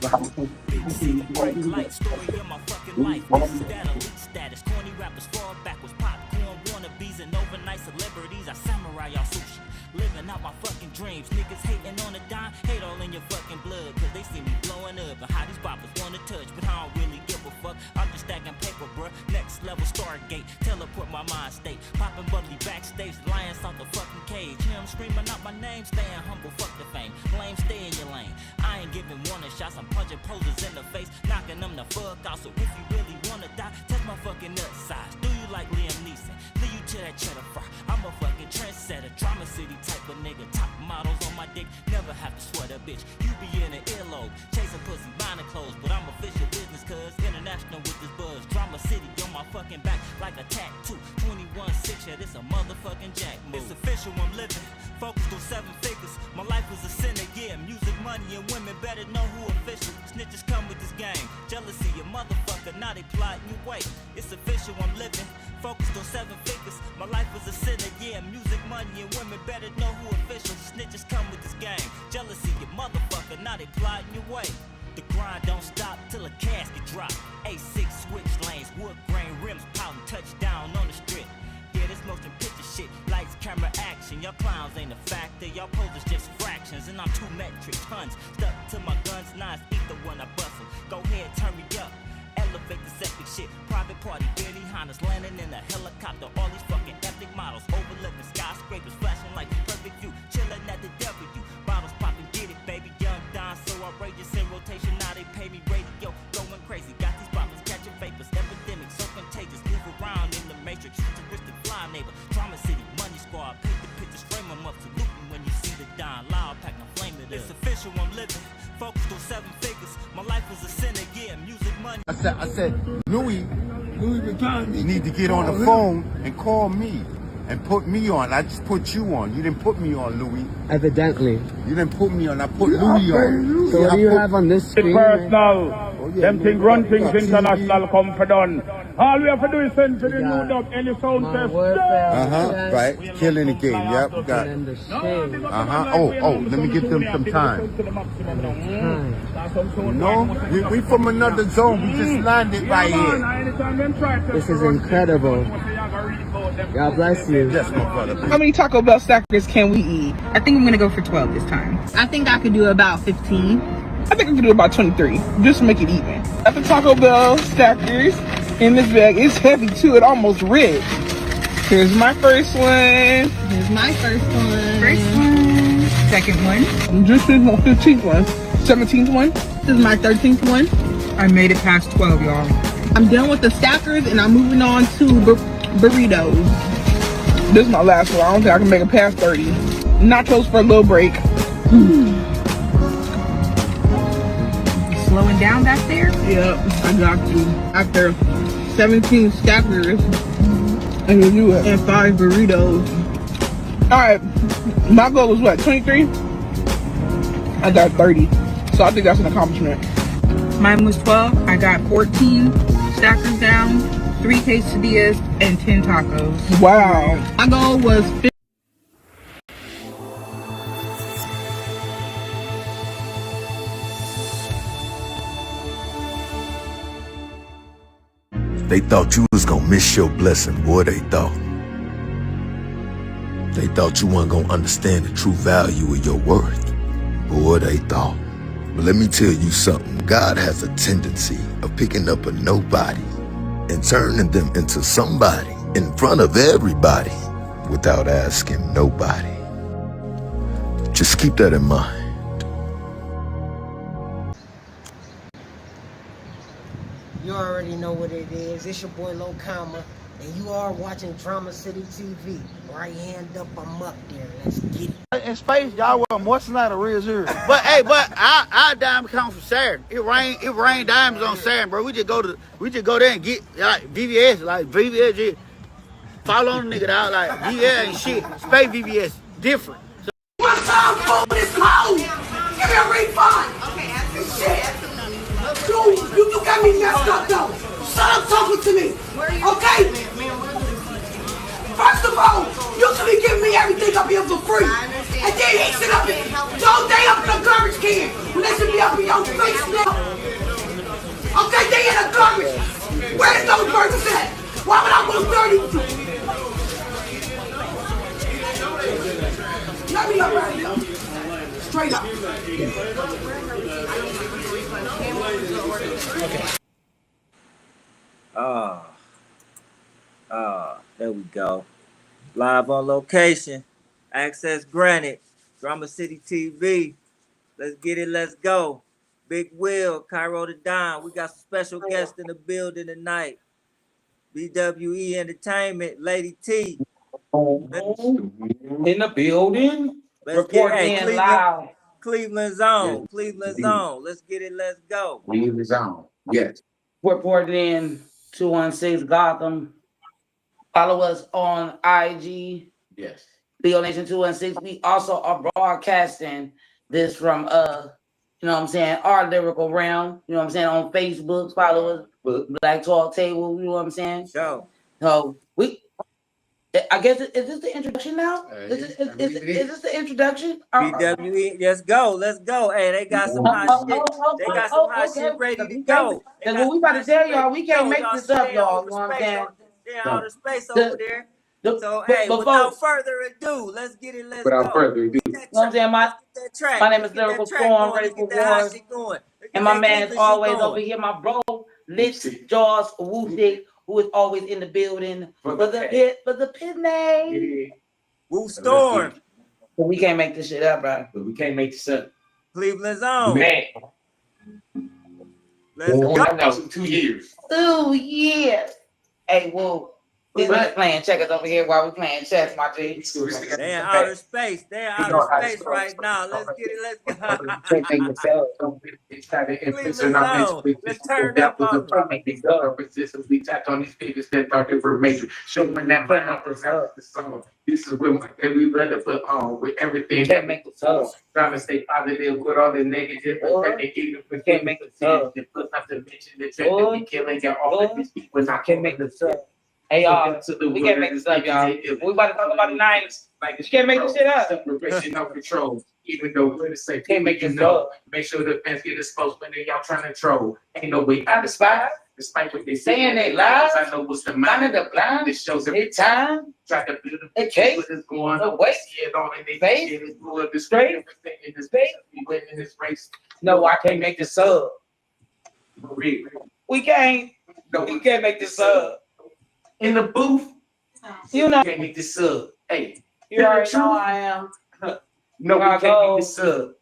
Big city, bright light, story of my fucking life. This is that elite status. Corny rappers fall backwards, popcorn wannabes and overnight celebrities. I samurai y'all sushi. Living out my fucking dreams. Niggas hating on the dime, hate all in your fucking blood. Cause they see me blowing up and how these boppers wanna touch. But I don't really give a fuck. I'm just stacking paper, bruh. Next level Stargate. Teleport my mind state. Popping bubbly backstage. Lions out the fucking cage. Hear them screaming out my name. Staying humble, fuck the fame. Blame, stay in your lane. I ain't giving warning shots. I'm punching posers in the face. Knocking them the fuck out. So if you really wanna die, test my fucking nut size. Do you like Liam Neeson? Leave you to that cheddar fry. I'm a fucking trendsetter. Drama City type of nigga. Top models on my dick. Never have to sweat a bitch. You be in an earlobe. Chasing pussy, buying the clothes. But I'm official business cuz. International with this buzz. Drama City on my fucking back like a tattoo. 21-6, yeah, this a motherfucking jack move. It's official, I'm living. Focused on 7 figures. My life was a sinner, yeah. Music, money, and women better know who official. Snitches come with this game. Jealousy, a motherfucker. Now they plotting your way. It's official, I'm living. Focused on 7 figures. My life was a sinner, yeah. Music, money, and women better know who official. Snitches come with this game. Jealousy, a motherfucker. Now they plotting your way. The grind don't stop till a casket drop. A6 switch lanes, wood grain rims, pouting touchdown on the strip. Yeah, this motion picture shit, lights, camera, action. Y'all clowns ain't a factor, y'all posers just fractions. And I'm 2 metric tons, stuck to my guns, nines, ether when I bustle. Go ahead, turn me up, elevate this epic shit. Private party, Benny Hanna's landing in a helicopter. All these fucking epic models, overlooking skyscrapers, flashing like perfect view. Chilling at the W, bottles popping, get it, baby. Young Don, so outrageous in rotation. Now they pay me radio, going crazy. Got these boppers catching vapors, epidemic, so contagious. Move around in the matrix, futuristic fly neighbor. Drama City, money squad, paint the pictures, frame them up, salute me when you see the Don. Loud pack and flame it up. It's official, I'm living, focused on 7 figures. My life was a sinner, yeah, music, money. I said, Louis, you need to get on the phone and call me and put me on. I just put you on. You didn't put me on, Louis. Evidently. You didn't put me on. I put Louis on. So what do you have on this screen? Personal. Them thing run things international come for done. All we have to do is send to the new dub any sound test. Right. Killing the game. Yep. We got. Oh, let me get them some time. No, we from another zone. We just landed right here. This is incredible. God bless you. Yes, my brother. How many Taco Bell stackers can we eat? I think I'm gonna go for 12 this time. I think I could do about 15. I think I could do about 23, just to make it even. Got the Taco Bell stackers in this bag. It's heavy too, it almost ripped. Here's my first one. Here's my first one. First one. Second one. I'm just in my 15th one. 17th one. This is my 13th one. I made it past 12, y'all. I'm done with the stackers and I'm moving on to burritos. This is my last one. I don't think I can make it past 30. Nachos for a little break. Slowing down back there? Yep, I got to. After 17 stackers, I can do it. And 5 burritos. Alright, my goal was what, 23? I got 30. So I think that's an accomplishment. Mine was 12. I got 14 stackers down, 3 quesadillas, and 10 tacos. Wow. My goal was 50. They thought you was gonna miss your blessing, boy, they thought. They thought you weren't gonna understand the true value of your worth. Boy, they thought. But let me tell you something. God has a tendency of picking up a nobody and turning them into somebody in front of everybody without asking nobody. Just keep that in mind. You already know what it is. It's your boy Low Comma, and you are watching Drama City TV. Right hand up, I'm up there. Let's get it. In space, y'all wear moissanite or real zero. But hey, our diamond comes from Saturn. It rain diamonds on Saturn, bro. We just go there and get like VVS just follow on the nigga out like VVS and shit. Space VVS different. So My time food is cold. Give me a refund. Okay, shit. You got me messed up though. Shut up talking to me. Okay? First of all, you should be giving me everything up here for free. And then he sit up here all day up in the garbage can. listen me up in your face now. Okay, they in the garbage. Where's those burgers at? Why would I want 30? Let me up right here. Straight up. There we go. Live on location. Access granted. Drama City TV. Let's get it. Let's go. Big Will, Cairo the Don. We got some special guests in the building tonight. BWE Entertainment, Lady T. In the building. Let's Reporting get, in loud. Cleveland Zone. Cleveland Zone. Let's get it. Let's go. Cleveland Zone. Yes. Reporting in 216 Gotham. Follow us on IG. Yes. Leo Nation 216. We also are broadcasting this from you know what I'm saying, our lyrical realm. You know what I'm saying, on Facebook. Follow us, Black Talk Table. You know what I'm saying. Go. So I guess is this the introduction now? Is this the introduction? BWE, let's go. Let's go. Hey, they got some hot shit. They got some hot shit ready to go. Because what we about to tell y'all, we can't make this up, y'all. You know what I'm saying? They're out of space over there. So, hey, without further ado, let's get it. Let's go. Without further ado. You know what I'm saying? My name is Lyrical Storm, ready for wars. And my man is always over here, my bro, Lips, Jaws, Woosick, who is always in the building for the pit name. Woo Storm. But we can't make this shit up, bro. But we can't make this up. Cleveland Zone. Man. Let's go. 2 years. 2 years. Hey, woo. These niggas playing checkers over here while we playing chess, my G. They're in outer space. They're in outer space right now. Let's get it. Let's go. Cleveland Zone. Let's turn it up on We tapped on these figures that thought they were major. Showing that plan up the song. This is what we better put on with everything. Can't make the song. Trying to stay positive with all the negative. We can't make the song. Not to mention the trick that we killing your all of these people. I can't make the song. Hey y'all, we can't make this up, y'all. We about to talk about the nights. Like, you can't make this shit up. Separation of control. Even though we're the same, can't make this up. Make sure the fans get exposed when y'all trying to troll. Ain't no way out of spy. Despite what they saying, they lies. I know what's the mind of the blind. This shows every time. Try to build a case. What is going on? Wait, get on in their face. It is blue the straight. Everything in this face. We win in this race. No, I can't make this up. We can't. No, we can't make this up. In the booth, you know, can't make this up. Hey, you already know I am. No, we can't make this up.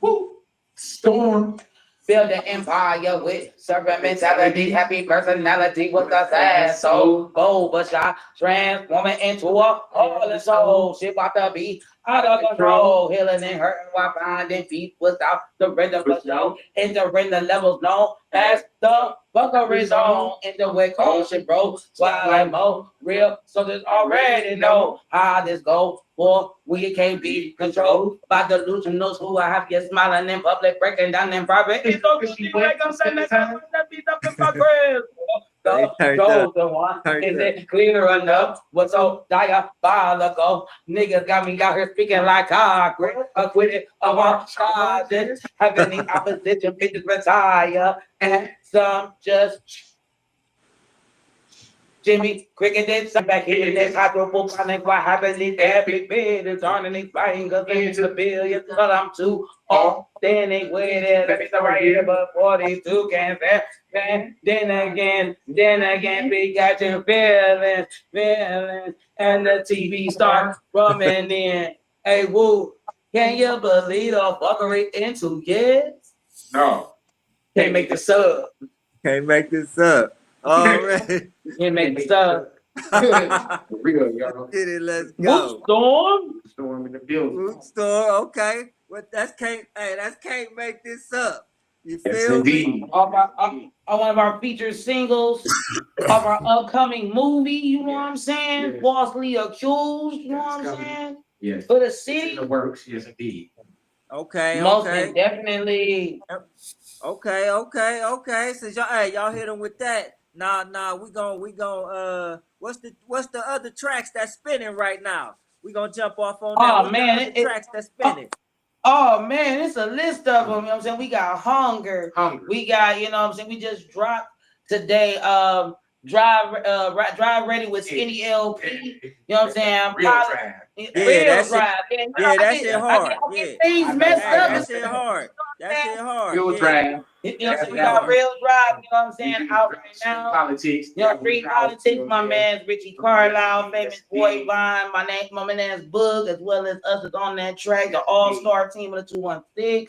Woo, Storm. Build an empire with servant mentality, happy personality with a sad soul. Bold but shy, transforming into a holy soul. Shit about to be out of control, healing and hurting while finding peace without the rhythm for show. Entering the levels known as the fuckery zone. In the way caution, bro. Twilight mode, real soldiers already know how this go. For we can't be controlled by delusionals who are happy smiling in public, breaking down in private. It's okay, like I'm saying that beat up in my grave. The one is it clear enough? What's so diabolical? Niggas got me out here speaking like acquitted of our charges. Having the opposition bitches retire, and some just Jimmy Cricket did some back here. This hydroponic, what happened? That big bed is turning these fingers into billions, but I'm too authentic with it. Let me start right here, but 42 can't stand. Then again, we got your feelings, and the TV starts rumming in. Hey, woo, can you believe the fuckery in 2 years? No. Can't make this up. Can't make this up. All right. Can't make this up. Real, y'all. Get it, let's go. Woo, Storm? Storm in the building. Woo Storm, okay. Well, that's can't make this up. You feel Yes, me? indeed. On one of our featured singles of our upcoming movie, you know what I'm saying? Yes. Falsely accused, you know what I'm saying? Yes. For the In city, the works, yes, indeed. Okay, most okay. definitely. Okay. Since y'all hit them with that. Nah, we gon' what's the other tracks that's spinning right now? We gonna jump off on that. Oh What's man, the other tracks that's spinning? Oh man, it's a list of them. You know what I'm saying? We got Hunger. We got, you know what I'm saying? We just dropped today. Drive Ready with Skinny LP. You know what I'm saying? Real Drive. Yeah, that shit. Drive. Yeah, that shit hard. I get Yeah, things messed hey, up. that shit hard. That shit hard. Real Yeah. Drive. You know, so we got Real Drive, you know what I'm saying, out right now. Politics. You know, Street Politics, my man's Richie Carlisle, famous Boy Vine, my man's Boog, as well as others on that track, the all-star team of the 216.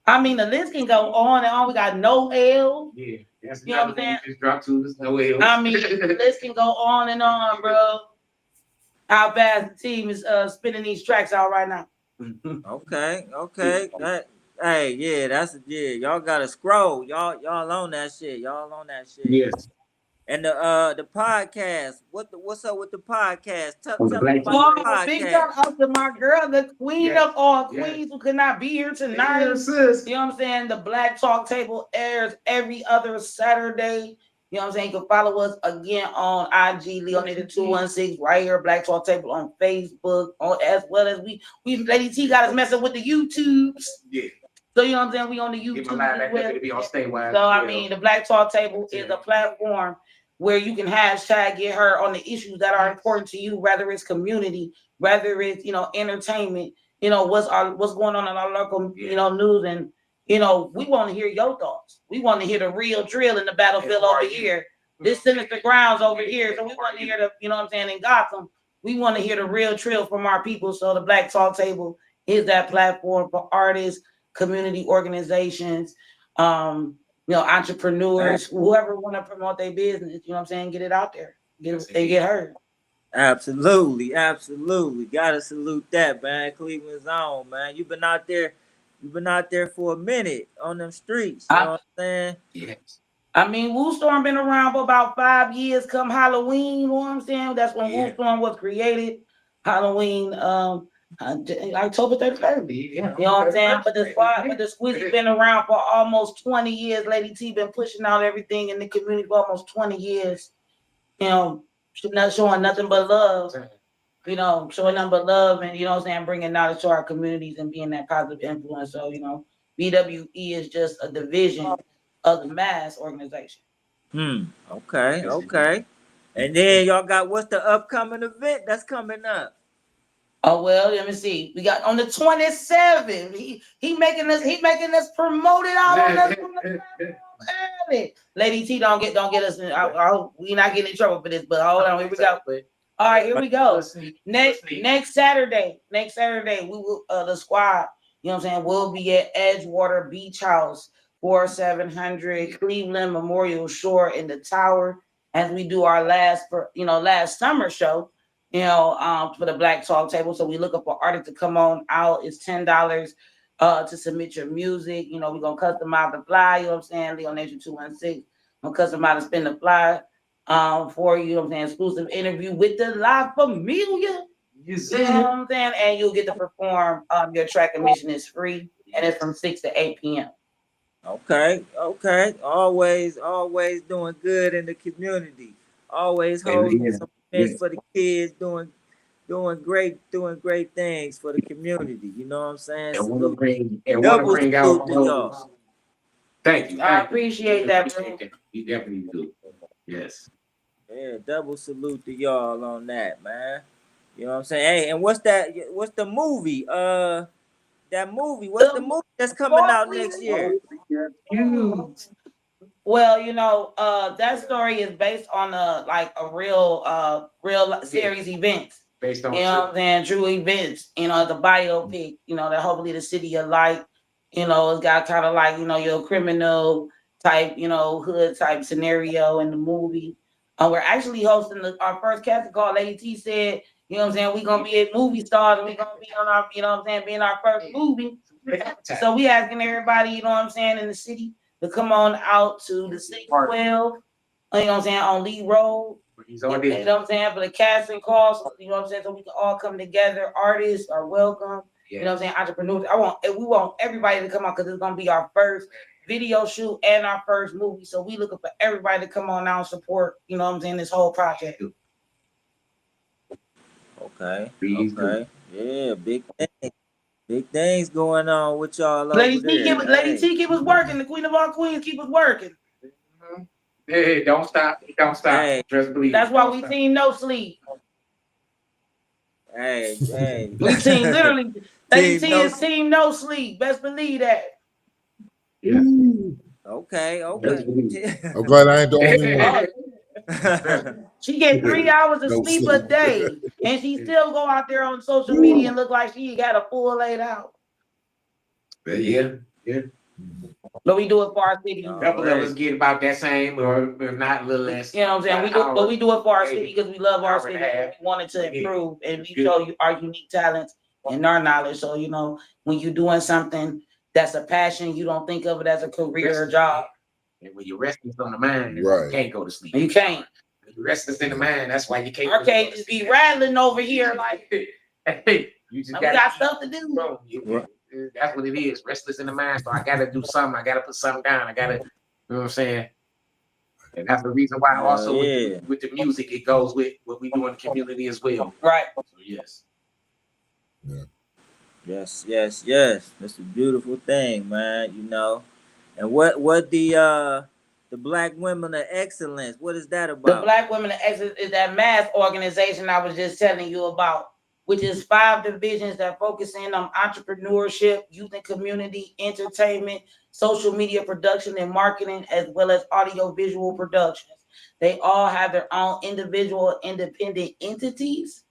I mean, the list can go on and on. We got No L. Yeah, that's you know what I'm saying. Just dropped to this No L. I mean, the list can go on and on, bro. How fast the team is spinning these tracks out right now. Okay. Hey, yeah, y'all gotta scroll. Y'all on that shit. Y'all on that shit. Yes. And the podcast. What's up with the podcast? Tell me about Big the shout podcast. out to my girl, the queen of all queens who could not be here tonight. You know what I'm saying? The Black Talk Table airs every other Saturday. You know what I'm saying? You can follow us again on IG, Leonida 216, right here, Black Talk Table on Facebook, as well as we Lady T got us messing with the YouTubes. Yeah. So you know what I'm saying? We on the YouTube. Get my line back there to be on Statewide. So I mean, the Black Talk Table is a platform where you can hashtag get her on the issues that are important to you, whether it's community, whether it's, you know, entertainment, you know, what's going on in our local, you know, news. And, you know, we want to hear your thoughts. We want to hear the real drill in the battlefield over here. This sinister grounds over here. So we want to hear the, you know what I'm saying, in Gotham. We want to hear the real drill from our people. So the Black Talk Table is that platform for artists, community organizations, you know, entrepreneurs, whoever want to promote their business, you know what I'm saying, get it out there. They get heard. Absolutely. Gotta salute that, man. Cleveland's own, man. You've been out there for a minute on them streets. You know what I'm saying? Yes. I mean, Woo Storm been around for about 5 years. Come Halloween, you know what I'm saying? That's when Woo Storm was created. Halloween, October 31st. You know what I'm saying? But the Squeezy been around for almost 20 years. Lady T been pushing out everything in the community for almost 20 years. You know, showing nothing but love. You know, showing nothing but love, and you know what I'm saying, bringing knowledge to our communities and being that positive influence. So, you know, BWE is just a division of the mass organization. Okay. And then y'all got, what's the upcoming event that's coming up? Oh well, let me see. We got on the 27th. He making us promote it out on the early. Lady T, don't get us in. We not getting in trouble for this, but hold on, here we go. All right, here we go. Next Saturday, we will the squad, you know what I'm saying, we'll be at Edgewater Beach House, 4700 Cleveland Memorial Shore in the Tower, as we do our last summer show. You know, for the Black Talk Table. So we looking for artists to come on out. It's $10 to submit your music. You know, we're gonna customize the fly, you know what I'm saying? Leo Nation 216. I'm gonna customize and spin the fly for you, know what I'm saying? Exclusive interview with the La Familia. You know what I'm saying? And you'll get to perform. Your track admission is free, and it's from 6 to 8 p.m. Okay. Always doing good in the community. Always holding some events for the kids, doing great things for the community. You know what I'm saying? And want to bring out y'all. Thank you. I appreciate that, bro. You definitely do. Yes. Yeah, double salute to y'all on that, man. You know what I'm saying? Hey, and what's the movie? That movie. What's the movie that's coming out next year? Well, you know, that story is based on a real series events. Based on, you know what I'm saying, true events. You know, the biopic. You know, that hopefully the city of light. You know, it's got kind of like, you know, your criminal type, you know, hood type scenario in the movie. We're actually hosting our first casting call. Lady T said, you know what I'm saying, we're gonna be at movie stars and we're gonna be on our, you know what I'm saying, being our first movie. So we asking everybody, you know what I'm saying, in the city to come on out to the 612, you know what I'm saying, on Lee Road. You know what I'm saying, for the casting calls, you know what I'm saying, so we can all come together. Artists are welcome. You know what I'm saying, entrepreneurs. We want everybody to come out because it's gonna be our first video shoot and our first movie. So we looking for everybody to come on out and support, you know what I'm saying, this whole project. Okay. Yeah, big Big things going on with y'all Lady over T, there. Lady T, keep us working. The queen of all queens, keep us working. Hey, don't stop. Don't stop. Hey. Just believe. That's why we team no sleep. Hey. We team literally. Lady T no is team no sleep. Best believe that. Yeah. Okay. I'm glad I ain't the only one. She get 3 hours of No sleep sleep. a day, and she still go out there on social media and look like she got a full 8 hours. Yeah. But we do it for our city. A couple of us get about that same, or if not a little less. You know what I'm saying? But we do it for our city because we love our city. We want it to improve, and we show you our unique talents and our knowledge. So, you know, when you're doing something that's a passion, you don't think of it as a career or job. And when you're restless on the mind, you can't go to sleep. You can't. When you're restless in the mind, that's why you can't. Our cages be rattling over here like, hey, you just we got stuff to do. Bro, that's what it is. Restless in the mind. So I gotta do something. I gotta put something down. I gotta, you know what I'm saying? And that's the reason why also with the music, it goes with what we do in the community as well. Right. So yes. Yes. That's a beautiful thing, man. You know. And what the Black Women of Excellence, what is that about? The Black Women of Excellence is that mass organization I was just telling you about, which is 5 divisions that focus in on entrepreneurship, youth and community, entertainment, social media production and marketing, as well as audio-visual productions. They all have their own individual independent entities,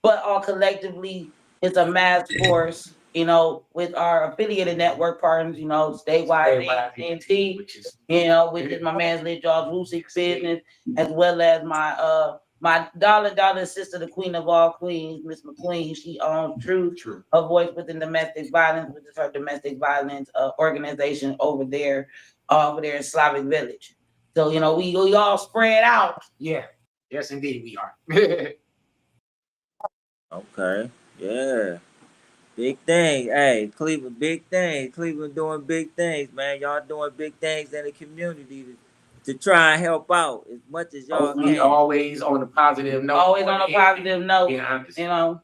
but all collectively it's a mass force, you know, with our affiliated network partners, you know, Statewide AT&T, you know, which is my man's Lit Jobs Music Business, as well as my dollar sister, the queen of all queens, Miss McQueen. She owns Truth, her voice within domestic violence, which is her domestic violence organization over there in Slavic Village. So, you know, we all spread out. Yeah. Yes, indeed, we are. Okay. Yeah. Big thing. Hey, Cleveland, big thing. Cleveland doing big things, man. Y'all doing big things in the community to try and help out as much as y'all can. Always on a positive note. Always on a positive note. You know.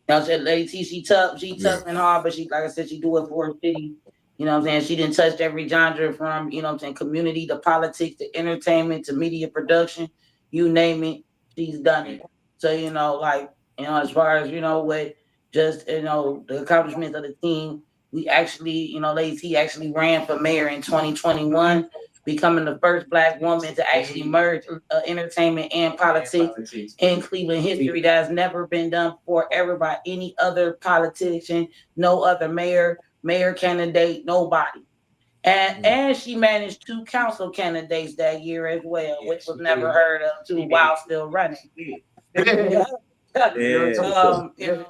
Now, Lady T, she tough and hard, but she, like I said, she do it for her city. You know what I'm saying? She didn't touch every genre from, you know what I'm saying, community to politics to entertainment to media production. You name it, she's done it. So, you know, like, you know, as far as, you know, what just, you know, the accomplishments of the team, we actually, you know, Lady T actually ran for mayor in 2021, becoming the first Black woman to actually merge entertainment and politics in Cleveland history. That has never been done before ever by any other politician, no other mayor candidate, nobody. And she managed 2 council candidates that year as well, which was never heard of too while still running. You know, and then,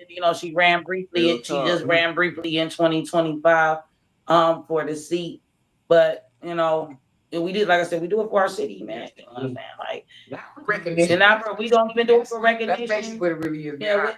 you know, she ran briefly. She just ran briefly in 2025 for the seat. But you know, we did, like I said, we do it for our city, man. You know what I'm saying? Like recognition. We don't even do it for recognition. That's basically what it really is. Yeah,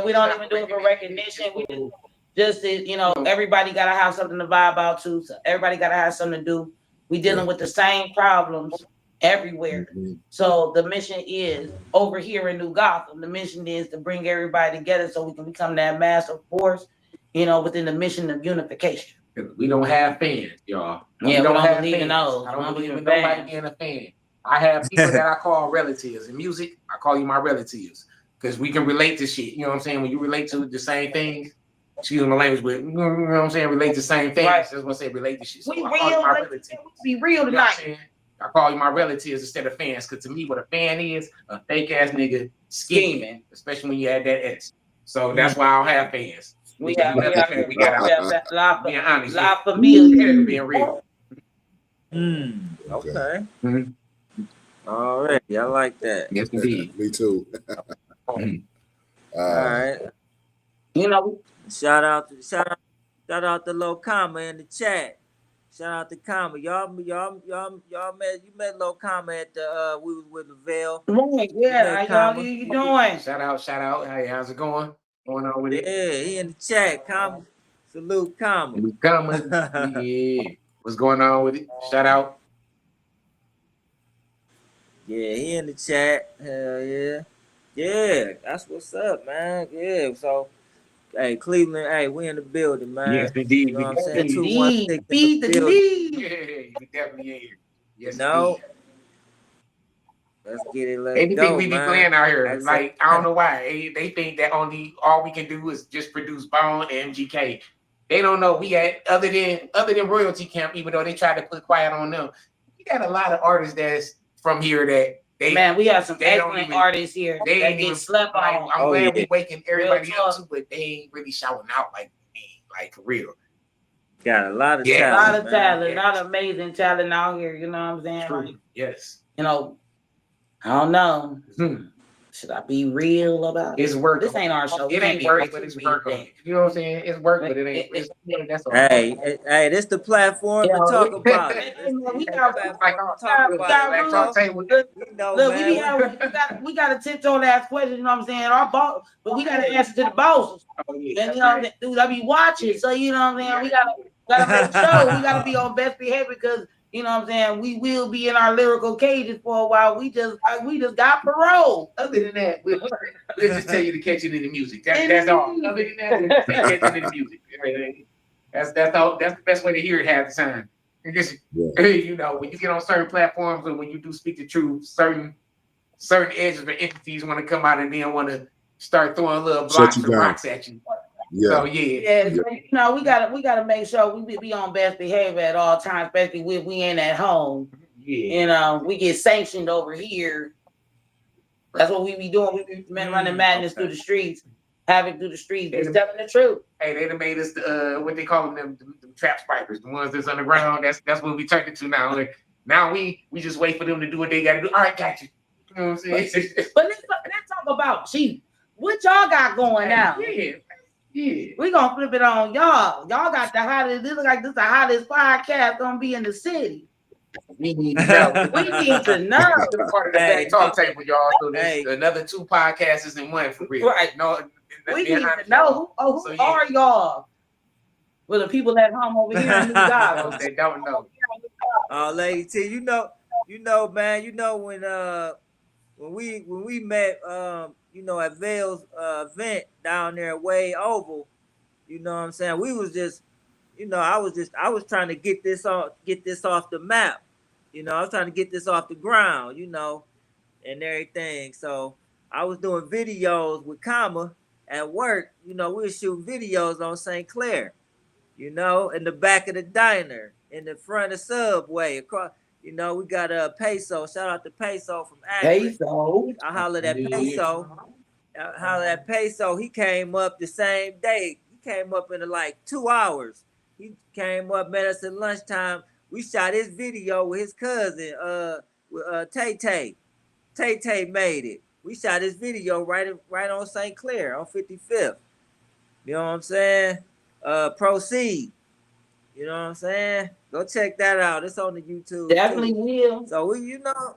we don't even do it for recognition. We do just, you know, everybody gotta have something to vibe out to. So everybody gotta have something to do. We dealing with the same problems everywhere. So the mission is over here in New Gotham. The mission is to bring everybody together so we can become that massive force, you know, within the mission of unification. We don't have fans, y'all. Yeah, we don't believe in those. I don't believe in nobody being a fan. I have people that I call relatives. In music, I call you my relatives because we can relate to shit. You know what I'm saying? When you relate to the same things, excuse my language, but you know what I'm saying? Relate to the same things. Right. That's what I say, relate to shit. So we real, be real tonight. You know I call you my relatives instead of fans, because to me, what a fan is, a fake ass nigga scheming, especially when you add that S. So that's why I don't have fans. We got La Familia. Being real. Okay. All right. I like that. Yes, indeed. Me too. All right. You know, shout out to Lil Kama in the chat. Shout out to Kama. Y'all met Lil Kama at the we was with Lavelle. Right, yeah. How y'all you doing? Shout out. Hey, how's it going? Going on with it? Yeah, he in the chat. Kama. Salute Kama. Yeah. What's going on with it? Shout out. Yeah, he in the chat. Hell yeah. Yeah, that's what's up, man. Yeah, so Hey, Cleveland, hey, we in the building, man. Yes, indeed. You know what I'm Yes, saying? indeed. 216 in Feed the the building. need. Yeah, we definitely in here. Yes, No. indeed. Let's get it. Let's Anything go, we be man. playing out here, Access- like I don't know why they think that all we can do is just produce Bone and MGK. They don't know we had other than Royalty Camp, even though they tried to put quiet on them. We got a lot of artists that's from here that they Man, we have some they don't excellent even- artists here they that ain't get even slept like, on. I'm Oh, glad yeah. we waking everybody Real up talk. too, but they ain't really shouting out like me, like for real. Got a lot of Yeah. A talent. lot of man. talent, a lot of amazing talent out here. You know what I'm saying? True. Like, Yes. you know, I don't know. Should I be real about it? It's work. This ain't our show. It We ain't be work, like but it's to work read on it. You know what I'm saying? It's work, but it ain't. That's all. Hey, this the platform to talk about it. We got Talk table. We know, Look, man. we got a tiptoe ask questions, you know what I'm saying? Our boss, but we gotta answer to the bosses. Oh, yeah, And you know, dudes, I be watching, so you know what I'm saying? We gotta make sure we gotta be on best behavior because you know what I'm saying, we will be in our lyrical cages for a while. We just got parole. Other than that, we'll just tell you to catch it in the music. That's all. Other than that, we'll just catch it in the music. That's all. That's the best way to hear it half the time. Because, you know, when you get on certain platforms or when you do speak the truth, certain edges or entities want to come out and then want to start throwing little blocks and rocks at you. Yeah. So You know, we gotta make sure we be on best behavior at all times, especially when we ain't at home. Yeah. You know, we get sanctioned over here. That's what we be doing. We be running madness through the streets, havoc through the streets, just telling the truth. Hey, they done made us what they call them trap spikers, the ones that's underground. That's what we turned into now. Like, now we just wait for them to do what they gotta do. All right, got you. You know what I'm saying? But let's talk about Chief. What y'all got going now? Yeah. We gonna flip it on y'all. Y'all got the hottest. This look like this the hottest podcast gonna be in the city. We need to know. We need to know. This is part of the back talk table, y'all. So there's another 2 podcasts in one for real. Right. No, We need to know who are y'all? Well, the people at home over here in New York. They don't know. Oh, Lady T, you know, man, you know when we met, you know, at Vale's event down there at Way Oval, you know what I'm saying? We was just, you know, I was trying to get this off the map, you know, I was trying to get this off the ground, you know, and everything. So I was doing videos with Kama at work, you know, we were shooting videos on St. Clair, you know, in the back of the diner, in the front of Subway, across. You know, we got a Peso. Shout out to Peso from Akron. Peso. I hollered at Peso. He came up the same day. He came up in like 2 hours. He came up, met us at lunchtime. We shot his video with his cousin, with Tay Tay. Tay Tay made it. We shot his video right on St. Clair on 55th. You know what I'm saying? Proceed. You know what I'm saying? Go check that out. It's on the YouTube. Definitely will. So we, you know,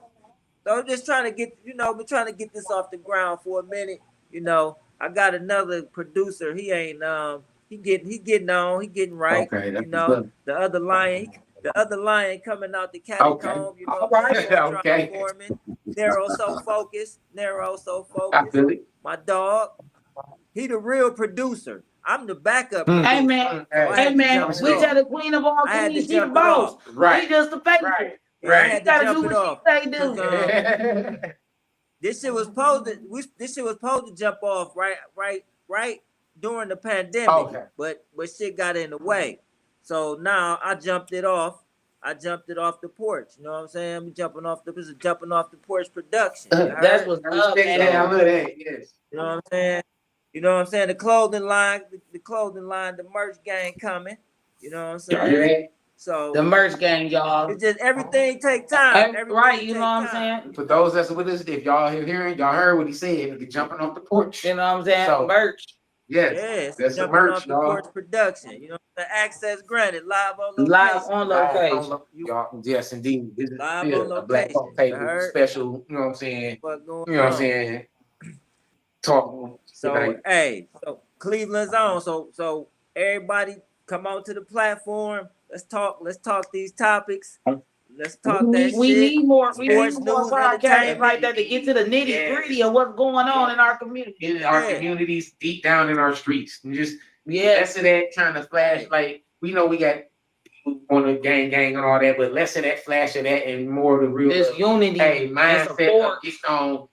so I'm just trying to get, you know, we're trying to get this off the ground for a minute. You know, I got another producer. He ain't he getting right. Okay, you know, the other lion coming out the catacomb. You know, okay. Narrow so focused. I feel it. My dog, he the real producer. I'm the backup. Hey man, we tell the queen of all queens, she the boss. Right. He just the face. Right. You gotta do what she say do. This shit was supposed to jump off right during the pandemic. Okay. But shit got in the way. So now I jumped it off. The porch. You know what I'm saying? I'm jumping off the porch production. That's what's up, man. I love that. Yes. You know what I'm saying? You know what I'm saying? The clothing line, the merch gang coming. You know what I'm saying? So the merch gang, y'all. It's just everything take time. Right, you know what I'm saying? For those that's with us, if y'all hearing, y'all heard what he said, you're jumping off the porch. You know what I'm saying? So, merch. Yes, that's the jumping merch, off the y'all. porch production. You know, the Access Granted, live on location. Y'all, yes, indeed. This is Live still on a Black location. Talk Table Heard? special. You know what I'm saying? What's going You know what I'm on? saying? Talk. So hey, so Cleveland's on. So everybody come out to the platform. Let's talk these topics. Let's talk that shit. We need more Sports, more news, podcasts entertainment. like that to get to the nitty gritty of what's going on in our community. In our communities, deep down in our streets. And just Yeah. less of that trying to flash. Like, we know we got people on the gang and all that, but less of that flash of that and more of the real This unity hey, and mindset support. of just on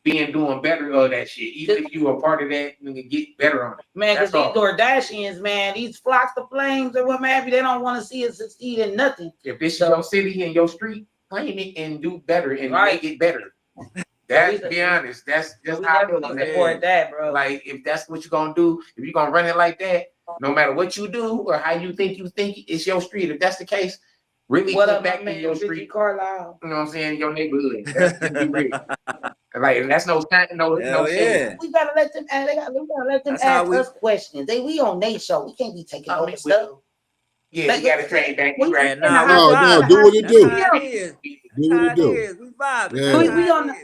doing better of that shit. Even if you are part of that, you can get better on it. Man, because That's these Kardashians, man, these flocks to flames or what have you, they don't want to see us succeed in nothing. If this is your city and your street, claim it and do better and make it better. That's be honest. That's just how I feel about support that, bro. Like if that's what you're gonna do, if you're gonna run it like that, no matter what you do or how you think it's your street. If that's the case, really What put up, back my in man, your Richie street. Carlisle? You know what I'm saying? Your neighborhood. That's be real. Like that's no shame. We gotta let them. We gotta let them That's how ask we- us questions. We on their show. We can't be taking over stuff. Yeah, you gotta train back. We- Right nah, No, do what it do. That's how it is. Do what it do. We vibing. Yeah. We on the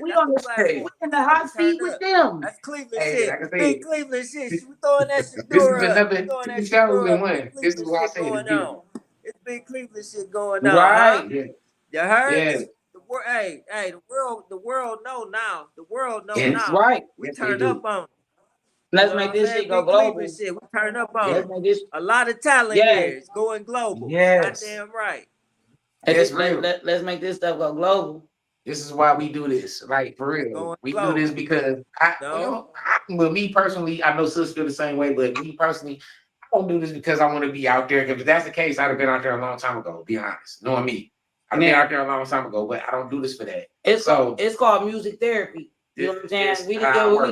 in the hot seat with them. That's Cleveland Hey, shit. like I said, Big Cleveland shit. We throwing that shit. This is door up. another We throwing that shit 2001. door up. This is why I say Cleveland it's shit going on. beautiful. It's big Cleveland shit going on. Right. Huh? Yeah. You heard? Yeah. The world, hey, the world know now. The world know Yes. now. Right. We Yes, turn they do. up on it. Let's You know make what I'm this saying? shit go Big global. Cleveland shit. We turn up on Let's it. make this. A lot of talent Yes. here is going global. Yes. Goddamn right. It's real. Let's make this stuff go global. This is why we do this. Like for real. Going We global. do this because well, me personally, I know sis feel the same way, but me personally, I don't do this because I want to be out there. Because if that's the case, I'd have been out there a long time ago, to be honest. Knowing me. I've been out there a long time ago, but I don't do this for that. It's called music therapy. You know what I'm saying? We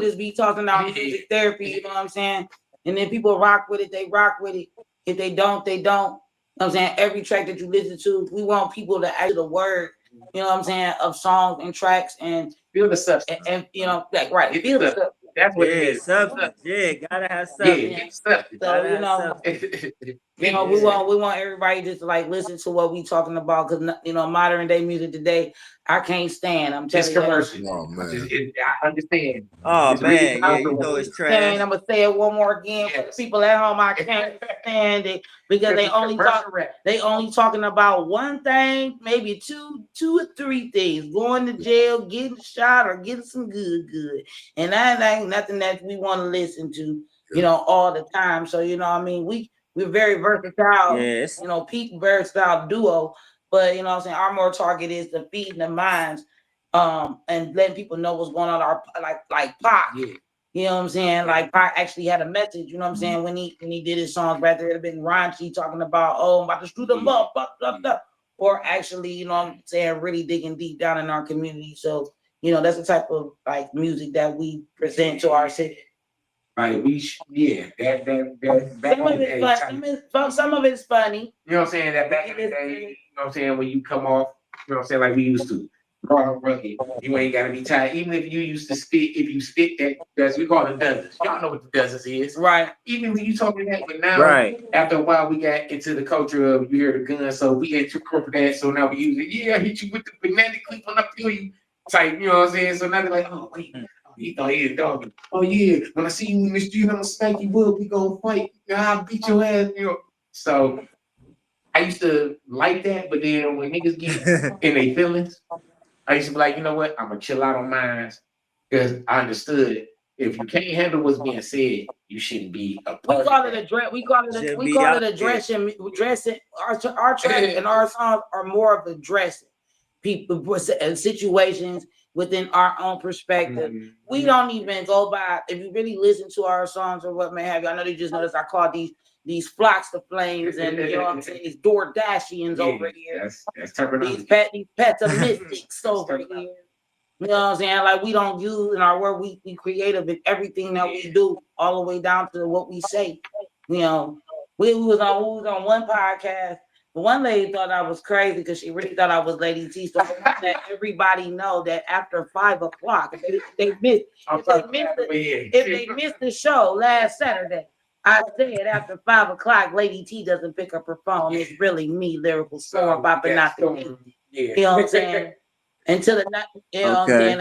just be talking about music therapy, you know what I'm saying? And then people rock with it, they rock with it. If they don't, they don't. You know what I'm saying? Every track that you listen to, we want people to add the word, you know what I'm saying, of songs and tracks and feel the substance. And you know, like right, feel the stuff. That's what it is. Substance. Yeah, gotta have substance. So you know, we want everybody just to like listen to what we talking about because you know modern day music today, I can't stand. I'm telling It's you, commercial. Oh man. I understand. Oh It's man, really yeah, you powerful. know it's And trash. I'm gonna say it one more again for the people at home. I can't stand it because they only talking about one thing, maybe two or three things: going to jail, getting shot, or getting some good. And that ain't nothing that we want to listen to, you know, all the time. So you know, what I mean, we're very versatile. Yes. You know, people versatile duo. But you know what I'm saying, our more target is to feeding the minds, and letting people know what's going on. Our like Pac, you know what I'm saying? Like Pac actually had a message, you know what I'm saying, when he did his songs, rather it have been raunchy talking about, oh, I'm about to screw them up, blah, blah, blah. Or actually, you know what I'm saying, really digging deep down in our community. So, you know, that's the type of like music that we present to our city. Like that back Some in of the it's day. fun, some of it's funny. You know what I'm saying? That back in the day, you know what I'm saying, when you come off, you know what I'm saying, like we used to. Raw rugged. You ain't gotta be tired. Even if you used to spit, if you spit that we call it dozens. Y'all know what the dozens is. Right. Even when you talking that, but now After a while we got into the culture of you hear the gun, so we incorporate that. So now we use it. Yeah, I hit you with the banana clip when I feel you type, you know what I'm saying? So now they're like, oh wait. He thought he was dog. Oh yeah, when I see you in the street, I'm gonna smack you up. We gonna fight. I'll beat your ass. You know. So I used to like that, but then when niggas get in their feelings, I used to be like, you know what? I'm gonna chill out on mine because I understood if you can't handle what's being said, you shouldn't be a part. We call it a dress. We call it a dressing. Dressing. Our track and our songs are more of a dressing. People situations within our own perspective. We don't even go by. If you really listen to our songs or what may have you, I know they just noticed I call these flocks to flames and you know what I'm saying, these DoorDashians over here. That's these pessimistics over here. You know what I'm saying? Like we don't use in our word, we creative in everything that we do, all the way down to what we say. You know, we was on one podcast. But one lady thought I was crazy because she really thought I was Lady T. So I want to let everybody know that after 5 o'clock, if they missed the show last Saturday, I said after 5 o'clock, Lady T doesn't pick up her phone. It's really me, Lyrical Storm, bopping out the knee. You know what I'm saying? Until the night, you know what I'm saying?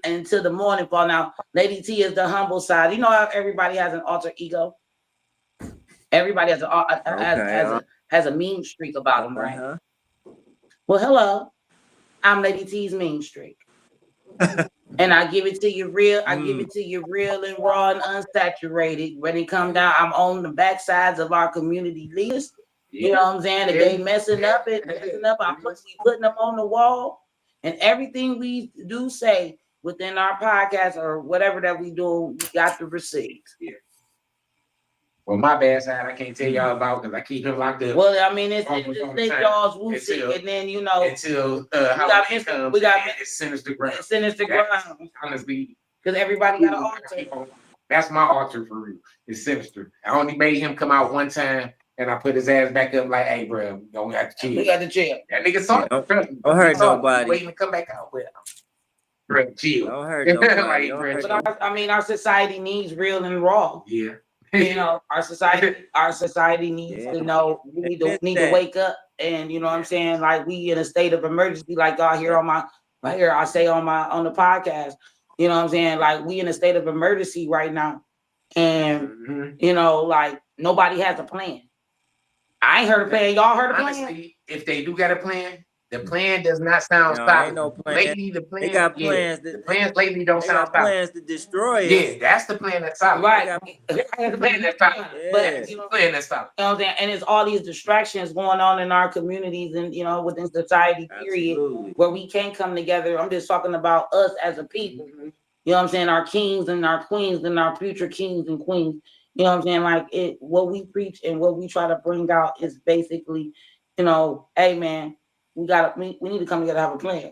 Until the morning fall. Now, Lady T is the humble side. You know how everybody has an alter ego? Everybody has a mean streak about them, right? Well, hello, I'm Lady T's Mean Streak. And I give it to you real. I give it to you real and raw and unsaturated. When it come down, I'm on the backsides of our community leaders. You know what I'm saying? If they messing up, we putting them on the wall. And everything we do say within our podcast or whatever that we do, we got the receipts. Yeah. Well, my bad side, I can't tell y'all about because I keep him locked up. Well, I mean, it's y'all's whoopsie, and then you know until we got it's Sinister Ground. Sinister Ground. Honestly, because everybody got an altar. That's my altar for real. It's Sinister. I only made him come out one time, and I put his ass back up like, "Hey, bro, we don't have to chill. We got to chill." That nigga saw it. Don't hurt nobody. Waiting to come back out with him. Bro, chill. Don't hurt nobody. But I mean, our society needs real and raw. Yeah. You know, our society needs to know. We need to wake up, and you know what I'm saying. Like we in a state of emergency, like y'all hear on I say on the podcast. You know what I'm saying. Like we in a state of emergency right now, and you know, like nobody has a plan. I ain't heard a plan. Y'all heard a plan? Honestly, if they do got a plan, the plan does not sound solid. Ain't no plan. Lately, the plan, they got plans. The plans lately don't sound solid. Plans to destroy us. Yeah, that's the plan that's solid. Right. The plan that's solid. But you know, plan that's solid. You know what I'm saying? And it's all these distractions going on in our communities and you know within society, period, where we can't come together. I'm just talking about us as a people. You know what I'm saying? Our kings and our queens and our future kings and queens. You know what I'm saying? Like what we preach and what we try to bring out is basically, you know, hey man, we need to come together and have a plan.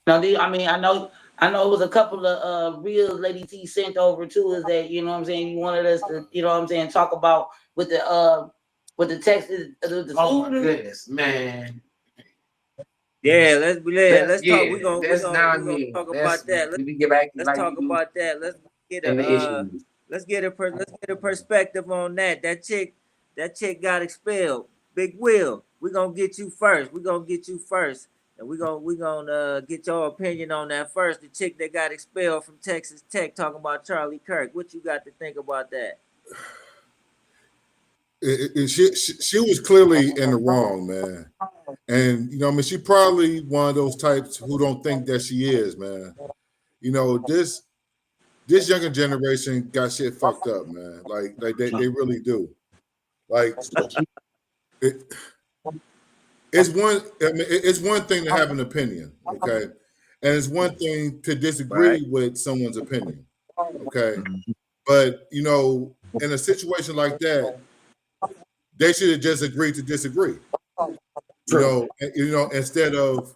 Now, I know it was a couple of real Lady T sent over to us that, you know what I'm saying, you wanted us to, you know what I'm saying, talk about with the Texas the oh my goodness, man. Yeah, let's talk. We're gonna talk about that. Let's talk about that. Let's get a perspective on that. That chick got expelled. Big Will, we're gonna get you first. And we're gonna get your opinion on that first. The chick that got expelled from Texas Tech, talking about Charlie Kirk. What you got to think about that? She was clearly in the wrong, man. And you know, I mean, she probably one of those types who don't think that she is, man. You know, this younger generation got shit fucked up, man. Like they really do. Like it's one thing to have an opinion, okay, and it's one thing to disagree with someone's opinion, okay. But you know, in a situation like that, they should have just agreed to disagree. You know, instead of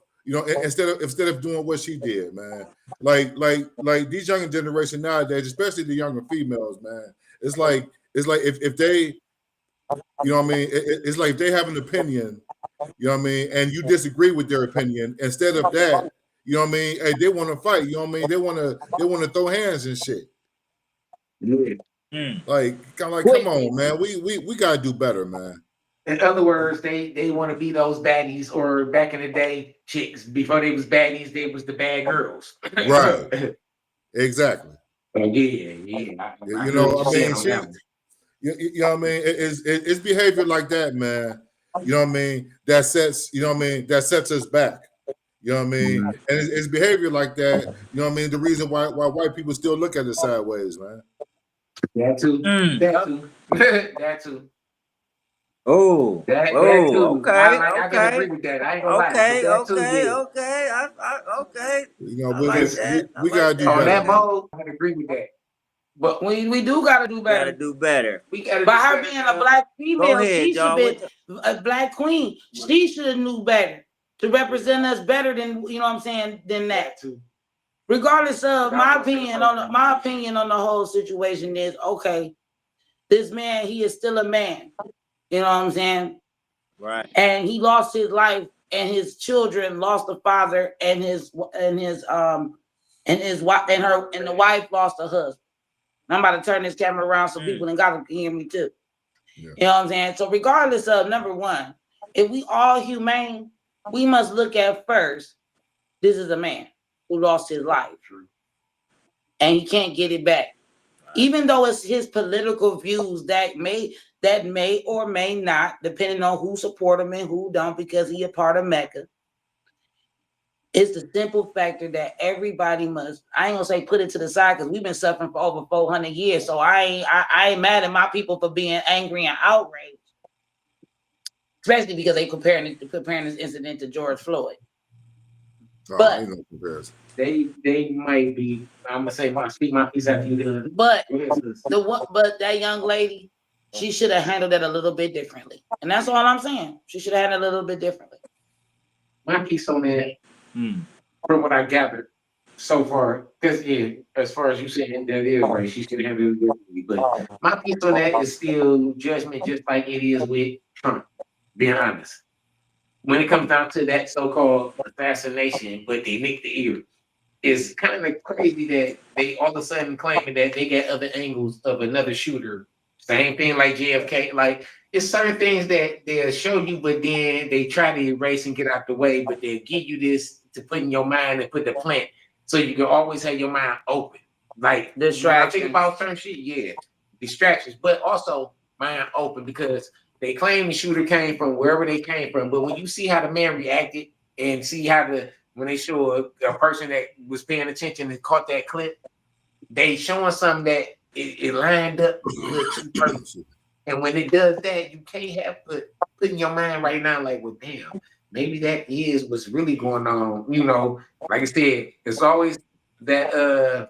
doing what she did, man. Like these younger generation nowadays, especially the younger females, man. It's like if they, you know what I mean, it's like they have an opinion, you know what I mean, and you disagree with their opinion. Instead of that, you know what I mean, hey, they want to fight, you know what I mean, they want to throw hands and shit. Like come on, man, we gotta do better, man. In other words, they want to be those baddies, or back in the day, chicks. Before they was baddies, they was the bad girls. Right. Exactly. Yeah. You know, I mean, you know what I mean? It's behavior like that, man. You know what I mean? That sets us back. You know what I mean? And it's behavior like that. You know what I mean? The reason why white people still look at it sideways, man. That too. That too. Oh, that too. Okay. I can agree with that. I ain't gonna lie. Okay. You know, we gotta do better. On that mode, I can agree with that. But we do gotta do better. We gotta by her being a black female, she should be a black queen. She should have knew better to represent us better than, you know what I'm saying, than that. Regardless of my opinion on the whole situation is, okay, this man, he is still a man. You know what I'm saying? Right. And he lost his life, and his children lost a father, and the wife lost a husband. I'm about to turn this camera around so people in Gotham can hear me too. Yeah. You know what I'm saying? So regardless of, number one, if we all humane, we must look at first, this is a man who lost his life. And he can't get it back. Even though it's his political views that may or may not, depending on who support him and who don't, because he a part of Mecca. It's the simple factor that everybody must, I ain't gonna say put it to the side, because we've been suffering for over 400 years. So I ain't mad at my people for being angry and outraged. Especially because they comparing this incident to George Floyd. Oh, But ain't no comparison. They might be. I'm gonna say speak my piece after you do. But that young lady, she should have handled that a little bit differently. And that's all I'm saying. She should have handled it a little bit differently. My piece on that, from what I gathered so far, because as far as you saying that is right, she should have handled it differently. But my piece on that is still judgment, just like it is with Trump. Being honest, when it comes down to that so-called assassination, but they nicked the ear, it's kind of crazy that they all of a sudden claiming that they got other angles of another shooter. Same thing like JFK. Like, it's certain things that they'll show you, but then they try to erase and get out the way, but they'll give you this to put in your mind and put the plant so you can always have your mind open. Like, distractions. Think about certain shit, distractions, but also mind open, because they claim the shooter came from wherever they came from. But when you see how the man reacted and see how when they show a person that was paying attention and caught that clip, they showing something that it lined up with two persons. And when it does that, you can't have put in your mind right now, like, well, damn, maybe that is what's really going on. You know, like I said, it's always that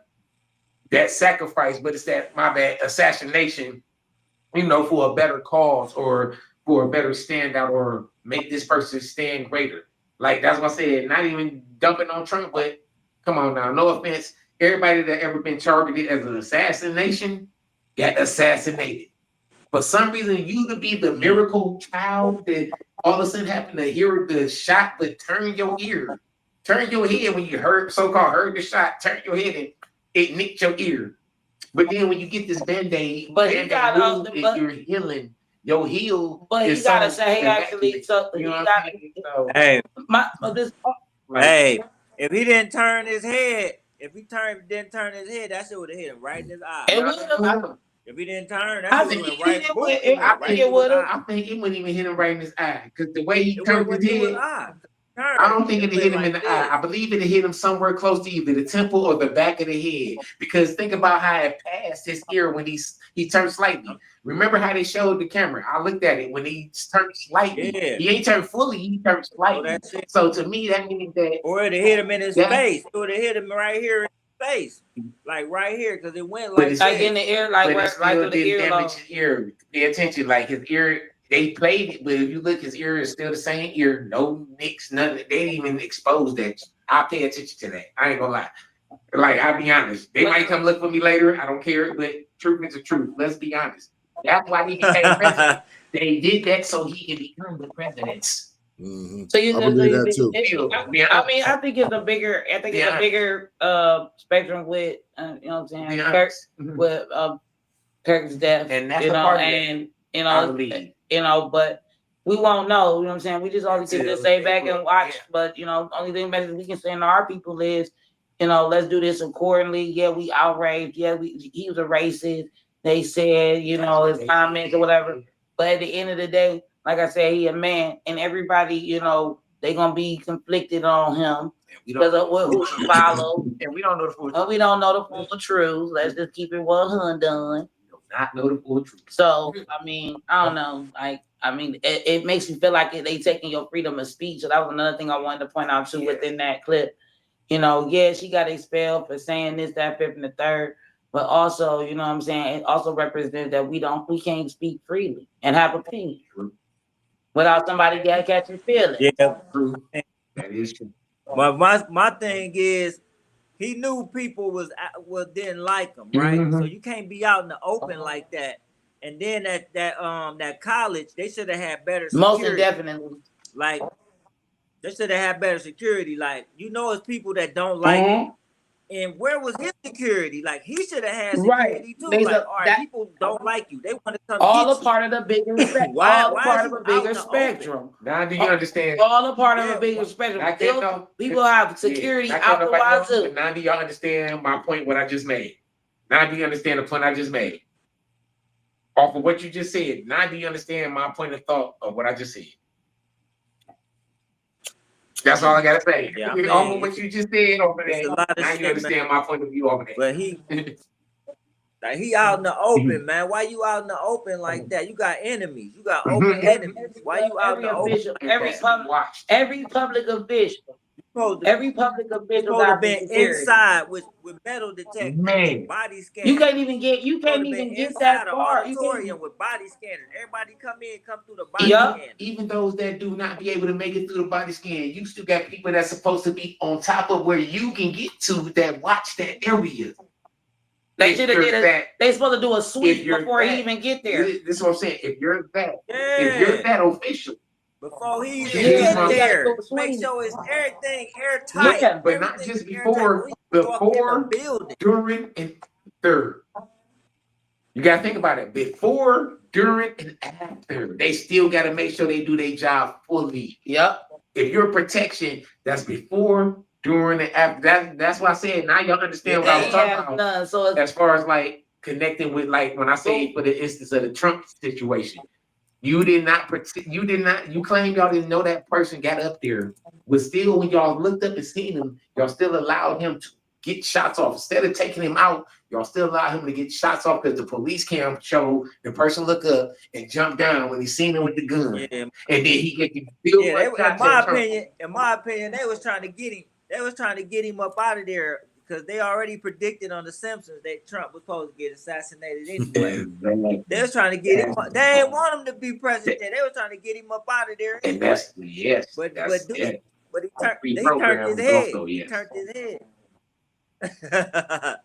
sacrifice, but it's that, my bad, assassination, you know, for a better cause or for a better standout or make this person stand greater. Like, that's what I said, not even dumping on Trump, but come on now, no offense. Everybody that ever been targeted as an assassination got assassinated. For some reason, you could be the miracle child that all of a sudden happened to hear the shot, but turn your head when you heard the shot, turn your head and it nicked your ear. But then when you get this Band-Aid, you're healing. Your heel. But you gotta say, hey, actually, so you know what I mean? Hey, if he didn't turn his head, didn't turn his head, that shit would have hit him right in his eye. If he didn't turn, that shit would have right. I think it wouldn't even hit him right in his eye, because the way he turned his head. I don't think it hit him in the eye. I believe it hit him somewhere close to either the temple or the back of the head. Because think about how it passed his ear when he turned slightly. Remember how they showed the camera? I looked at it when he turned slightly. Yeah. He ain't turned fully, he turned slightly. So to me, that means that. Or it hit him in his face. Or it hit him right here in his face. Like right here, because it went like in the ear, like right through the ear. Damage his ear. Pay attention, like his ear. They played it, but if you look, his ear is still the same ear, no nicks, nothing. They didn't even expose that. I pay attention to that. I ain't gonna lie. Like, I'll be honest. They might come look for me later. I don't care, but truth is the truth. Let's be honest. That's why he became president. They did that so he can become the president. Mm-hmm. So you I believe that too. I mean, I think it's a bigger spectrum with you know what I'm saying, with Kirk's death, and that's the part and you know, but we won't know, you know what I'm saying? We just always get to stay back and watch. But you know, only thing that we can say to our people is, you know, let's do this accordingly. Yeah, we outraged. Yeah, he was a racist. They said, you know, his comments or whatever. But at the end of the day, like I said, he a man, and everybody, you know, they gonna be conflicted on him because of who to follow. And we don't know the full truth. We don't know the full truth. Let's just keep it 100. Not know the full truth. So I mean, I don't know. It makes me feel like they taking your freedom of speech. So that was another thing I wanted to point out too within that clip. You know, yeah, she got expelled for saying this, that, fifth, and the third. But also, you know what I'm saying, it also represents that we can't speak freely and have opinion without somebody catching feelings. Yeah, that is true. But my thing is, he knew people didn't like him, right? Mm-hmm. So you can't be out in the open like that. And then that college, they should have had better security. Most definitely. Like, they should have had better security. Like, you know, it's people that don't like him. And where was his security? Like, he should have had security too. Like, all right, people don't like you. They want to come all get a part of the bigger spectrum. All a part of a bigger spectrum. Now do you understand? All a part of a bigger spectrum. People have security out the wazoo. Now do y'all understand my point? What I just made? Now do you understand the point I just made? Off of what you just said, now do you understand my point of thought of what I just said? That's all I gotta say. Yeah, I mean, Off of what you just said over it's a there, lot of now shit, you understand man. my point of view over there. But he out in the open, man. Why you out in the open like that? You got enemies. You got open enemies. Why you out in the open? Official, every public official, every public official Supposed to got been security. inside with metal detectors, Man. body scanners. You can't even get Inside that the far. You auditorium can't. with body scanners. Everybody come through the body scanner. Even those that do not be able to make it through the body scan, you still got people that's supposed to be on top of where you can get to that watch that area. They should have did it. They supposed to do a sweep before he even get there. This is what I'm saying. If you're that official, before he even get there, make sure it's everything airtight. Yeah, but not just before, during, and third. You gotta think about it. Before, during, and after. They still gotta make sure they do their job fully. Yep. If you're protection, that's before, during, and after. That's why I said now y'all understand what I was talking about. So as far as like connecting with, like when I say for the instance of the Trump situation. You claim y'all didn't know that person got up there, but still when y'all looked up and seen him, y'all still allowed him to get shots off. Instead of taking him out, y'all still allowed him to get shots off because the police cam showed the person look up and jump down when he seen him with the gun. Yeah. And then he get in my opinion, they was trying to get him. They was trying to get him up out of there because they already predicted on The Simpsons that Trump was supposed to get assassinated anyway. They was trying to get him. They didn't want him to be president. They were trying to get him up out of there anyway. And that's but he turned his head. He turned his head.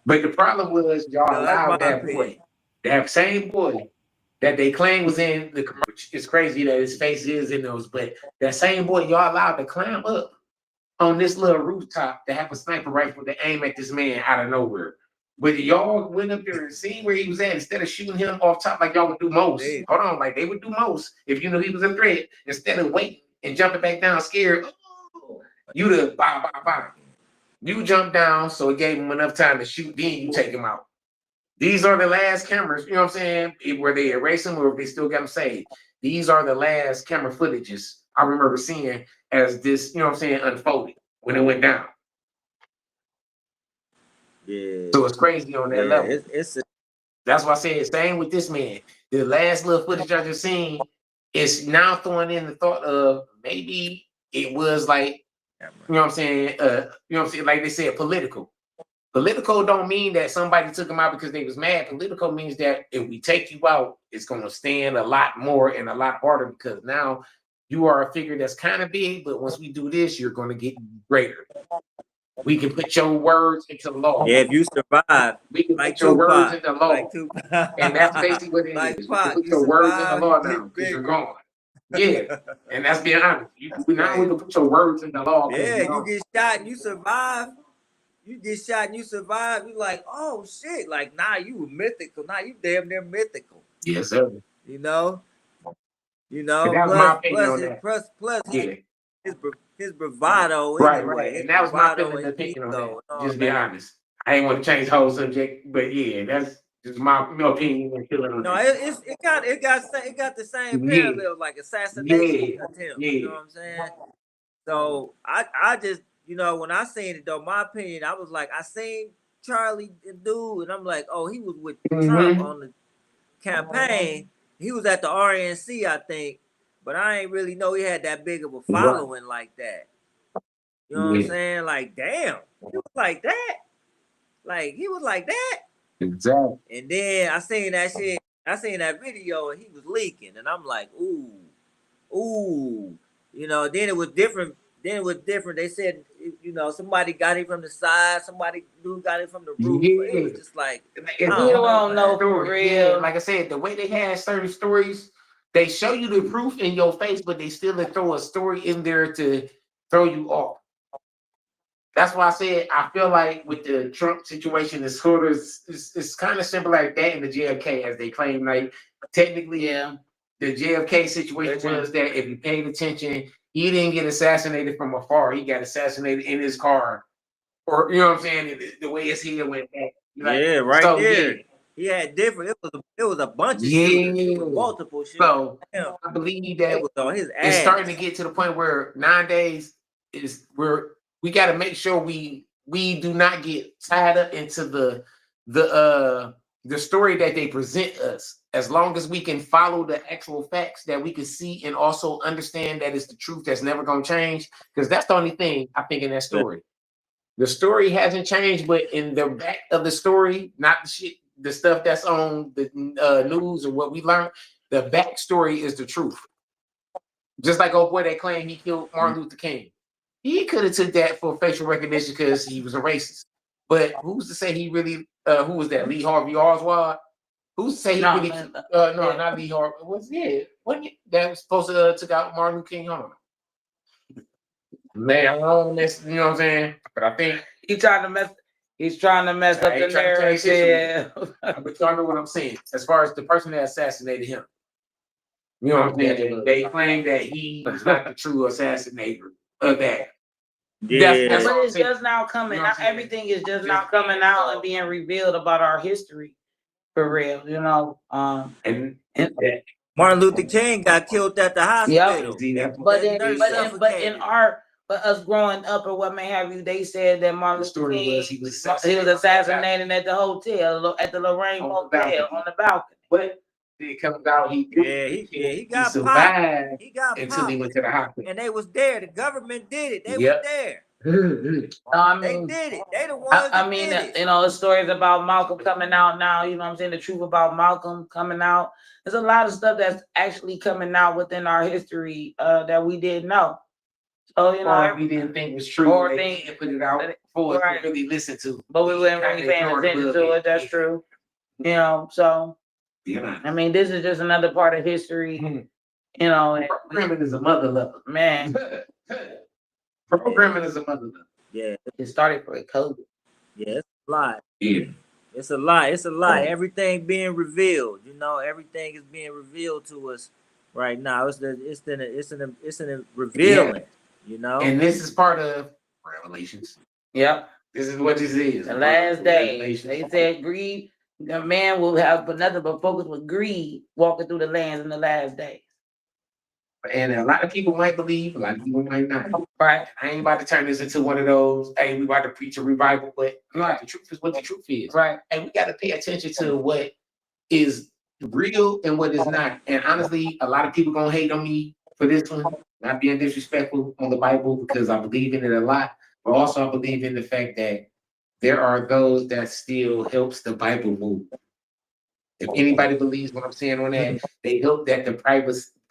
But the problem was y'all allowed that boy, that same boy that they claim was in the commercial. It's crazy that his face is in those, but that same boy y'all allowed to climb up on this little rooftop to have a sniper rifle to aim at this man out of nowhere. But y'all went up there and seen where he was at instead of shooting him off top like y'all would do most. Hold on, like they would do most if you knew he was a threat. Instead of waiting and jumping back down scared, you'd have bang. You jumped down, so it gave him enough time to shoot, then you take him out. These are the last cameras, you know what I'm saying? Where they erase them or if they still got them saved. These are the last camera footages I remember seeing as this, you know what I'm saying, unfolded when it went down. Yeah. So it's crazy on that level. That's why I said same with this man. The last little footage I just seen is now throwing in the thought of maybe it was like, you know what I'm saying? You know what I'm saying? Like they said, political. Political don't mean that somebody took him out because they was mad. Political means that if we take you out, it's going to stand a lot more and a lot harder because now you are a figure that's kind of big, but once we do this, you're going to get greater. We can put your words into law. Yeah, if you survive, we can like put your Tupac, words into law. And that's basically what it like is. Pac, You put your words in the law now because you're gone. Yeah, and that's being honest. Now we can put your words in the law. Yeah, you get shot and you survive. You get shot and you survive. You like, oh shit! Like now you were mythical. Now you damn near mythical. Yes, sir. You know. And that was my opinion on that. Plus, yeah. his bravado. Right, anyway. right. And that was my opinion on that. Just be honest. I ain't want to change the whole subject, but yeah, that's just my opinion and feeling on that. It got the same parallel, like assassination attempt. You know what I'm saying? So I just, you know, when I seen it though, my opinion, I was like, I seen Charlie do, and I'm like, oh, he was with Trump on the campaign. He was at the RNC, I think, but I ain't really know he had that big of a following like that. You know what I'm saying? Like, damn, he was like that. Like, he was like that. Exactly. And then I seen that shit. I seen that video and he was leaking, and I'm like, ooh. You know, then it was different. They said, you know, somebody got it from the side, somebody got it from the roof. Yeah. It was just like, you don't know for real. Yeah. Like I said, the way they had certain stories, they show you the proof in your face, but they still throw a story in there to throw you off. That's why I said I feel like with the Trump situation, it's sort of it's kind of simple like that in the JFK, as they claim. Like technically, the JFK situation was that if you paid attention, he didn't get assassinated from afar. He got assassinated in his car, or you know what I'm saying. The way his head went back, Yeah, right so, there. yeah. He had different. It was a bunch of Yeah. shooters. It was multiple shooters. So Damn. I believe It that was on his it's ass. starting to get to the point where nowadays we got to make sure we do not get tied up into the story that they present us. As long as we can follow the actual facts that we can see and also understand that it's the truth that's never gonna change, because that's the only thing I think in that story. The story hasn't changed, but in the back of the story, not the shit, the stuff that's on the news or what we learned, the backstory is the truth. Just like old boy that claimed he killed Martin Luther King. He could have took that for facial recognition because he was a racist. But who's to say he really, who was that, Lee Harvey Oswald? Who's to say he really, no, not Lee Harvey, wasn't it? That was supposed to took out Martin Luther King home. Man, I don't mess, you know what I'm saying? But I think he's trying to mess up the narrative. But y'all know what I'm saying. As far as the person that assassinated him, you know what I'm saying? They claim that he was not the true assassinator of that. Yeah. But it's just now coming. Not everything is just now coming out and being revealed about our history, for real. You know. And Martin Luther King got killed at the hospital. But us growing up or what may have you, they said that Martin Luther King he was assassinated at the hotel, at the Lorraine Motel on the balcony. But it comes out he got survived popped. He got until he went to the hospital. And they was there. The government did it. They were there. I mean, they did it. They the ones that did it. You know, the stories about Malcolm coming out now, you know what I'm saying? The truth about Malcolm coming out. There's a lot of stuff that's actually coming out within our history that we didn't know. So, you know, we didn't think was true, or they didn't put it out for us to really listen to. But we weren't really paying attention to it. That's true. You know, so I mean, this is just another part of history. You know, programming is a mother lover, man. Programming is a mother lover. Yeah, it started for COVID. Yeah, it's a lot. Yeah, it's a lot. It's a lot. Everything being revealed. You know, everything is being revealed to us right now. It's an revealing. Yeah. You know, and this is part of Revelations. Yep, this is what this is. The last days. They said greed. The man will have nothing but focus with greed walking through the lands in the last days. And a lot of people might believe, a lot of people might not. Right. I ain't about to turn this into one of those, hey, we about to preach a revival, but the truth is what the truth is. Right. And we got to pay attention to what is real and what is not. And honestly, a lot of people gonna hate on me for this one, not being disrespectful on the Bible, because I believe in it a lot, but also I believe in the fact that there are those that still helps the Bible move. If anybody believes what I'm saying on that, they hope that the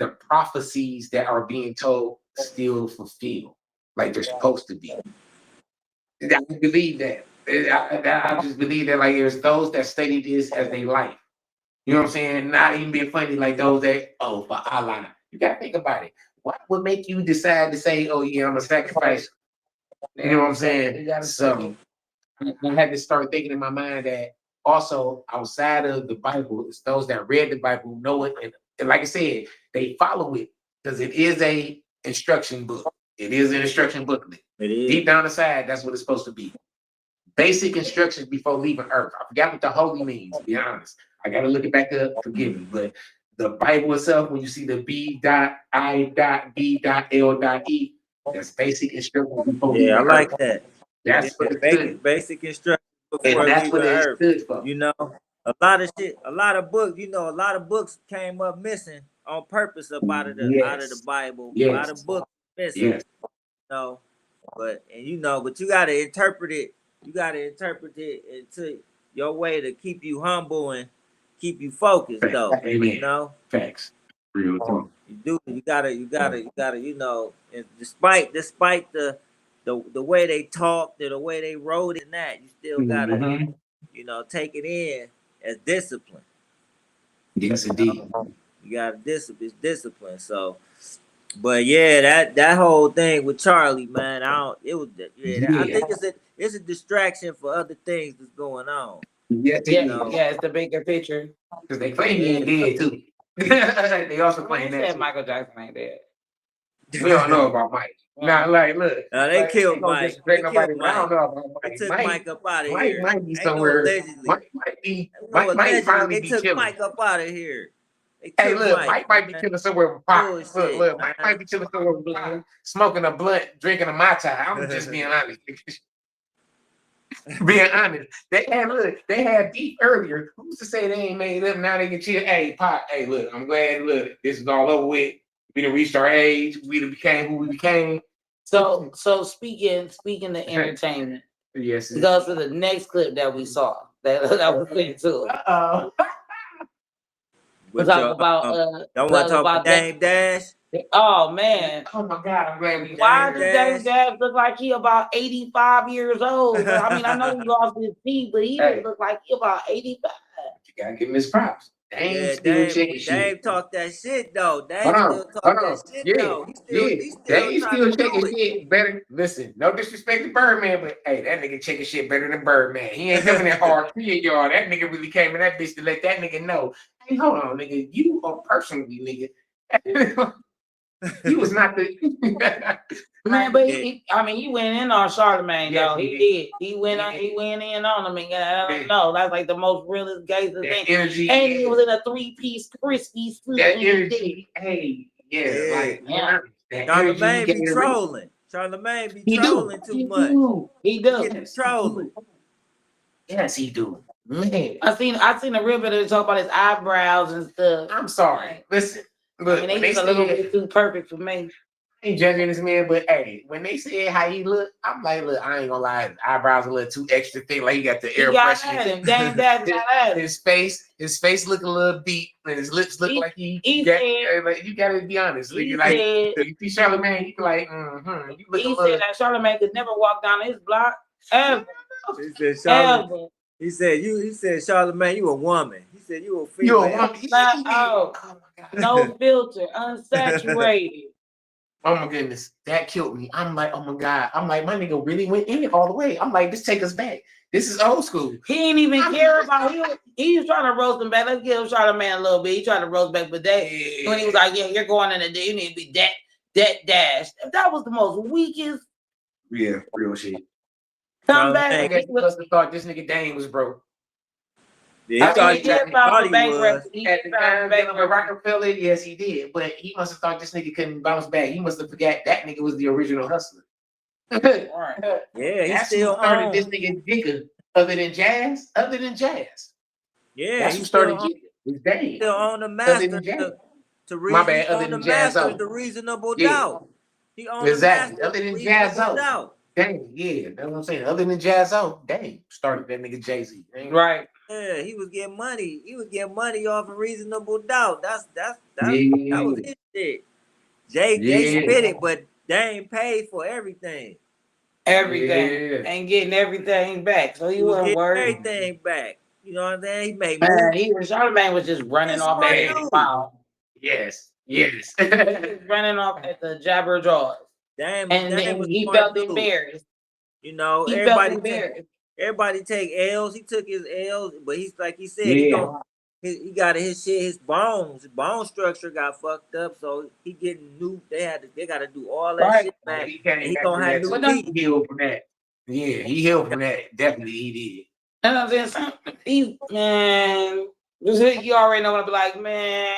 prophecies that are being told still fulfill like they're supposed to be. I believe that. I just believe that, like, there's those that study this as their life. You know what I'm saying? Not even being funny, like those that, oh, for Allah. You gotta think about it. What would make you decide to say, oh yeah, I'm a sacrifice? You know what I'm saying? So I had to start thinking in my mind that also outside of the Bible, it's those that read the Bible know it, and like I said, they follow it because it is a instruction book. It is an instruction booklet. It is. Deep down inside, that's what it's supposed to be. Basic instructions before leaving Earth. I forgot what the holy means, to be honest. I got to look it back up. Forgive me, but the Bible itself, when you see the B.I.B.L.E, that's basic instructions before leaving Earth. I like that. That's what it's basic instructions before and that's what leaving it Earth. stood for. You know, a lot of shit, a lot of books. You know, a lot of books came up missing on purpose out of the Bible. Yes. A lot of books missing. Yes. You know, but you gotta interpret it. You gotta interpret it into your way to keep you humble and keep you focused. Facts. Though, Amen. you know, Facts. Real talk. You gotta, you know, and despite the way they talked, the way they wrote it and that, you still gotta, you know, take it in as discipline. Yes, indeed. You gotta discipline. So, but yeah, that whole thing with Charlie, man, I think it's a distraction for other things that's going on. Yeah, it's the bigger picture. Because they claim he ain't dead too. They also claim that Michael Jackson ain't dead. We don't know about Mike. Nah, like, look. They like, killed ain't no Mike. disrespect They nobody, killed but I don't Mike. know about They Mike. took Mike up out of Mike here. might be Ain't no somewhere. allegedly. Mike might be. No, Mike might allegedly. finally They be took chilling. Mike up out of here. They Hey, took look, Mike might be man. chilling somewhere with Pop. Bullshit, Look, man. Mike might be chilling somewhere with Pop, smoking a blunt, drinking a Mai Tai. I'm just being honest. Being honest. They had beef earlier. Who's to say they ain't made up? Now they can chill. Hey, Pop, hey, look, I'm glad, look, this is all over with. We done reached our age. We done became who we became. So speaking of entertainment, Yes. it goes to the next clip that we saw that was linked to it. Uh-oh. We talk about don't want to talk about Dame Dash. Oh man! Oh my God! I'm glad we. Why does Dame Dash look like he about 85 years old? I mean, I know he lost his teeth, but he look like he about 85. You gotta give him his props. Dame Dame checking shit. Dame talk that shit though. Dame Hold still talk on. that shit though. He still Dame trying still to do checking it. shit better. Listen, no disrespect to Birdman, but hey, that nigga checking shit better than Birdman. He ain't coming that hard to y'all. That nigga really came in that bitch to let that nigga know. Hey, hold on, nigga. You are personally, nigga. You was not the man, but he went in on Charlamagne, Yes, though. he He did. He went in on him, and I don't know. That's like the most realest gangster thing. Energy, and he was in a 3-piece crispy suit. That energy, hey, like that Charlamagne energy. be trolling. Charlamagne be trolling too much. He do. He trolling. Yes, he do. Man, I seen a real bit of talk about his eyebrows and stuff. I'm sorry. Listen, look, I mean, they just a little bit too perfect for me. I ain't judging this man, but hey, when they said how he look, I'm like, look, I ain't gonna lie, his eyebrows a little too extra thick. Like he got the airbrush. His face look a little beat, and his lips look like he like you gotta be honest. You see Charlamagne, you be like, You look he said that Charlamagne could never walk down his block ever. He said Charlamagne, you a woman. He said you a female. You a woman. Oh my God. No filter, unsaturated. Oh my goodness, that killed me. I'm like, oh my God. I'm like, my nigga really went in it all the way. I'm like, this take us back. This is old school. He ain't even care about him. He was trying to roast him back. Let's give Charlamagne a little bit. He tried to roast back, but when he was like, yeah, you're going in the day, you need to be that dash. That was the most weakest. Yeah, real shit. Come back. I guess he must have thought this nigga Dame was broke. Yeah, he thought he was. At the time, dealing with Rockefeller, yes, he did. But he must have thought this nigga couldn't bounce back. He must have forgot that nigga was the original hustler. Yeah, he That's still who started on. this nigga Digger. Other than jazz. Yeah, that's he who started still Digger. Was Dame. Still on the master to My bad. Other than Jazz the reasonable doubt. He on exactly. the Other than reasonable doubt. Dang, yeah, that's what I'm saying. Other than Jazzo, dang, started that nigga Jay-Z. Right. Yeah, he was getting money. He was getting money off of reasonable doubt. That was his shit. Jay spit it, but they ain't paid for everything. And getting everything back. So he wasn't worried. Everything back. You know what I'm saying? He made Charlamagne was just running off at the foul. Yes. Running off at the jabber jaws. And then he felt embarrassed. You know, everybody take L's. He took his L's, but he's like he said, he got his bone structure got fucked up, so he getting new. They got to do all that shit back. He gonna have new teeth. He healed from that. Yeah, he healed from that. Definitely, he did. And I'm saying, you already know what I'll be like, man.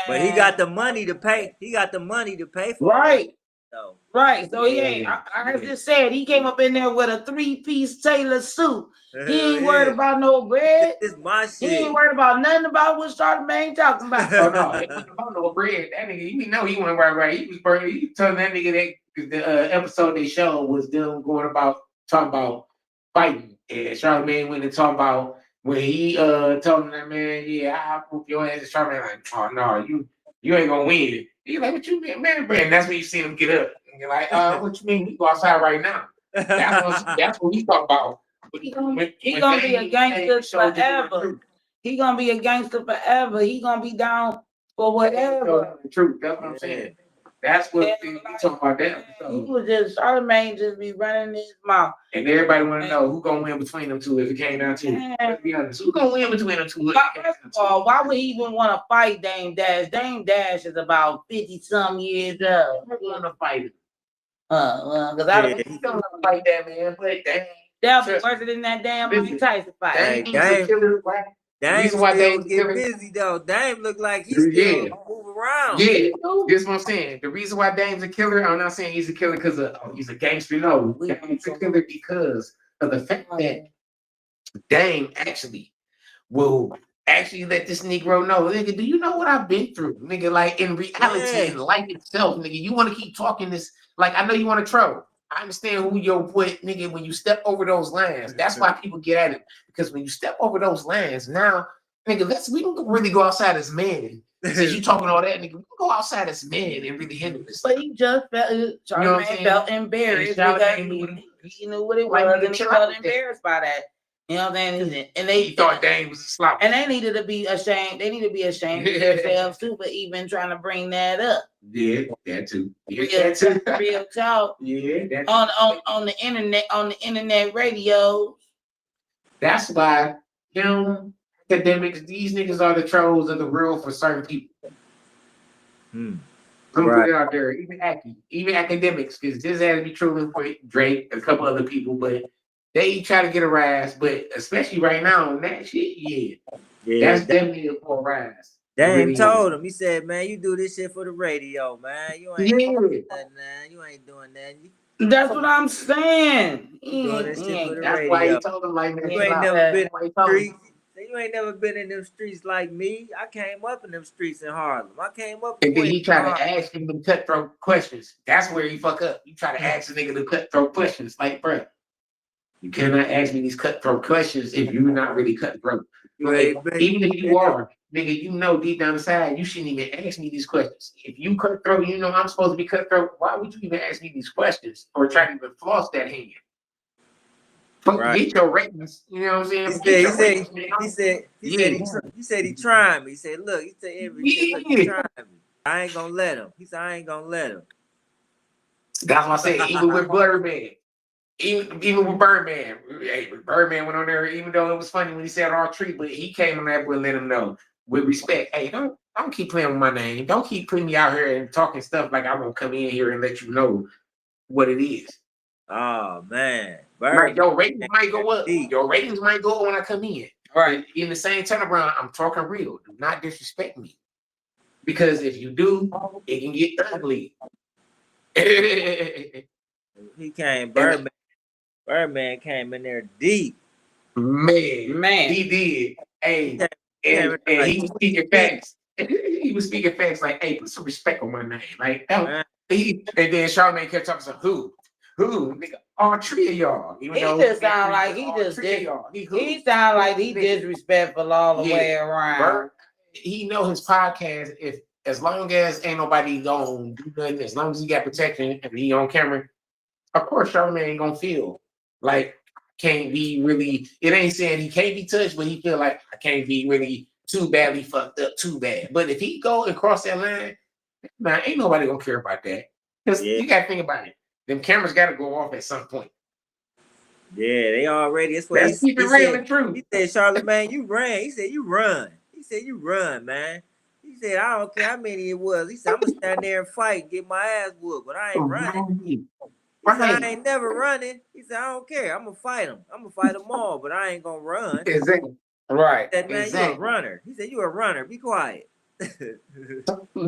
But he got the money to pay. He got the money to pay for it. So. Right. So he ain't. I just said he came up in there with a 3-piece tailor suit. He ain't worried about no bread. This is my shit. He ain't worried about nothing about what Charlamagne talking about. Oh no, it wasn't about no bread. That nigga, you know he wasn't right. He was burning. He telling that nigga that the episode they showed was them talking about fighting. And Charlamagne went and talking about when he told him that, man, yeah, I'll whoop your ass. Charlamagne like, oh no, you ain't gonna win. He like, what you mean, man? And that's when you see him get up. And you're like, what you mean? We go outside right now. That's what we talk about. He gonna be a gangster forever. He gonna be a gangster forever. He gonna be down for whatever. The truth. That's what I'm saying. That's what we talking about that. He was just Charlamagne just be running his mouth. And everybody want to know who gonna win between them two if it came down to it. Let's be honest. Who gonna win between them two? First of all, why would he even want to fight Dame Dash? Dame Dash is about 50-some years old. Who's gonna fight him? Because I don't He don't want to fight that man, but damn. They'll be worse than that damn Mike Tyson fight. Hey, Dame, Dame reason why still Dame's get killing- busy though. Dame look like he still move around. Yeah, that's what I'm saying. The reason why Dame's a killer, I'm not saying he's a killer because he's a gangster. No, Dame's a killer because of the fact that Dame actually will actually let this Negro know, nigga, do you know what I've been through? Nigga, like in reality, in life itself, nigga, you want to keep talking this, like I know you want to troll. I understand who your boy, nigga, when you step over those lines, that's why people get at it. Because when you step over those lines, now, nigga, we can really go outside as men. Since you talking all that, nigga, we can go outside as men and really handle this. But he just felt, Charlamagne felt embarrassed because he knew what it was and he felt embarrassed by that. You know what I'm saying? And they thought Dame was a slop. And they needed to be ashamed. They need to be ashamed of themselves too for even trying to bring that up. Yeah, that too. Yeah, that too. Real talk. Yeah, that on the internet radio. That's why academics, these niggas are the trolls of the world for certain people. I'm gonna put it out there, even academics, because this has to be true for Drake and a couple other people, but they try to get a rise, but especially right now on that shit, that's definitely a poor rise. Dame Really told him, he said, man, you do this shit for the radio, man. You ain't doing nothing, man. You ain't doing nothing. That's what I'm saying. Doing this shit for the That's radio. why he told him like, man, You ain't never been in the streets. You ain't never been in them streets like me. I came up in them streets in Harlem. I came up. And then he tried to ask him them cutthroat questions. That's where he fuck up. You try to ask a nigga the cutthroat questions, like, bro, you cannot ask me these cutthroat questions if you're not really cutthroat. Like, even if you are, nigga, you know deep down inside, you shouldn't even ask me these questions. If you cutthroat, you know I'm supposed to be cutthroat. Why would you even ask me these questions or try to even floss that hand? Get your ratings, you know what I'm saying? He said he trying me. He said, look, he said he trying me. I ain't gonna let him. He said, I ain't gonna let him. That's what I said. Even with Birdman, even with Birdman, Birdman went on there. Even though it was funny when he said all tree, but he came on that and let him know with respect. Hey, don't keep playing with my name. Don't keep putting me out here and talking stuff like I won't come in here and let you know what it is. Oh man, right, your ratings might go up. Your ratings might go up when I come in. Right. In the same turnaround, I'm talking real. Do not disrespect me. Because if you do, it can get ugly. He came, Birdman came in there deep. Man, he did. Hey, and he was speaking facts. He was speaking facts like, hey, put some respect on my name. Like, and then Charlamagne kept talking about who? Nigga, all three of y'all. He just sound like he sound like he disrespectful all the way around. He know his podcast. If as long as ain't nobody gonna do nothing, as long as he got protection and he on camera, of course Charlamagne ain't gonna feel like can't be really. It ain't saying he can't be touched, but he feel like I can't be really too badly fucked up, too bad. But if he go and cross that line, man, ain't nobody gonna care about that. Because you gotta think about it. Them cameras got to go off at some point. Yeah, they already. That's what he said. He said, Charlamagne, you ran. He said, you run. He said, you run, man. He said, I don't care how many it was. He said, I'm going to stand there and fight and get my ass whooped, but I ain't running. He said, I ain't never running. He said, I don't care. I'm going to fight them. I'm going to fight them all, but I ain't going to run. Exactly. Right. He said, man, you a runner. He said, you a runner. Be quiet.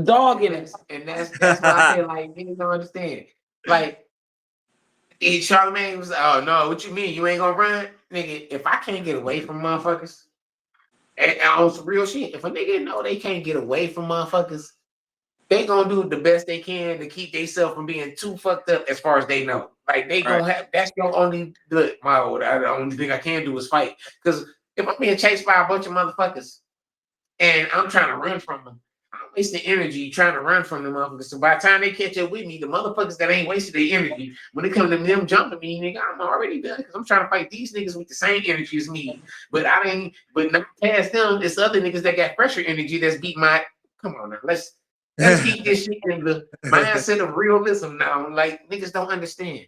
Dogging us. And that's why I feel like niggas don't understand. Like, Charlamagne was, oh no, what you mean? You ain't gonna run? Nigga, if I can't get away from motherfuckers, and on some real shit, if a nigga know they can't get away from motherfuckers, they gonna do the best they can to keep themselves from being too fucked up as far as they know. Like, they gonna have, that's your only good, the only thing I can do is fight. Because if I'm being chased by a bunch of motherfuckers and I'm trying to run from them, I'm wasting energy trying to run from the motherfuckers. So by the time they catch up with me, the motherfuckers that ain't wasted their energy, when it comes to them jumping me, nigga, I'm already done. Because I'm trying to fight these niggas with the same energy as me. But not past them, it's other niggas that got fresher energy that's beat my, come on now, let's Let's keep this shit in the mindset of realism now. Like, niggas don't understand.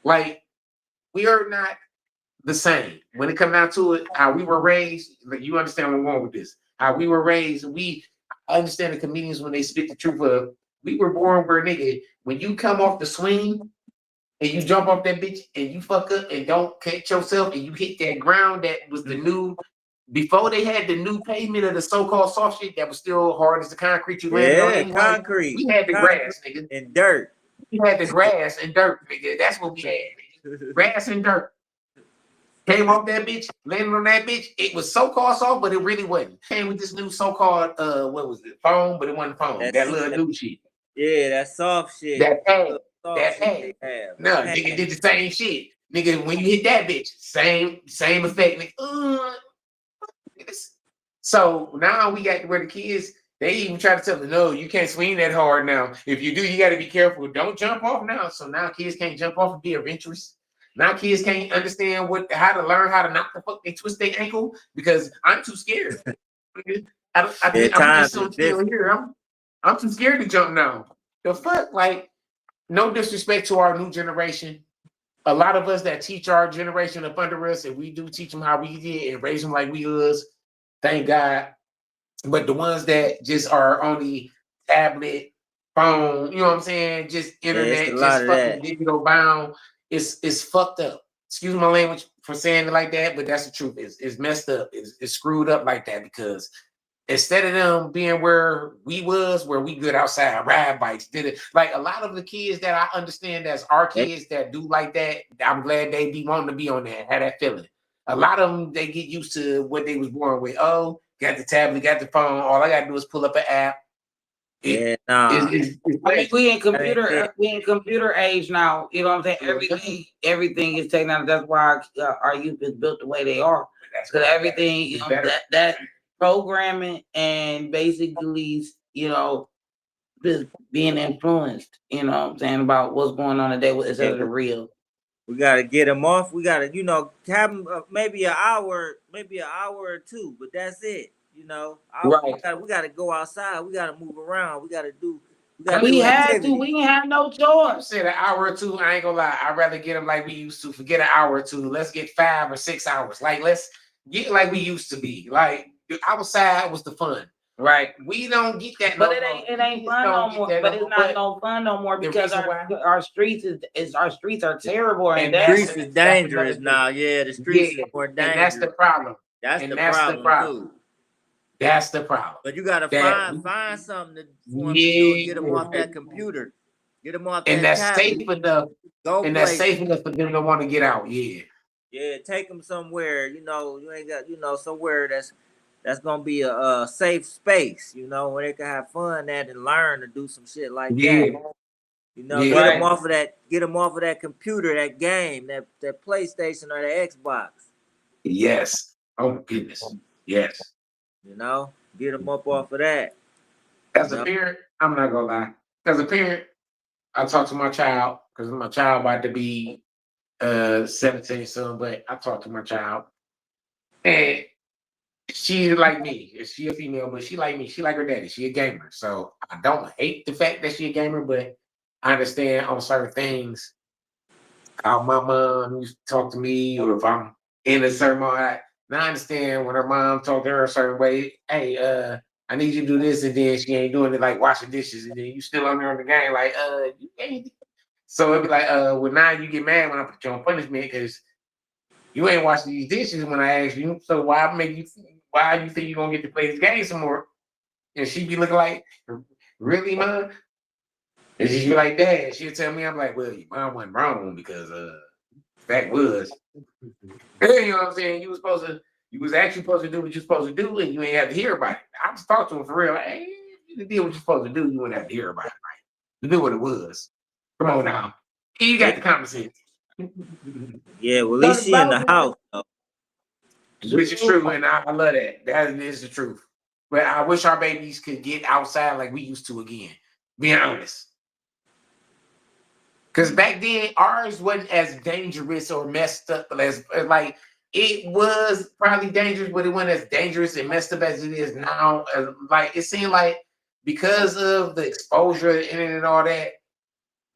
Like, we are not the same. When it comes down to it, how we were raised, like, you understand where I'm going with this. How we were raised, we understand the comedians when they spit the truth of, we were born where, nigga, when you come off the swing and you jump off that bitch and you fuck up and don't catch yourself and you hit that ground that was the new, before they had the new pavement of the so-called soft shit that was still hard as the concrete you landed on. Anyway, concrete. we had the grass, nigga. And dirt. We had the grass and dirt, nigga. That's what we had, nigga. Grass and dirt. Came off that bitch, landed on that bitch. It was so-called soft, but it really wasn't. Came with this new so-called, what was it? Foam, but it wasn't foam. That little new shit. Yeah, that soft shit. That pad. That pad. No, nigga did the same shit. Nigga, when you hit that bitch, same effect. Nigga, so now we got to where the kids, they even try to tell them, no, you can't swing that hard now. If you do, you got to be careful. Don't jump off now. So now kids can't jump off and be adventurous. Now kids can't understand how to learn how to not the fuck they twist their ankle because I'm too scared. I'm too scared to jump now. The fuck, like, no disrespect to our new generation. A lot of us that teach our generation up under us, and we do teach them how we did and raise them like we was, thank God. But the ones that just are on the tablet, phone, you know what I'm saying, just internet, just fucking digital bound, it's fucked up. Excuse my language for saying it like that, but that's the truth. It's messed up. It's screwed up like that because instead of them being where we good outside, ride bikes, did it. Like a lot of the kids that I understand as our kids that do like that, I'm glad they be wanting to be on there, have that feeling. A lot of them, they get used to what they was born with. Oh, got the tablet, got the phone. All I gotta do is pull up an app. I mean, we in computer age now. You know what I'm saying? Everything is technology. That's why our youth is built the way they are. Because everything, you know, that programming and basically, you know, just being influenced. You know what I'm saying, about what's going on today instead of the real. We gotta get them off. We gotta, you know, have them maybe an hour or two, but that's it. You know, we gotta go outside. We gotta move around. We had to. We ain't have no choice. Said an hour or two. I ain't gonna lie. I'd rather get them like we used to. Forget an hour or two. Let's get 5 or 6 hours. Like let's get like we used to be. Like outside was the fun. Right. We don't get that. But it ain't fun no more. But it's not no fun no more because our streets are terrible and the streets is dangerous now. Yeah, the streets are more dangerous. And that's the problem. That's the problem too. That's the problem. But you gotta find something for them to do. Get them off that computer. Get them off that and that's tablet. safe enough. That's safe enough for them to want to get out. Yeah. Yeah, take them somewhere. You know, you ain't got somewhere that's gonna be a safe space. You know, where they can have fun at and learn to do some shit like that. You know, get them off of that. Get them off of that computer, that game, that PlayStation or the Xbox. Yes. Oh goodness. Yes. You know, get them up off of that. As a parent, I'm not gonna lie. As a parent, I talk to my child because my child about to be 17 soon, but I talk to my child, and she like me. She a female, but she like me. She like her daddy. She a gamer, so I don't hate the fact that she a gamer, but I understand on certain things how my mom used to talk to me, or if I'm in a certain moment. Now I understand when her mom talked to her a certain way. Hey, I need you to do this, and then she ain't doing it, like washing dishes, and then you still on there in the game, like you ain't. So it'd be like, well, now you get mad when I put you on punishment because you ain't washing these dishes when I ask you. So why you think you're gonna get to play this game some more? And she'd be looking like, really, Mom? And she'd be like, Dad. She'd tell me, I'm like, well, your mom wasn't wrong because fact was, you know what I'm saying? You was actually supposed to do what you're supposed to do, and you ain't have to hear about it. I just talked to him for real. Like, hey, you did what you're supposed to do, you wouldn't have to hear about it. Right? You knew what it was. Come on now. You got the conversation. Yeah, well, at least she in the house, though. Which is true, and I love that. That is the truth. But I wish our babies could get outside like we used to again. Being honest. Because back then, ours wasn't as dangerous or messed up as like it was probably dangerous, but it wasn't as dangerous and messed up as it is now. Like it seemed like because of the exposure of the internet and all that,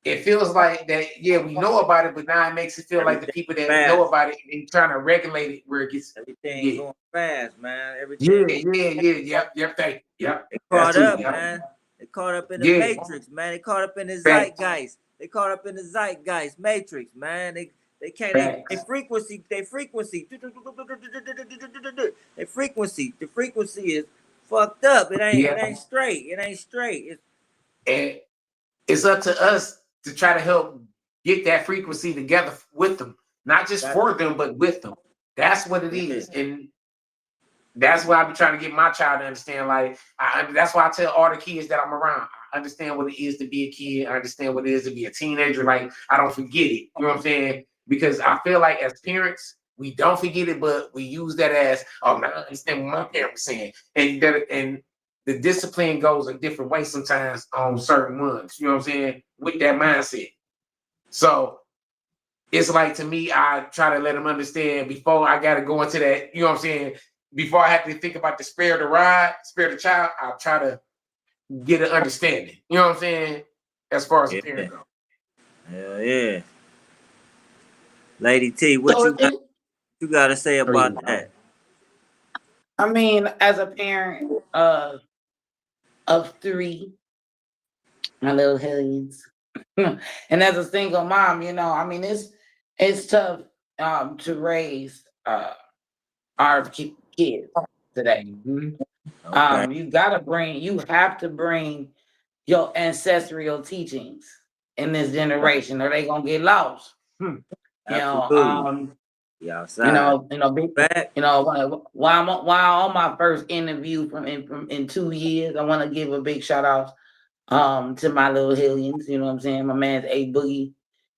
it feels like that, yeah, we know about it, but now it makes it feel like the people that know about it and trying to regulate it where it gets everything going fast, man. Everything. Yep, thank you. Yep. They caught up, man. They caught up in the matrix, man. They caught up in the zeitgeist. They caught up in the zeitgeist matrix, man. They can't. They frequency. The frequency is fucked up. It ain't straight. It ain't straight. It's up to us to try to help get that frequency together with them, not just for them, but with them. That's what it is, and that's what I be trying to get my child to understand. Like, that's why I tell all the kids that I'm around, I understand what it is to be a kid. I understand what it is to be a teenager. Like, I don't forget it. You know what I'm saying? Because I feel like as parents, we don't forget it, but we use that as, oh, man, I understand what my parents were saying, and the discipline goes a different way sometimes on certain ones, you know what I'm saying, with that mindset. So it's like, to me, I try to let them understand before I got to go into that, you know what I'm saying, before I have to think about the spare the ride, spare the child, I'll try to get an understanding, you know what I'm saying, as far as the parent goes. Hell yeah. Lady T, what you got to say about that? I mean, as a parent of 3, my little hellions, and as a single mom, you know, I mean, it's tough to raise our kids today. Okay. You have to bring your ancestral teachings in this generation, or they gonna get lost. You know, while on my first interview in 2 years, I want to give a big shout out to my little hellions. You know what I'm saying? My man's A Boogie, you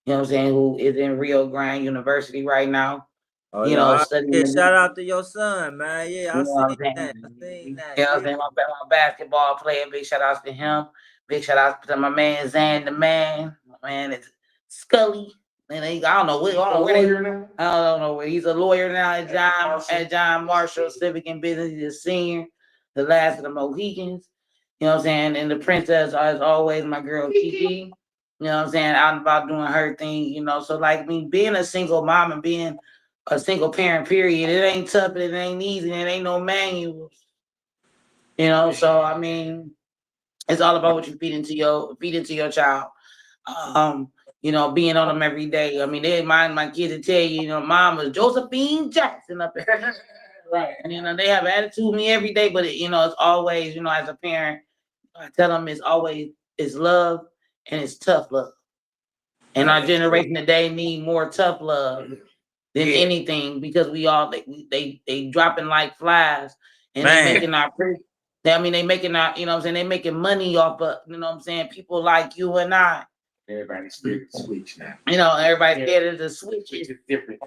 know what I'm saying, who is in Rio Grande University right now. Oh, you know, studying. Shout out to your son, man. Yeah, I seen that. You know what I'm saying? My basketball player, big shout outs to him. Big shout outs to my man Zan the Man. My man is Scully. And I don't know where. I don't know where. He's a lawyer now at John Marshall Civic and Business. He's a senior, the last of the Mohicans. You know what I'm saying? And the princess, as always, my girl Kiki. You know what I'm saying? Out and about doing her thing. You know, so like me being a single mom and being a single parent, period, it ain't tough. It ain't easy. It ain't no manuals. You know, so I mean, it's all about what you feed into your child. You know, being on them every day. I mean, my kids to tell you, you know, mom was Josephine Jackson up there. Right. And, you know, they have attitude with me every day, but, you know, it's always, you know, as a parent, I tell them it's love and it's tough love. And our generation today need more tough love than anything, because we all, they dropping like flies, and they making our, they making our, you know what I'm saying, they making money off of, you know what I'm saying, people like you and I. Everybody's scared to switch now. You know, everybody's scared of the switches. It's different.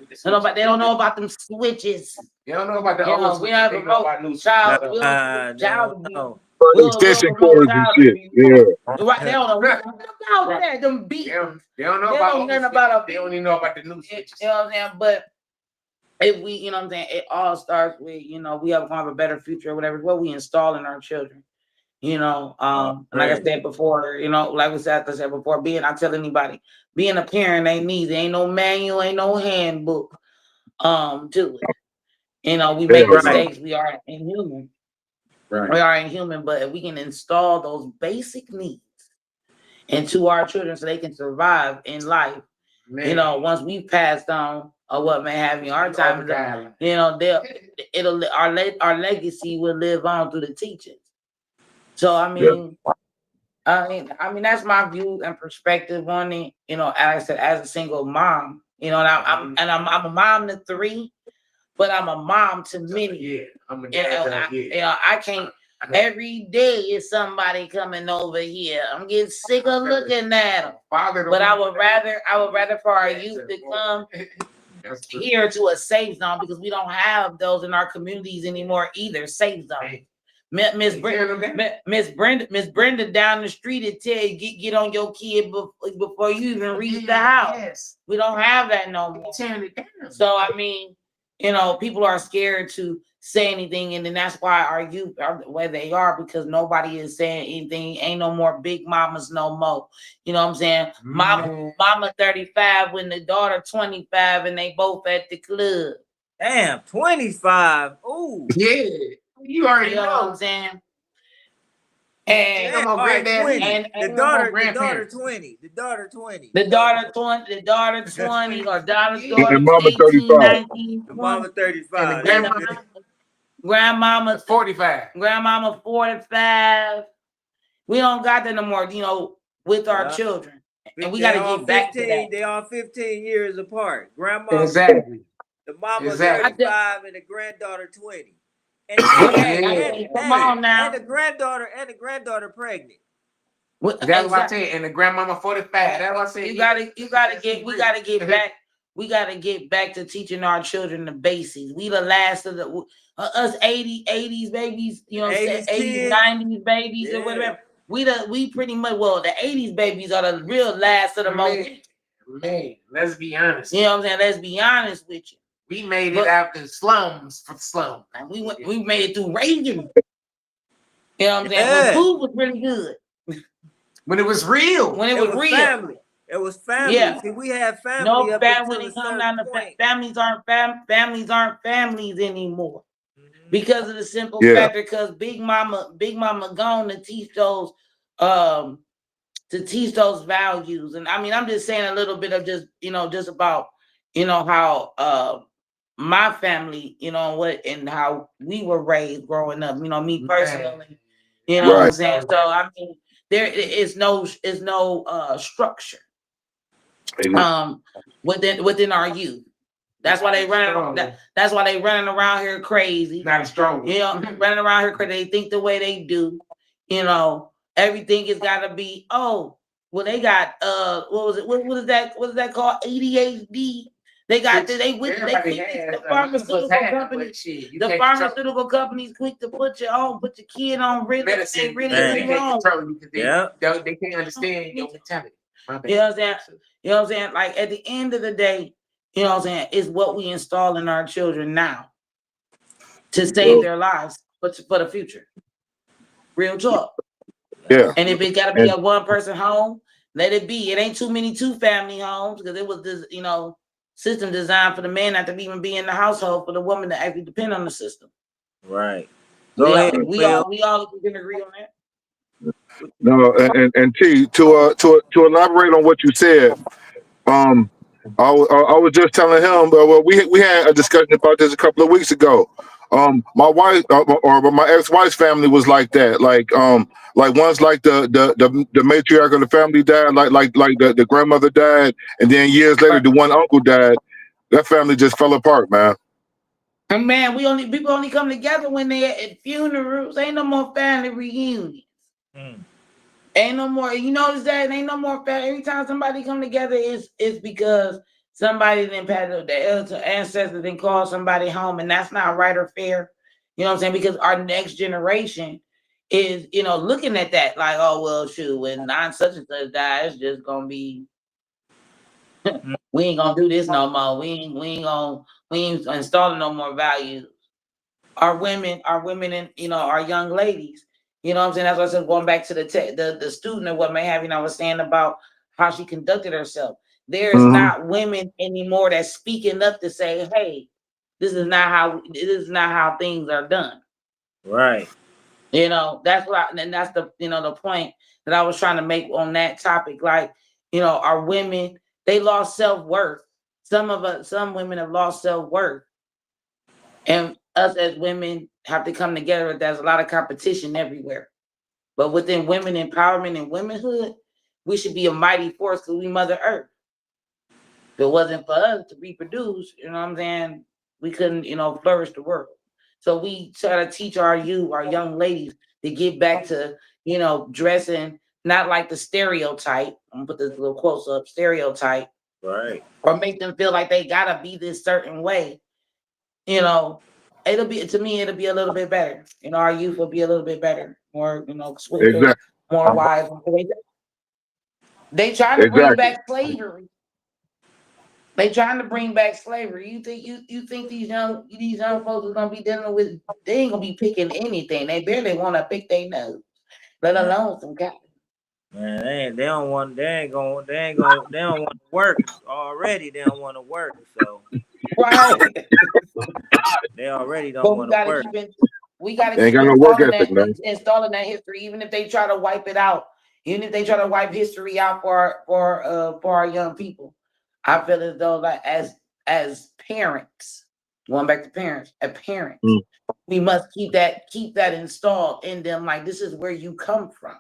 They don't know about them switches. They don't know about the old switches. We have a remote child. Extension cords and shit. Yeah. Right. They don't know. Them beats. They don't know about. They don't even know about the new switches. You know what I'm saying? But if we, you know what I'm saying, it all starts with, you know, we have a better future or whatever. What we install in our children. You know, like I said before, you know, like I said before, I tell anybody, being a parent ain't easy. Ain't no manual, ain't no handbook to it. You know, we make mistakes. We are inhuman. Right. We are inhuman, but if we can install those basic needs into our children so they can survive in life, you know, once we've passed on or what may have in our time, you know, our legacy will live on through the teachings. So I mean, that's my view and perspective on it. You know, as I said, as a single mom, you know, and I'm a mom to 3, but I'm a mom to many. Yeah, I'm a dad. I can't. Every day is somebody coming over here. I'm getting sick of looking at them. But I would rather for our youth to come here to a safe zone, because we don't have those in our communities anymore either. Safe zone. Miss Brenda down the street to tell you get on your kid before you even reach the house. We don't have that no more. So I mean, you know, people are scared to say anything, and then that's why our youth are where they are, because nobody is saying anything. Ain't no more big mamas no more. You know what I'm saying? Mama 35 when the daughter 25, and they both at the club. Damn, 25. Ooh. Yeah. You already know what I'm saying? And, all right, 20. and the daughter 20. The daughter 20. The daughter 20, the daughter 20, or daughter And mama 18, 35. 19, The mama 35. And grandmama 45. Grandmama 45. We don't got that no more, you know, with our children. And we got to get back to that. They are 15 years apart. Grandma, Exactly. The mama Exactly. 35 and the granddaughter 20. And, Come on now. And the granddaughter pregnant. That's what I said. And the grandmama 45. That's what I said. We gotta get back to teaching our children the basics. We the last of the us 80s babies, you know what I'm saying? 80s, 90s babies or whatever. We pretty much, well, the 80s babies are the real last of the most. Man, let's be honest. You know what I'm saying? Let's be honest with you. We made it out the slums for the slum. And we made it through Reagan. You know what I'm saying? When food was really good. When it was real. When it was real. Family. It was family. Yeah. See, we had family. No up family. until a Come certain down to point. families aren't families anymore. Because of the simple factor, because Big Mama gone to teach those values. And I mean, I'm just saying a little bit of just about, how my family, what and how we were raised growing up, me personally, what I'm saying. So I mean, there is no structure within our youth. That's why they running. That's why they running around here crazy. Not strong. Running around here crazy. They think the way they do. Everything has got to be. Oh, well, they got what was it? What is that? What is that called? ADHD. They got the pharmaceutical companies. The pharmaceutical companies quick to put your kid on really. Medicine. They really wrong. They can't understand your mentality. You know what I'm saying? You know what I'm saying? Like at the end of the day, you know what I'm saying, is what we install in our children now to save their lives, but for the future. Real talk. Yeah. And if it gotta be a one-person home, let it be. It ain't too many two-family homes, because it was this, system designed for the man not to even be in the household, for the woman to actually depend on the system. Right. We all can agree on that. No, and T, to elaborate on what you said, I was just telling him. Well, we had a discussion about this a couple of weeks ago. My wife or my ex-wife's family was like that. Like once like the matriarch of the family died, like the grandmother died, and then years later the one uncle died. That family just fell apart, man. And man, people only come together when they at funerals. Ain't no more family reunions. Ain't no more. You notice that? Ain't no more family. Every time somebody come together, it's because somebody didn't pass the ancestors didn't call somebody home, and that's not right or fair. You know what I'm saying? Because our next generation is, looking at that like, oh well, shoot, when such and such die, it's just gonna be. We ain't gonna do this no more. We ain't installing no more values. Our women, and our young ladies. You know what I'm saying? That's why I said, going back to the student or what may have, I was saying about how she conducted herself. There's not women anymore that's speaking up to say, hey, this is not how things are done. Right. That's that's the point that I was trying to make on that topic. Like, our women, they lost self-worth. Some women have lost self-worth. And us as women have to come together. There's a lot of competition everywhere. But within women empowerment and womanhood, we should be a mighty force because we Mother Earth. If it wasn't for us to reproduce, you know what I'm saying, we couldn't, flourish the world. So we try to teach our youth, our young ladies, to get back to, dressing not like the stereotype. I'm gonna put this little quotes up, stereotype. Right. Or make them feel like they gotta be this certain way. It'll be a little bit better. Our youth will be a little bit better, more, swifter, more wise. They try to bring back slavery. They trying to bring back slavery. You think these young folks are gonna be dealing with? They ain't gonna be picking anything. They barely want to pick their nose, let alone some cotton. Man, they don't want to work already. They don't want to work, so Right. they already But don't want to work. we gotta They ain't keep got no work ethic, man. installing that history, even if they try to wipe it out, even if they try to wipe history out for our young people. I feel as though, like, as parents, going back to parents, we must keep that installed in them. Like, this is where you come from,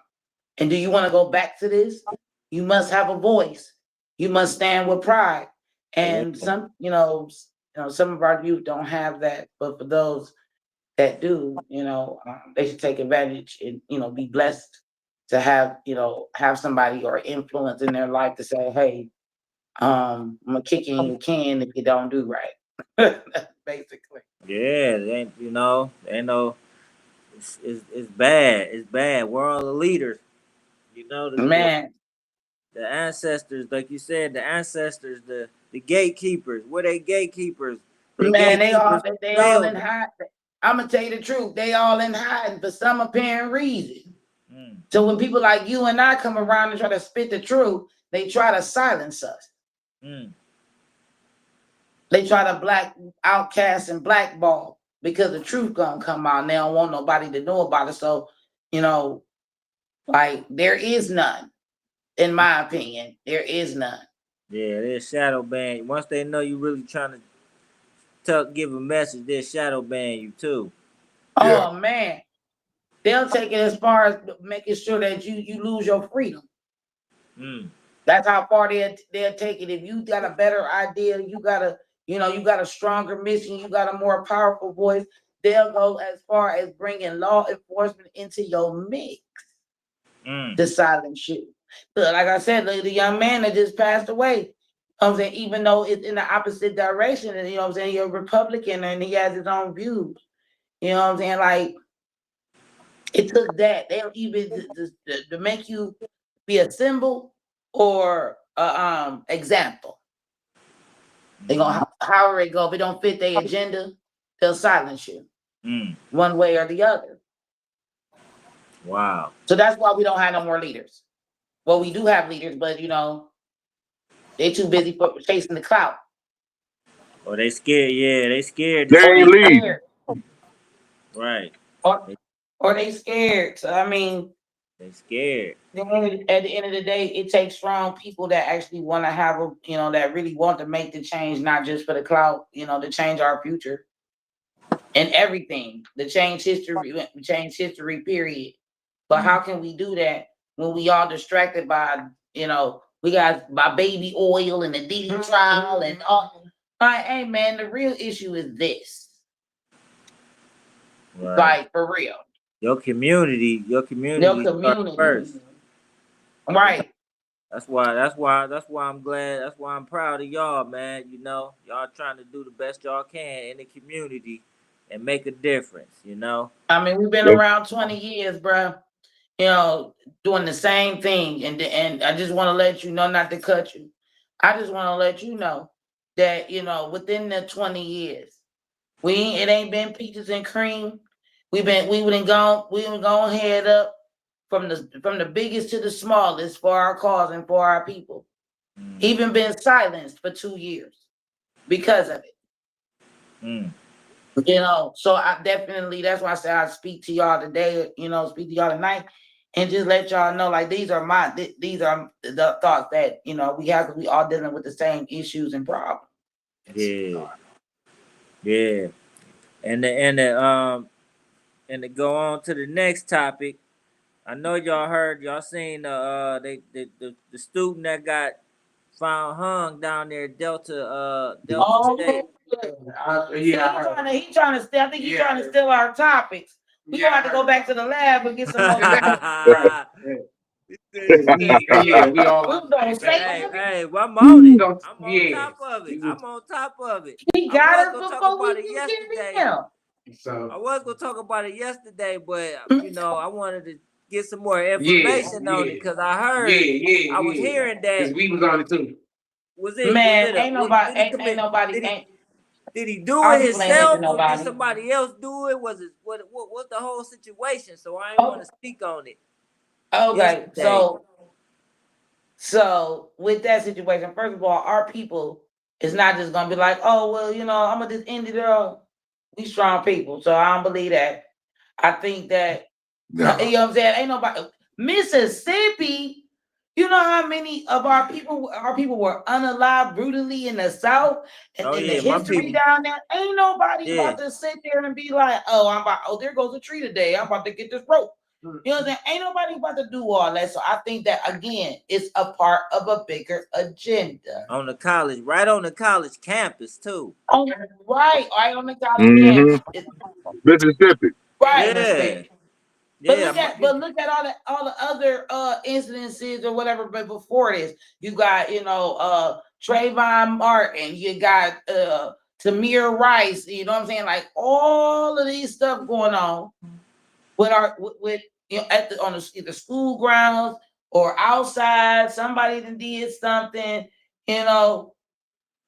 and do you want to go back to this? You must have a voice. You must stand with pride. And some of our youth don't have that, but for those that do, they should take advantage and be blessed to have somebody or influence in their life to say, hey, I'm gonna kick you in your can if you don't do right. Basically. Yeah, they know it's bad. It's bad. We're all the leaders. Man, the ancestors, like you said, the ancestors, the gatekeepers. Were they gatekeepers? Man, they all in hiding. I'm gonna tell you the truth. They all in hiding for some apparent reason. So when people like you and I come around and try to spit the truth, they try to silence us. They try to black outcast and blackball because the truth gonna come out. And they don't want nobody to know about it. So, like, there is none, in my opinion. There is none. Yeah, they're shadow ban. Once they know you really trying to give a message, they'll shadow ban you too. Oh man, they'll take it as far as making sure that you lose your freedom. That's how far they'll take it. If you got a better idea, you got a stronger mission, you got a more powerful voice, they'll go as far as bringing law enforcement into your mix to silence you. But like I said, the young man that just passed away, I'm saying, even though it's in the opposite direction, and I'm saying, you're a Republican and he has his own views. You know what I'm saying? Like, it took that. They don't even to make you be a symbol or example. They're gonna however it go. If it don't fit their agenda, they'll silence you one way or the other. Wow. So that's why we don't have no more leaders. Well, we do have leaders, but they're too busy for chasing the clout. Or they scared. Yeah, they scared. They ain't lead. Right. Or they scared. So I mean, they scared. At the end of the day, it takes strong people that actually want to have that really want to make the change, not just for the clout, to change our future and everything, to change history, period. But how can we do that when we all distracted by, we got by baby oil and the Diddy trial and all? Like, hey man, the real issue is this. Right. Like, for real. Your community first. Right. That's why I'm glad. That's why I'm proud of y'all, man. Y'all trying to do the best y'all can in the community and make a difference. I mean, we've been around 20 years, bro. Doing the same thing, and I just want to let you know, not to cut you. I just want to let you know that within the 20 years, it ain't been peaches and cream. We would gone head up from the biggest to the smallest for our cause and for our people. Even been silenced for 2 years because of it. So I definitely, that's why I say I speak to y'all today, speak to y'all tonight, and just let y'all know, like, these are the thoughts that we have, because we all dealing with the same issues and problems. Yeah. And to go on to the next topic, I know y'all seen the student that got found hung down there at Delta State. Yeah, he trying to steal. I think he's trying to steal our topics. We gonna have to go back to the lab and get some more. We all. Hey, well, I'm on it. I'm on top of it. He got us before we can get him. So I was gonna talk about it yesterday, but I wanted to get some more information on it, because I heard I was hearing that we was on it too. Was it? Man, Was it a? ain't nobody, Did he ain't commit? nobody, Did he? ain't Did he do our it people ain't himself raping or did nobody. somebody else do it? Was it what the whole situation? So I ain't want to speak on it Okay, yesterday. so with that situation, first of all, our people is not just gonna be like, oh well, I'm gonna just end it all. We strong people, so I don't believe that. I think that you know what I'm saying. Ain't nobody Mississippi. You know how many of our people were unalived brutally in the South and Oh in the yeah, my history people. down there? Ain't nobody Yeah. about to sit there and be like, oh, there goes a tree today. I'm about to get this rope. You know what I'm saying? Ain't nobody about to do all that. So I think that again, it's a part of a bigger agenda. On the college, right on the college campus too. Right on the college campus. Mississippi. Right. Yeah. But Yeah. look at all the other incidences or whatever. But before this, you got Trayvon Martin, you got Tamir Rice. You know what I'm saying? Like all of these stuff going on with on either school grounds or outside. Somebody that did something.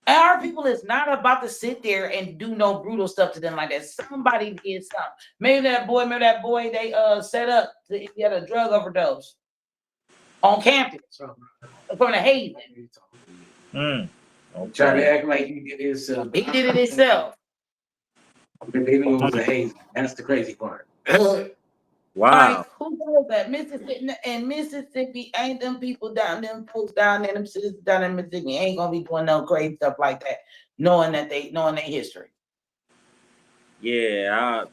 Our people is not about to sit there and do no brutal stuff to them like that. Somebody did something. Remember that boy they set up he had a drug overdose on campus from the Haven. Try to act like he did it himself. He did it himself. They knew it was a haze. That's the crazy part. Wow. Like, who knows that? Mississippi ain't them people them folks down there, them citizens down in Mississippi ain't gonna be doing no crazy stuff like that, knowing their history. Yeah,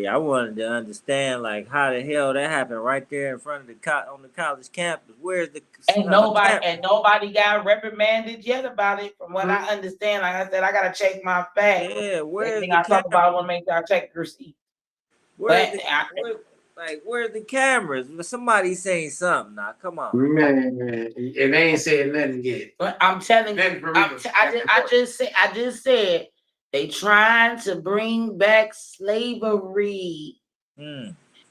I wanted to understand like how the hell that happened right there in front of on the college campus. Where's the nobody got reprimanded yet about it, from what I understand. Like I said, I gotta check my facts. Yeah, where's the the I talk about? I want to make sure I check the receipt. Where's the cameras? Somebody saying something now. Come on. Man, and they ain't said nothing yet. But I'm telling you, I just said they trying to bring back slavery.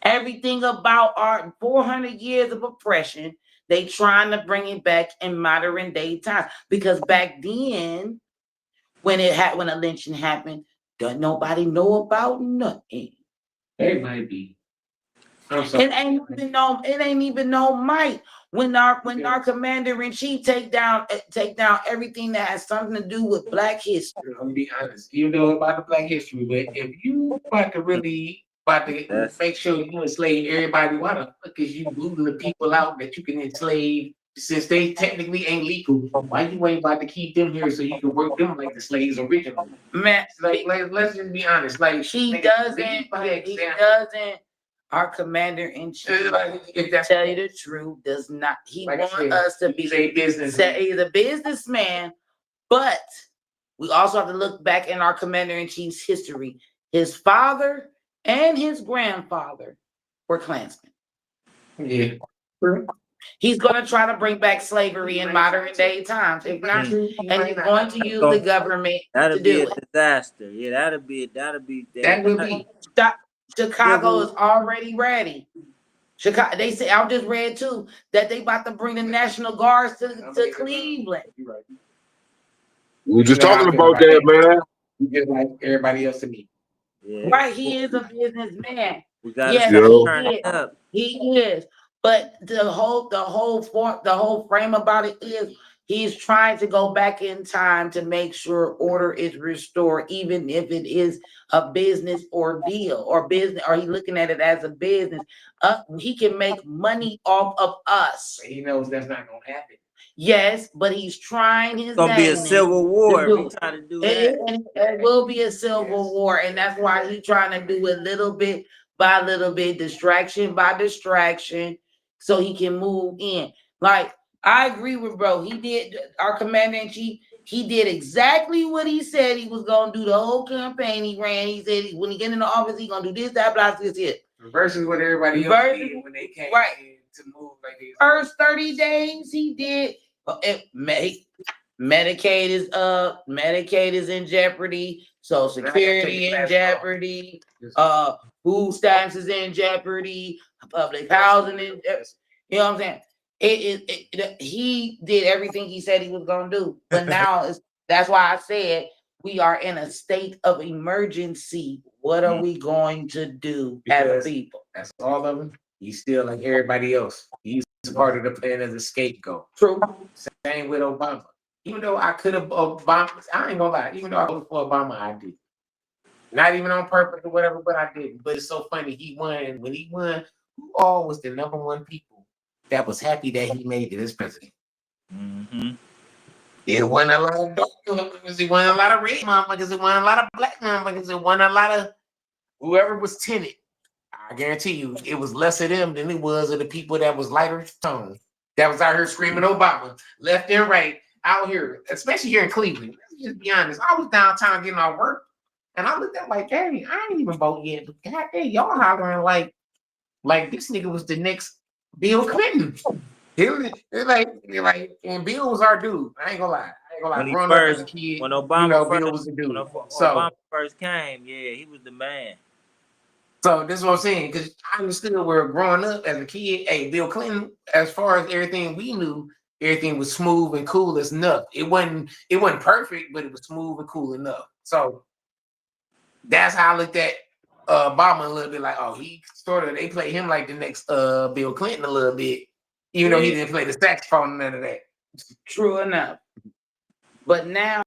Everything about our 400 years of oppression, they trying to bring it back in modern day times. Because back then, when a lynching happened, doesn't nobody know about nothing. It might be. It ain't even no might. When our commander-in-chief take down everything that has something to do with Black history. I'm gonna be honest, you know about the Black history, but if you about to make sure you enslave everybody, why the fuck is you moving the people out that you can enslave since they technically ain't legal? Why you ain't about to keep them here so you can work them like the slaves originally? Man, let's just be honest. Like he doesn't. Our commander-in-chief, tell you the truth, does not. He wants us to be a businessman. He's a businessman, but we also have to look back in our commander-in-chief's history. His father and his grandfather were Klansmen. Yeah. He's going to try to bring back slavery in modern day times. If not, and he's going to use the government to do it. Disaster. Yeah, that'll be. That would be. Chicago is already ready. Chicago, they say, I just read too that they about to bring the National Guards to Cleveland. We were just talking about that, man. You just like everybody else to me. Yeah. Right, he is a businessman. We got he is. But the whole frame about it is he's trying to go back in time to make sure order is restored, even if it is a business ordeal or business, or he's looking at it as a business. He can make money off of us. He knows that's not gonna happen. Yes, but he's trying his. It's gonna be a civil war if he try to do that. It will be a civil war, and that's why he's trying to do it little bit by little bit, distraction by distraction, so he can move in. Like, I agree with bro. He did, our commander-in-chief, he did exactly what he said he was gonna do the whole campaign he ran. He said when he get in the office, he gonna do this, that, blah, this, it. Versus what everybody else did when they came in to move like this. First 30 days he did. Medicaid is in jeopardy. Social Security in jeopardy. Food stamps is in jeopardy. Public housing in jeopardy. You know what I'm saying? He did everything he said he was gonna do, but now that's why I said we are in a state of emergency. What are we going to do as a people? That's all of them. He's still like everybody else. He's part of the plan as a scapegoat. True. Same with Obama. Even though I could have Obama, I ain't gonna lie. Even though I voted for Obama, I did. Not even on purpose or whatever, but I didn't. But it's so funny. He won. When he won, who all was the number one people that was happy that he made it as president? Mm-hmm. It wasn't a lot of dark motherfuckers. It wasn't a lot of red motherfuckers. It wasn't a lot of black motherfuckers. It wasn't a lot of whoever was tinted. I guarantee you, it was less of them than it was of the people that was lighter tone. That was out here screaming Obama, left and right, out here, especially here in Cleveland. Let's just be honest. I was downtown getting off work, and I looked at like, dang, I ain't even vote yet. But God dang, y'all hollering like this nigga was the next Bill Clinton. It's like, and Bill was our dude. I ain't gonna lie. Growing up as a kid, when Obama Bill was the dude. When Obama first came, yeah, he was the man. So this is what I'm saying, because I understood where growing up as a kid, hey, Bill Clinton, as far as everything we knew, everything was smooth and cool as enough. It wasn't perfect, but it was smooth and cool enough. So that's how I looked at Obama a little bit, like, oh, they play him like the next Bill Clinton a little bit, even though he didn't play the saxophone and none of that. True enough. But now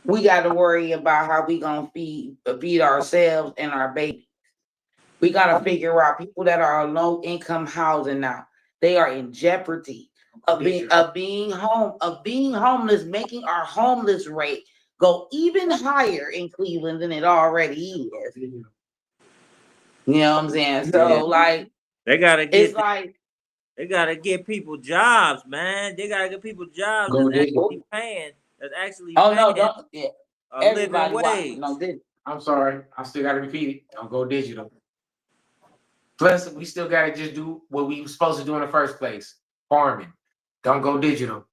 we got to worry about how we gonna feed ourselves and our babies. We got to figure out people that are on low income housing now. They are in jeopardy of being homeless, making our homeless rate go even higher in Cleveland than it already is. You know what I'm saying? So like they gotta get like they gotta get people jobs, man. They gotta get people jobs that's actually paying. That's actually paying a living wage. I'm sorry, I still gotta repeat it. Don't go digital. Plus, we still gotta just do what we were supposed to do in the first place: farming. Don't go digital.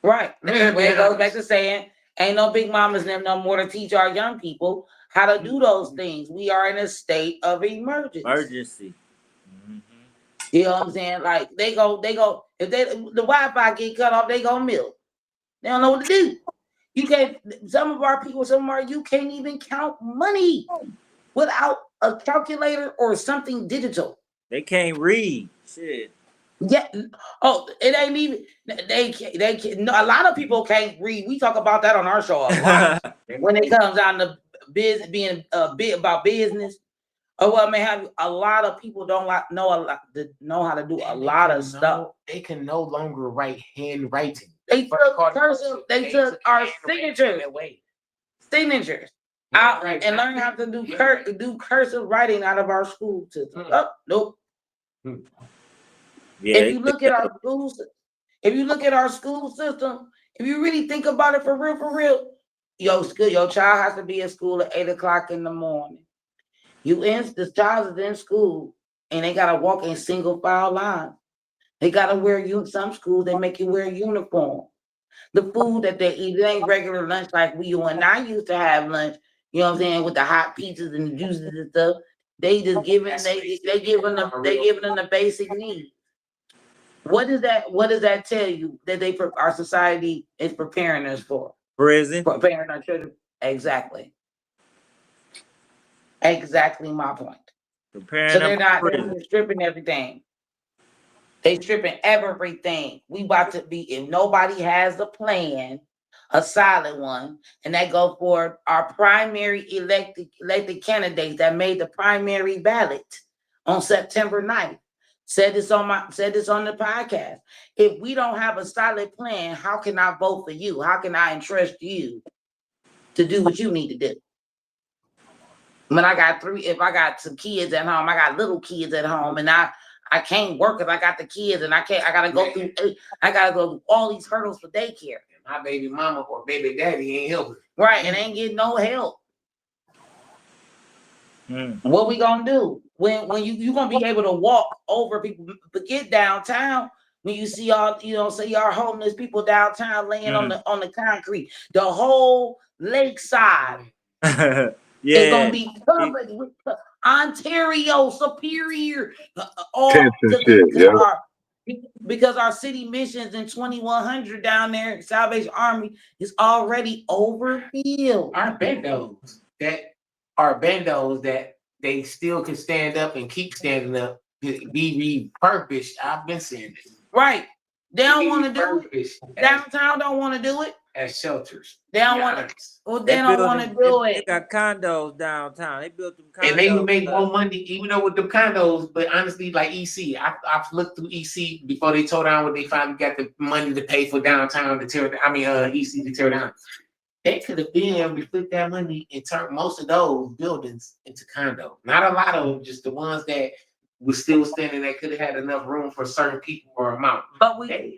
Right. It goes back to saying, ain't no big mamas them no more to teach our young people how to do those things. We are in a state of emergency. Mm-hmm. You know what I'm saying? Like they go. If the Wi-Fi get cut off, they go milk. They don't know what to do. You can't. Some of our people, you can't even count money without a calculator or something digital. They can't read. Shit. Yeah. Oh, it ain't even. They can't. No, a lot of people can't read. We talk about that on our show a lot. When it comes down to business, being a bit about business. Oh, well, man, a lot of people don't know how to do a lot of stuff. They can no longer write handwriting. They took cursive. They took our signatures out and learn how to do cursive writing out of our school system. Oh, nope. Yeah, if you look at our schools, if you really think about it for real, your child has to be at school at 8:00 in the morning. The child is in school and they gotta walk in single file line. They gotta wear some schools they make you wear a uniform. The food that they eat, it ain't regular lunch like we and I used to have lunch, you know what I'm saying, with the hot pizzas and the juices and stuff. They just giving them the basic needs. What does that tell you that our society is preparing us for? Prison. Preparing our children. Exactly my point. They're stripping everything. They stripping everything. We about to be, if nobody has a plan, a solid one, and that go for our primary elected candidates that made the primary ballot on September 9th. Said this on the podcast. If we don't have a solid plan, how can I vote for you? How can I entrust you to do what you need to do? When if I got some kids at home, I got little kids at home, and I can't work if I got the kids, and I gotta go through all these hurdles for daycare. My baby mama or baby daddy ain't helping. Right, and ain't getting no help. What we gonna do when you gonna be able to walk over people? But get downtown when you see all see our homeless people downtown laying on the concrete, the whole lakeside. Yeah, it's gonna be covered with Ontario, Superior, all Tents and shit. Yeah. because our city missions in 2100 down there, Salvation Army is already overfilled. Our bandos that they still can stand up and keep standing up, be refurbished. I've been saying this. Right. They don't want to do it. Downtown don't want to do it. As shelters. They don't want to. Well, they don't want to do it. They got condos downtown. They built them condos. And they would make more money, even though with the condos. But honestly, like EC, I've looked through EC before they tore down when they finally got the money to pay for downtown to tear. EC to tear down. They could have been able to flip that money and turn most of those buildings into condos. Not a lot of them, just the ones that were still standing that could have had enough room for certain people or amount. But we can't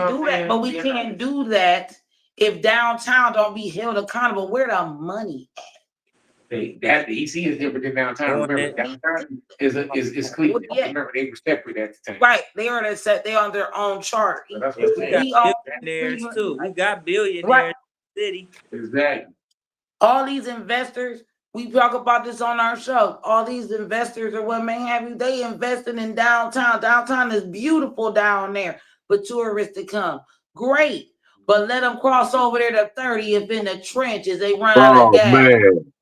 do that. But we can't do that if downtown don't be held accountable. Where the money at? The EC is different than downtown. Remember, downtown is Cleveland. Yeah. Remember, they were separate at the time. Right. They are that set. They on their own chart. So that's what I'm We got billionaires too. We got billionaires in the city. Exactly. All these investors, we talk about this on our show. All these investors or what may have you, they invested in downtown. Downtown is beautiful down there for tourists to come. Great. But let them cross over there to 30th in the trenches. They run out of gas. Man.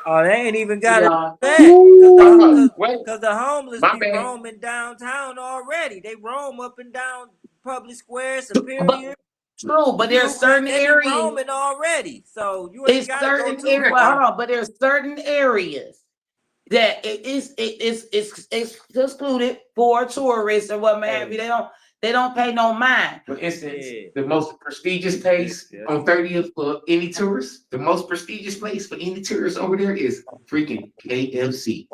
Oh, they ain't even got it because the homeless be roaming downtown already. They roam up and down Public Square, Superior. True, but there's certain areas roaming already. So you ain't certain areas. Hold on, but there's certain areas that it's excluded for tourists or what may have you. They don't pay no mind. For instance, the most prestigious place on 30th for any tourist, the most prestigious place for any tourist over there is freaking KFC.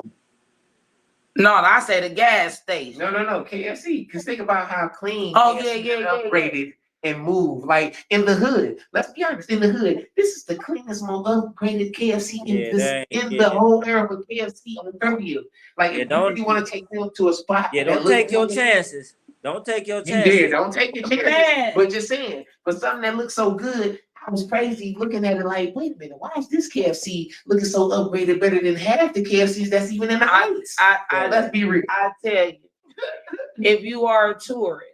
No, I say the gas station. No, KFC. Because think about how clean KFC upgraded and moved. Like in the hood, let's be honest, in the hood, this is the cleanest, most upgraded KFC in the whole era of KFC on 30th. Like if you really want to take them to a spot. Yeah, don't take your chances. Don't take your chances. You did. Don't take your chances. But just saying, for something that looks so good, I was crazy looking at it like, wait a minute, why is this KFC looking so upgraded better than half the KFCs that's even in the Heights? Let's be real. I tell you, if you are a tourist,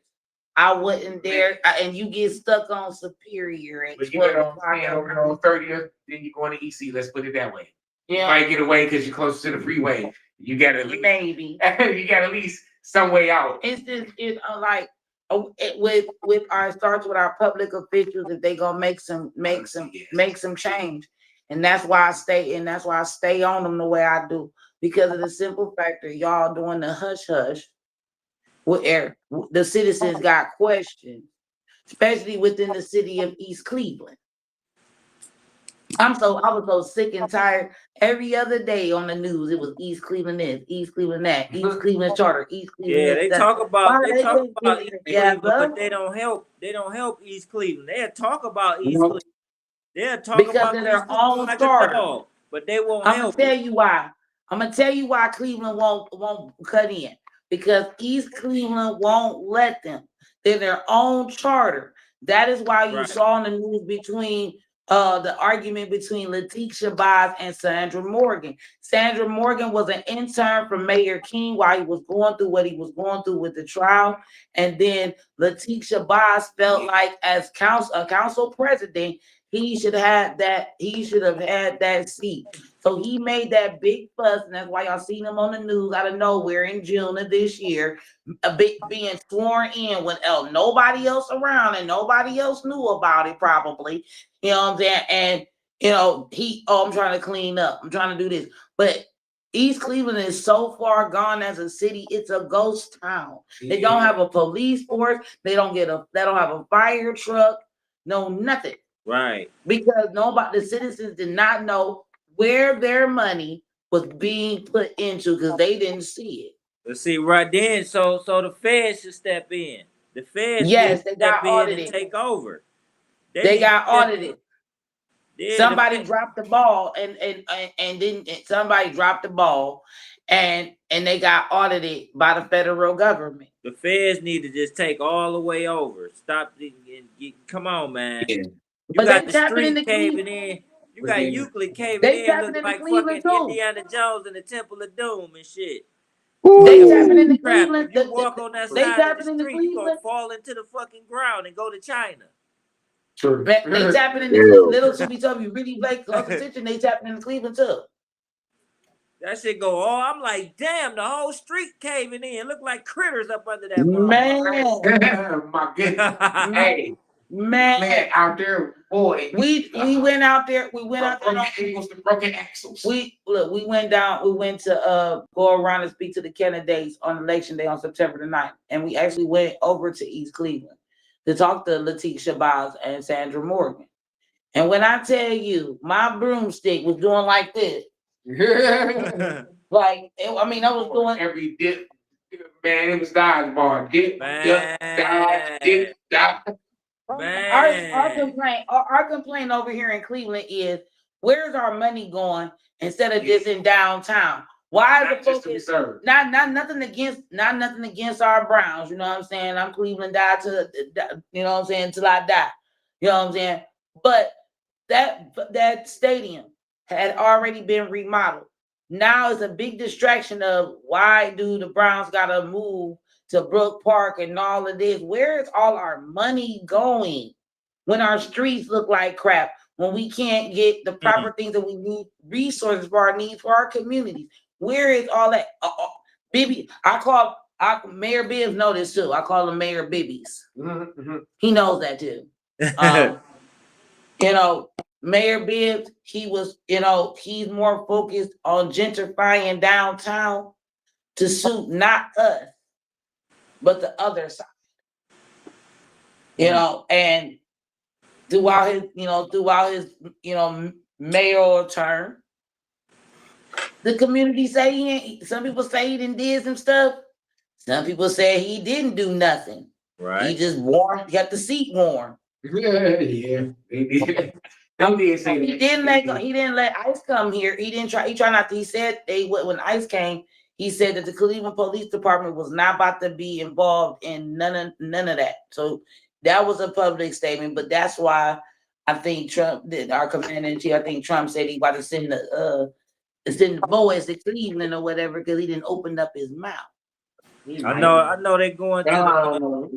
I wouldn't dare, and you get stuck on Superior at but you get on 30th, then you go into EC. Let's put it that way. Yeah. You might get away because you're close to the freeway. You got at least maybe you got at least some way out. It's just with our starts with our public officials if they gonna make some change, and that's why I stay on them the way I do, because of the simple factor y'all doing the hush hush. Where the citizens got questions, especially within the city of East Cleveland. I was so sick and tired. Every other day on the news, it was East Cleveland this, East Cleveland that, East Cleveland charter, East Cleveland. Yeah, they talk about East Cleveland, but they don't help. They don't help East Cleveland. They'll talk about East Cleveland. They'll talk about their own charter. But they won't help. I'm gonna tell you why Cleveland won't cut in. Because East Cleveland won't let them. They're their own charter. That is why you saw in the news between the argument between Lateef Shabazz and Sandra Morgan. Sandra Morgan was an intern for Mayor King while he was going through what he was going through with the trial. And then Lateef Shabazz felt like as council president, he should have had that seat. So he made that big fuss, and that's why y'all seen him on the news out of nowhere in June of this year, being sworn in when nobody else around and nobody else knew about it probably. You know what I'm saying? And I'm trying to clean up. I'm trying to do this. But East Cleveland is so far gone as a city, it's a ghost town. They don't have a police force, they don't have a fire truck, no nothing. Right. Because the citizens did not know where their money was being put into because they didn't see it. Let's see, right then, so the feds should step in. The feds they got audited. And take over. They got audited. Somebody dropped the ball and then somebody dropped the ball and they got audited by the federal government. The feds need to just take all the way over. Stop. Come on, man. Yeah. But got the street caving in. You got Euclid caving They in, tapping look into like Cleveland fucking too. Indiana Jones in the Temple of Doom and shit. They tapping into Crap, Cleveland. if you walk on that They side of the tapping into street, you gonna Cleveland. fall into the fucking ground and go to China. True. They tapping into Cleveland. Little Teletubby really like close attention. They tapping into Cleveland too. That shit go, oh, I'm like, damn, the whole street caving in. Look like critters up under that Man, My goodness. Hey, man, out there, boy. we went out there. We went out there. The broken axles. We went to go around and speak to the candidates on election day on September the 9th. And we actually went over to East Cleveland to talk to Latik Shabazz and Sandra Morgan. And when I tell you, my broomstick was doing like this. Like, I was doing every dip. Man, it was dodgeball. Dip, Man. dip, dodge. Our complaint over here in Cleveland is, where's our money going instead of just in downtown? Why is the focus not nothing against our Browns? You know what I'm saying? I'm Cleveland died to, you know what I'm saying, till I die. You know what I'm saying? But that stadium had already been remodeled. Now it's a big distraction of why do the Browns gotta move to Brook Park and all of this? Where is all our money going when our streets look like crap? When we can't get the proper things that we need, resources for our needs for our communities? Where is all that? Bibby, Mayor Bibbs know this too. I call him Mayor Bibbies. Mm-hmm. He knows that too. Mayor Bibbs, he's more focused on gentrifying downtown to suit not us, but the other side. And throughout his mayoral term, the community say some people say he did some stuff. Some people say he didn't do nothing. Right. He just kept the seat warm. Yeah, they did. He didn't let ICE come here. He tried not to. He said when ICE came, he said that the Cleveland Police Department was not about to be involved in none of that. So that was a public statement, but that's why I think Trump did, our commander in chief. I think Trump said he about to send the boys to Cleveland or whatever because he didn't open up his mouth. I know they're going to I know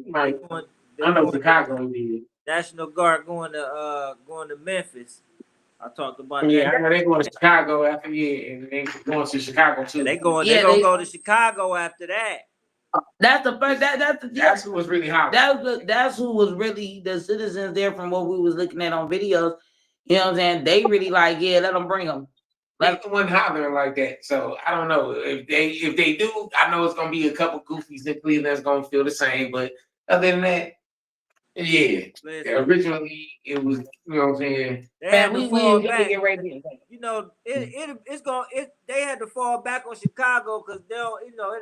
Chicago did. National Guard going to Memphis. I talked about that. Yeah, I know they're going to Chicago after and they going to Chicago too. They're gonna go to Chicago after that. That's the first. That's who was really hot. That's who was really the citizens there from what we was looking at on videos. You know what I'm saying? They really let them bring them. Like the one hollering like that. So I don't know if they do. I know it's gonna be a couple goofies in Cleveland that's gonna feel the same. But other than that, yeah. Originally it was, you know what I'm saying. They had to fall back. They had to fall back on Chicago because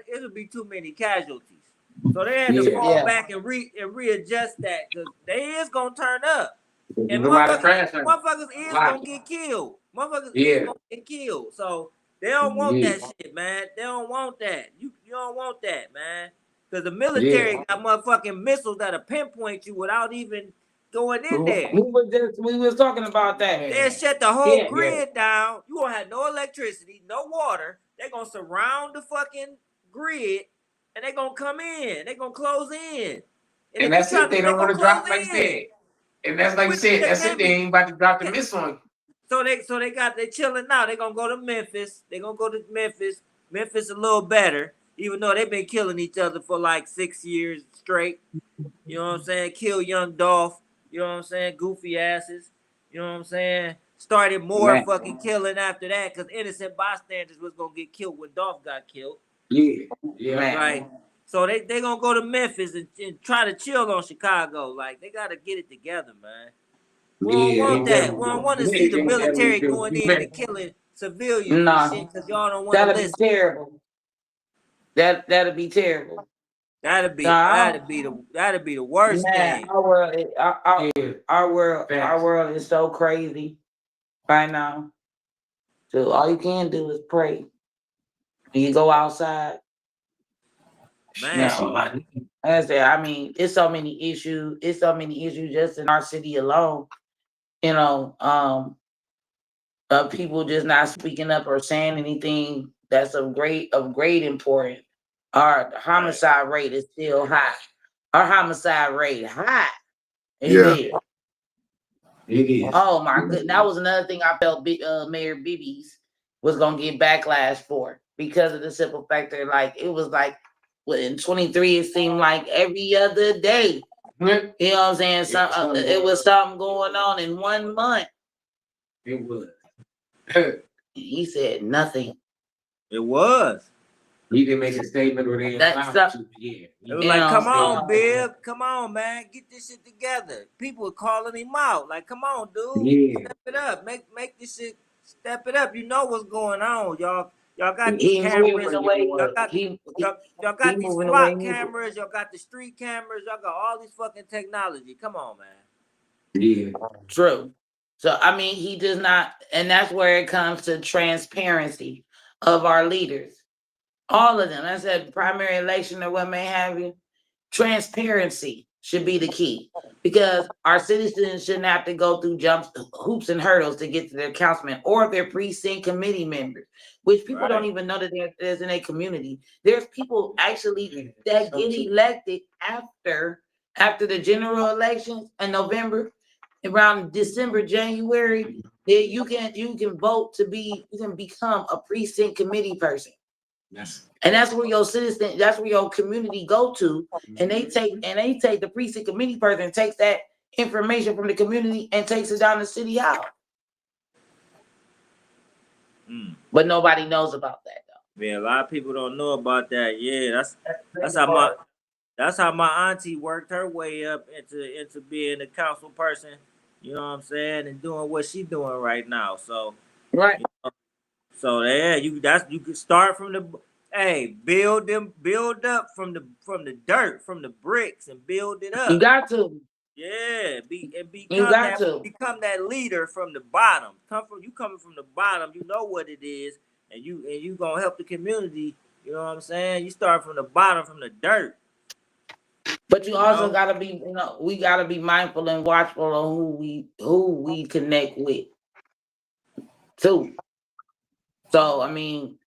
it'll be too many casualties. So they had to fall back and readjust that because they is gonna turn up. And motherfuckers is gonna get killed. Motherfuckers is gonna get killed. So they don't want that shit, man. They don't want that. You don't want that, man. Because the military got motherfucking missiles that'll pinpoint you without even going in there. We was talking about that. They'll shut the whole grid down. You won't have no electricity, no water. They're gonna surround the fucking grid and they're gonna come in. They're gonna close in. And that's it. They don't want to drop like that. And that's like you said, that's it. They ain't about to drop the missile on you. So they chilling now. They're gonna go to Memphis. They're gonna go to Memphis. Memphis a little better, even though they've been killing each other for like 6 years straight. You know what I'm saying? Kill young Dolph. You know what I'm saying? Goofy asses. You know what I'm saying? Started more fucking killing after that because innocent bystanders was gonna get killed when Dolph got killed. Yeah. Right. So they gonna go to Memphis and try to chill on Chicago. Like they gotta get it together, man. We don't want that. We don't want to see the military going in and killing civilians and shit because y'all don't want to listen. That'd be terrible. That'd be terrible. That'd be the worst thing. Our world is so crazy right now. So all you can do is pray. And you go outside. Man. I mean, it's so many issues. It's so many issues just in our city alone. of people just not speaking up or saying anything that's of great importance. Our homicide rate is still high. Our homicide rate high. It is. It is. Oh my goodness. That was another thing I felt Mayor Bibby's was gonna get backlash for because of the simple fact that like it was like in 23 it seemed like every other day. You know what I'm saying? It was something going on in 1 month. It was. He said nothing. It was. He didn't make a statement or they That's It was like, come on, Bill, come on, man, get this shit together. People were calling him out, like, come on, dude, step it up, make this shit, step it up. You know what's going on, y'all. Y'all got these cameras. Y'all got these SWAT cameras. Y'all got the street cameras. Y'all got all these fucking technology. Come on, man. Yeah. True. So I mean, he does not, and that's where it comes to transparency of our leaders. All of them. I said primary election or what may have you. Transparency should be the key because our citizens shouldn't have to go through hoops and hurdles to get to their councilman or their precinct committee members, which people don't even know that there's in a community. There's people actually that get elected after the general elections in November, around December, January. You can vote to become a precinct committee person. Yes. And that's where your citizen, that's where your community go to, and they take the precinct committee person takes that information from the community and takes it down to City Hall. But nobody knows about that though. Yeah, a lot of people don't know about that. Yeah, that's how my auntie worked her way up into being a council person. You know what I'm saying, and doing what she's doing right now. So right. You know, so yeah, you can start from the build up from the dirt, from the bricks, and build it up. You got to. Yeah, become that leader from the bottom. Coming from the bottom, you know what it is, and you gonna help the community. You know what I'm saying? You start from the bottom, from the dirt. But you also gotta be, we gotta be mindful and watchful of who we connect with, too. So I mean,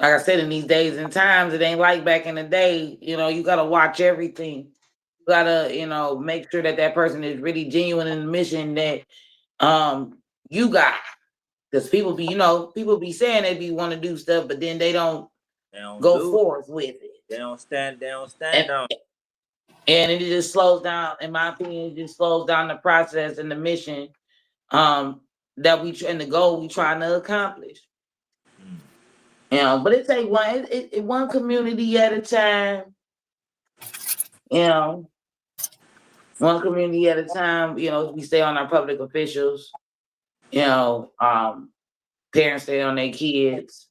like I said, in these days and times, it ain't like back in the day. You gotta watch everything. You gotta, make sure that person is really genuine in the mission that you got. Because people be saying they be want to do stuff, but then they don't go forth with it. They don't stand on. And it just slows down, in my opinion, it just slows down the process and the mission that and the goal we trying to accomplish. But it take one community at a time. One community at a time. We stay on our public officials. Parents stay on their kids,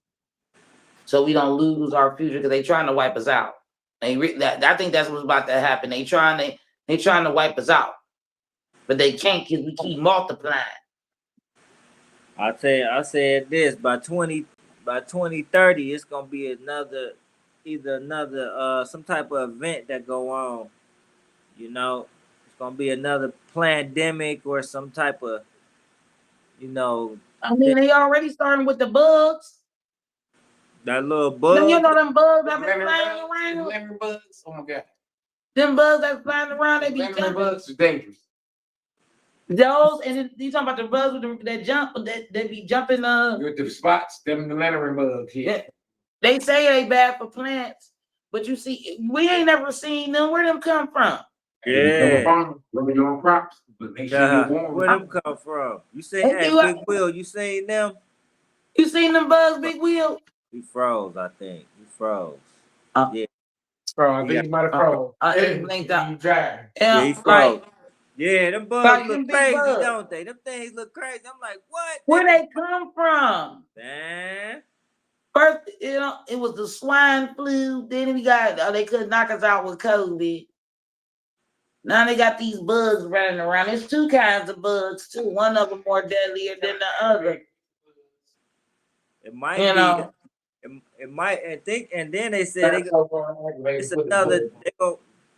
so we don't lose our future because they trying to wipe us out. I think that's what's about to happen. They trying to wipe us out, but they can't because we keep multiplying. I said this by 2030, it's gonna be either another some type of event that go on. It's gonna be another pandemic or some type of, I mean, they already starting with the bugs. That little bug. Them bugs that been flying around. Lemon bugs. Oh my god. Them bugs that flying around, they be lemon bugs are dangerous. Those, and you talking about the bugs that jump, that be jumping. With the spots, them the lemon bugs. Yeah. They say they bad for plants, but you see, we ain't never seen them. Where them come from? Yeah. When we doing crops, but make sure you're warm. Where them come from? You say, hey, Big Will, you seen them? You seen them bugs, Big Will? He froze, I think. He froze. Yeah. Bro, I think he might have froze. Yeah, he froze. Yeah, them bugs look crazy, don't they? Them things look crazy. I'm like, what? Where they come from? Man. First, it was the swine flu. Then we got, they couldn't knock us out with COVID. Now they got these bugs running around. There's two kinds of bugs, too. One of them more deadlier than the other. It might be. It might, and then they said it's another.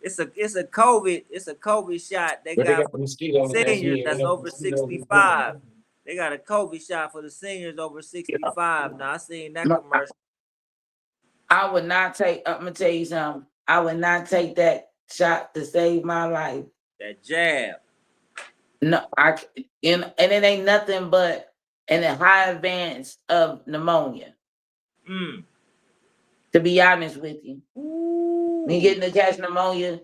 It's a COVID shot. They got for seniors that's over 65. They got a COVID shot for the seniors over 65. Now I seen that No, commercial. I would not take. I'm gonna tell you something. I would not take that shot to save my life. That jab. No, and it ain't nothing but in a high advance of pneumonia. To be honest with you, when you get to catch pneumonia,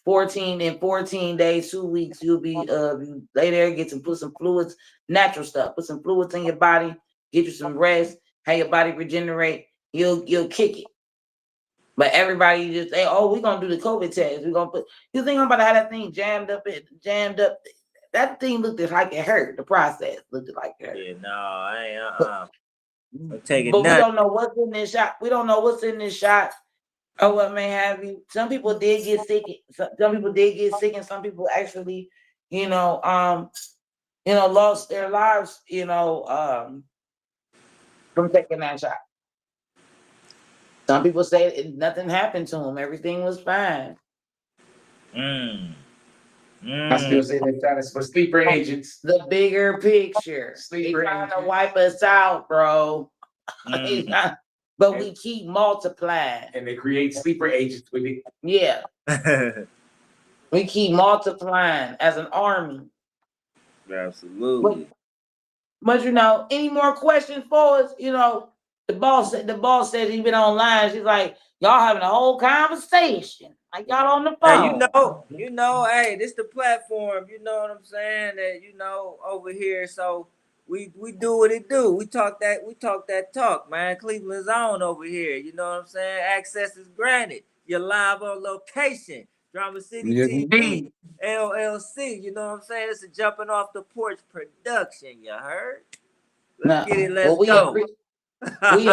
14 days, 2 weeks, you'll be you lay there, put some fluids, natural stuff, put some fluids in your body, get you some rest, have your body regenerate, you'll kick it. But everybody just say, "Oh, we're gonna do the COVID test. We're gonna put." You think I'm about to have that thing jammed up? That thing looked like it hurt. The process looked like it hurt. Yeah, no, I ain't. I'm taking But nothing. we don't know what's in this shot. We don't know what's in this shot or what may have you. Some people did get sick. Some people did get sick, and some people actually, lost their lives, from taking that shot. Some people say nothing happened to them. Everything was fine. I still say that shot is for sleeper agents. The bigger picture. Sleeper They trying to agents. wipe us out, bro. But we keep multiplying. And they create sleeper agents with it. Yeah. We keep multiplying as an army. Absolutely. But any more questions for us? The boss said he's been online. She's like, y'all having a whole conversation. Like y'all on the phone. Hey, hey, this the platform, you know what I'm saying? That, over here. So we do what it do. We talk that talk, man. Cleveland's on over here. You know what I'm saying? Access is granted. You're live on location. Drama City TV, LLC. You know what I'm saying? It's a jumping off the porch production. You heard? Let's get it. Let's go. We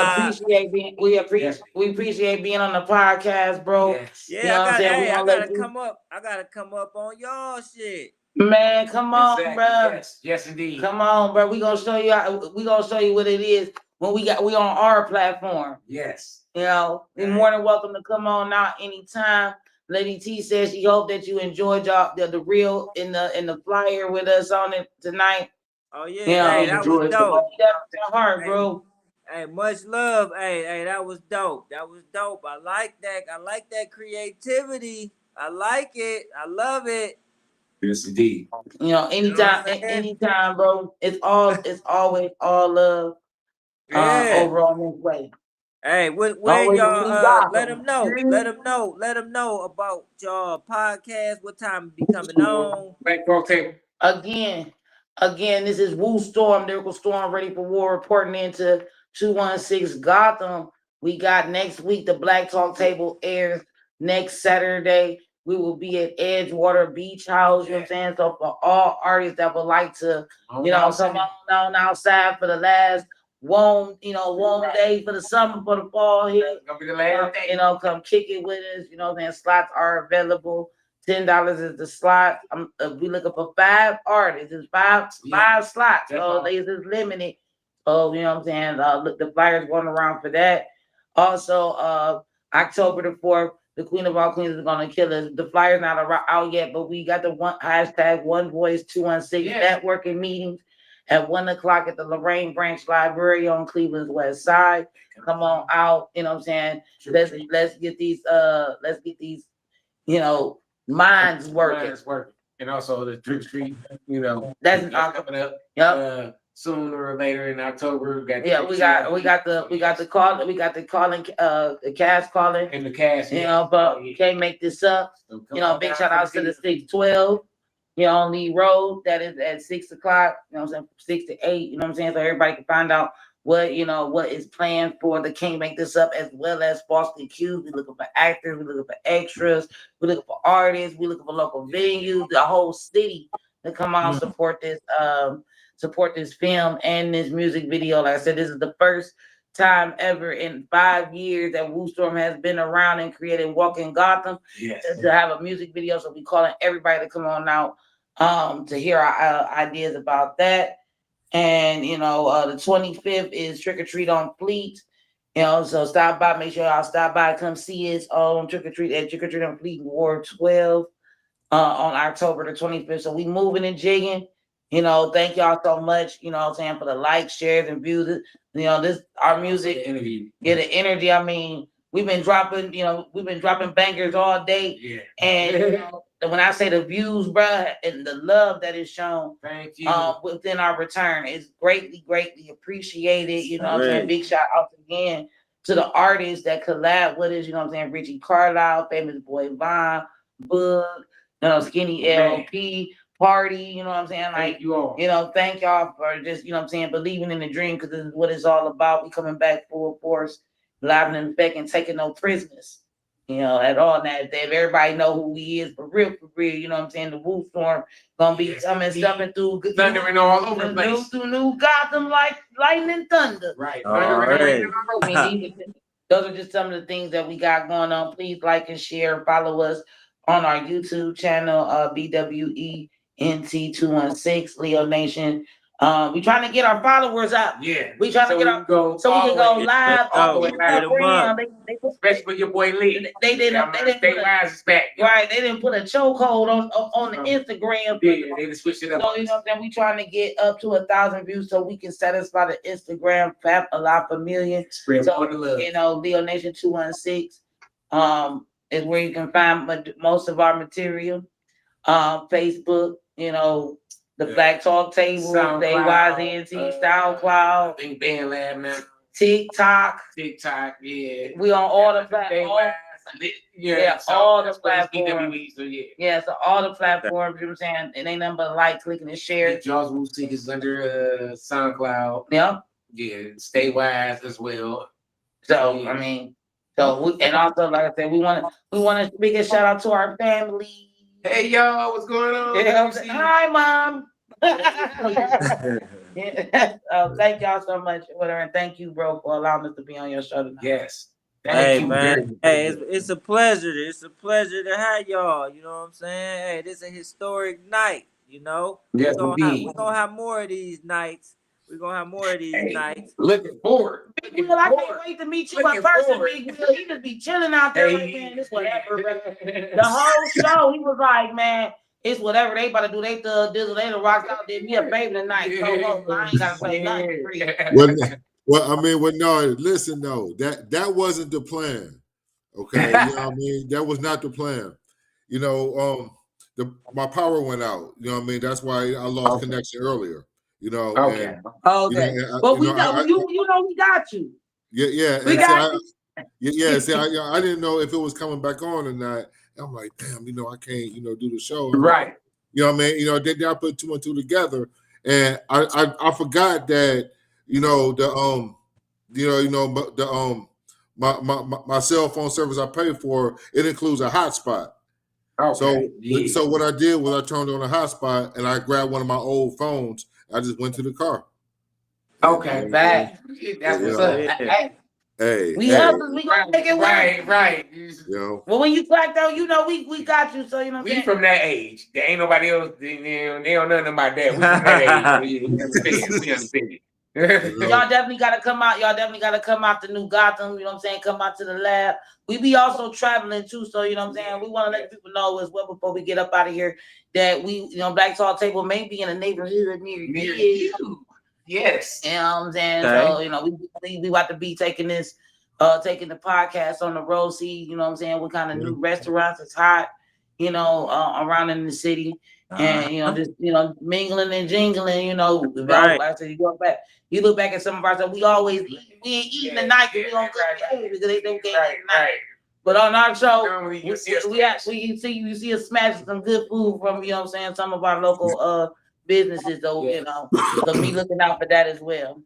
appreciate being on the podcast, bro. Yes. Yeah, I gotta come up on y'all shit. Man, come on, Exactly. bro. Yes, indeed. Come on, bro. We gonna show you what it is when we on our platform. Yes. You're more than welcome to come on out anytime. Lady T says she hope that you enjoyed the reel in the flyer with us on it tonight. Oh yeah, hey, that was dope. Heart, bro. Hey, much love. Hey, that was dope. That was dope. I like that. I like that creativity. I like it. I love it. Yes, indeed. Anytime, bro. It's always all love. Over on this way. Hey, when y'all let them know about y'all podcast. What time it be coming on? Back talk table. Again, this is Woo Storm, Lyrical Storm, ready for war, reporting into 216 Gotham. We got next week the Black Talk Table airs next Saturday. We will be at Edgewater Beach House. You know what I'm saying? So for all artists that would like to, come on outside for the last warm day for the summer, for the fall here. Gonna be the last day. Come kick it with us. You know what I'm saying? Slots are available. $10 is the slot. We looking for 5 artists. It's five slots. So they just limited. So you know what I'm saying? Look, the flyers going around for that. Also, October the 4th, the Queen of All Queens is gonna kill us. The flyer's not out yet, but we got the #OneVoice216 networking meetings at 1:00 at the Lorraine Branch Library on Cleveland's West Side. Come on out. You know what I'm saying? Let's get these minds working. And also the Drip Street, that's coming up. Yep. Sooner or later in October, we got the cast calling and the cast. But you can't make this up. So big shout outs to the 612. On Lee Road, that is at 6:00. You know what I'm saying, 6 to 8. You know what I'm saying, so everybody can find out what is planned for the Can't Make This Up, as well as Falsely Accused. We're looking for actors, we're looking for extras, we're looking for artists, we're looking for local venues, the whole city to come out and support this film and this music video. Like I said, this is the first time ever in 5 years that Woo Storm has been around and created Walking Gotham to have a music video. So we calling everybody to come on out to hear our ideas about that. And the 25th is Trick or Treat on Fleet. So stop by, make sure y'all stop by, come see us on Trick or Treat on Fleet Ward 12 on October the 25th. So we moving and jigging. You know, thank y'all so much, you know what I'm saying, for the likes, shares, and views. You know, this our music, the energy. I mean, we've been dropping bangers all day. Yeah. And you know, when I say the views, bruh, and the love that is shown within our return is greatly, greatly appreciated. You know what I'm saying? Big shout out again to the artists that collab with us, you know what I'm saying? Richie Carlisle, Famous Boy Von, Boog, you know, Skinny LP, Party, you know what I'm saying? Like, you know, thank y'all for just, you know what I'm saying, believing in the dream, because this is what it's all about. We coming back full force, live and in effect, and taking no prisoners, you know, at all. Now, if everybody know who we is for real, you know what I'm saying? The Woo Storm gonna be coming through, thundering all over the place. Through New Gotham like lightning thunder. Right. I mean, those are just some of the things that we got going on. Please like and share, follow us on our YouTube channel, BWENT216, Leo Nation. We trying to get our followers up. Yeah. We trying to get our we can go live all the way around. Especially with your boy Lee. They didn't is back. Right. They didn't put a chokehold on the Instagram. Yeah, they just switched it up. So you know what I'm saying? We trying to get up to 1,000 views so we can satisfy the Instagram fab a lot per million. Spread So more the love. you know, Leo Nation 216 is where you can find most of our material. Facebook, you know, the Black Talk Table, AYZNT, SoundCloud, I think BandLab now. TikTok, yeah. We on all the platforms. Yeah, all the platforms. So yeah. Yeah, so all the platforms, you know what I'm saying? It ain't nothing but like, clicking, and share. Jaws Music is under SoundCloud. Yeah. Yeah, Stay Wise as well. So I mean, and also like I said, we want to big a shout out to our family. Hey y'all, what's going on? Yeah, hi, Mom. Thank y'all so much, whatever, and thank you, bro, for allowing us to be on your show tonight. Yes. Hey man, hey, it's a pleasure. It's a pleasure to have y'all. You know what I'm saying? Hey, this is a historic night. You know, yes, we're gonna have more of these nights. We're gonna have more of these nights. Looking forward. Big Will, I can't wait to meet you in person. Big Will, he just be chilling out there like, man, this whatever. The whole show, he was like, man, it's whatever they about to do. They dizzle, they done rocked out, did me a favor tonight. So I ain't gotta say nothing. No, listen though, that wasn't the plan. Okay, you know what I mean? That was not the plan. You know, my power went out. You know what I mean? That's why I lost connection earlier. You know. Okay. And, okay. You know, but we know you know we got you. Yeah. We got you. See, I didn't know if it was coming back on or not. I'm like, damn, you know, I can't, you know, do the show. Right. You know what I mean? You know, then I put 2 and 2 together, and I forgot that, you know, my cell phone service I pay for, it includes a hotspot. Okay. So what I did was I turned on a hotspot and I grabbed one of my old phones. I just went to the car. Okay, back. That's what's up. Hey, we gonna make it work. Right. Yo. Well, when you crack though, you know we got you. So you know we from that age. There ain't nobody else. They don't know nothing about that. We from that age. We understand. Y'all definitely gotta come out. Y'all definitely gotta come out to New Gotham. You know what I'm saying? Come out to the lab. We be also traveling too. So you know what I'm saying? We want to let people know as well before we get up out of here that we, you know, Black Talk Table may be in a neighborhood near you. Yes. You know what I'm saying? Okay. So, you know, we about to be taking the podcast on the road, see, you know what I'm saying, what kind of new restaurants is hot, you know, around in the city. And, you know, just, you know, mingling and jingling, you know. Right. Like I said, you look back at some of our stuff, we always eat. We ain't eating the night because we don't cook because they don't get eat tonight. But on our show, you see us smashing some good food from, you know what I'm saying, some of our local businesses though, you know. So be looking out for that as well.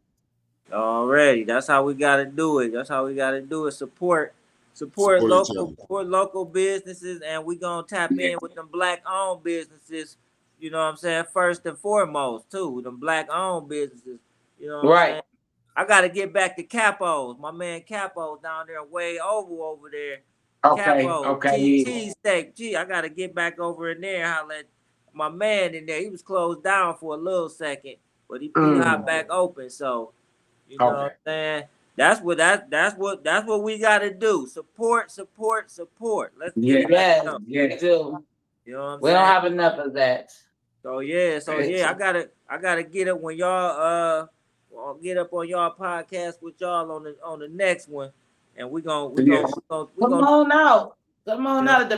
Already. That's how we gotta do it. Support local businesses, and we gonna tap in with them Black owned businesses, you know what I'm saying, first and foremost too. Them Black owned businesses. You know what I'm saying? I gotta get back to Capo's. My man Capo's down there way over there. Okay. Cheese steak. I gotta get back over in there. Holla at my man in there. He was closed down for a little second, but he got back open. So you know what I'm saying? That's what we gotta do. Support. Let's get it. Yeah, too. You know what I'm saying? We don't have enough of that. So yeah, I gotta get up when y'all I'll get up on y'all podcast with y'all on the next one, and we Come on out. Come on out at the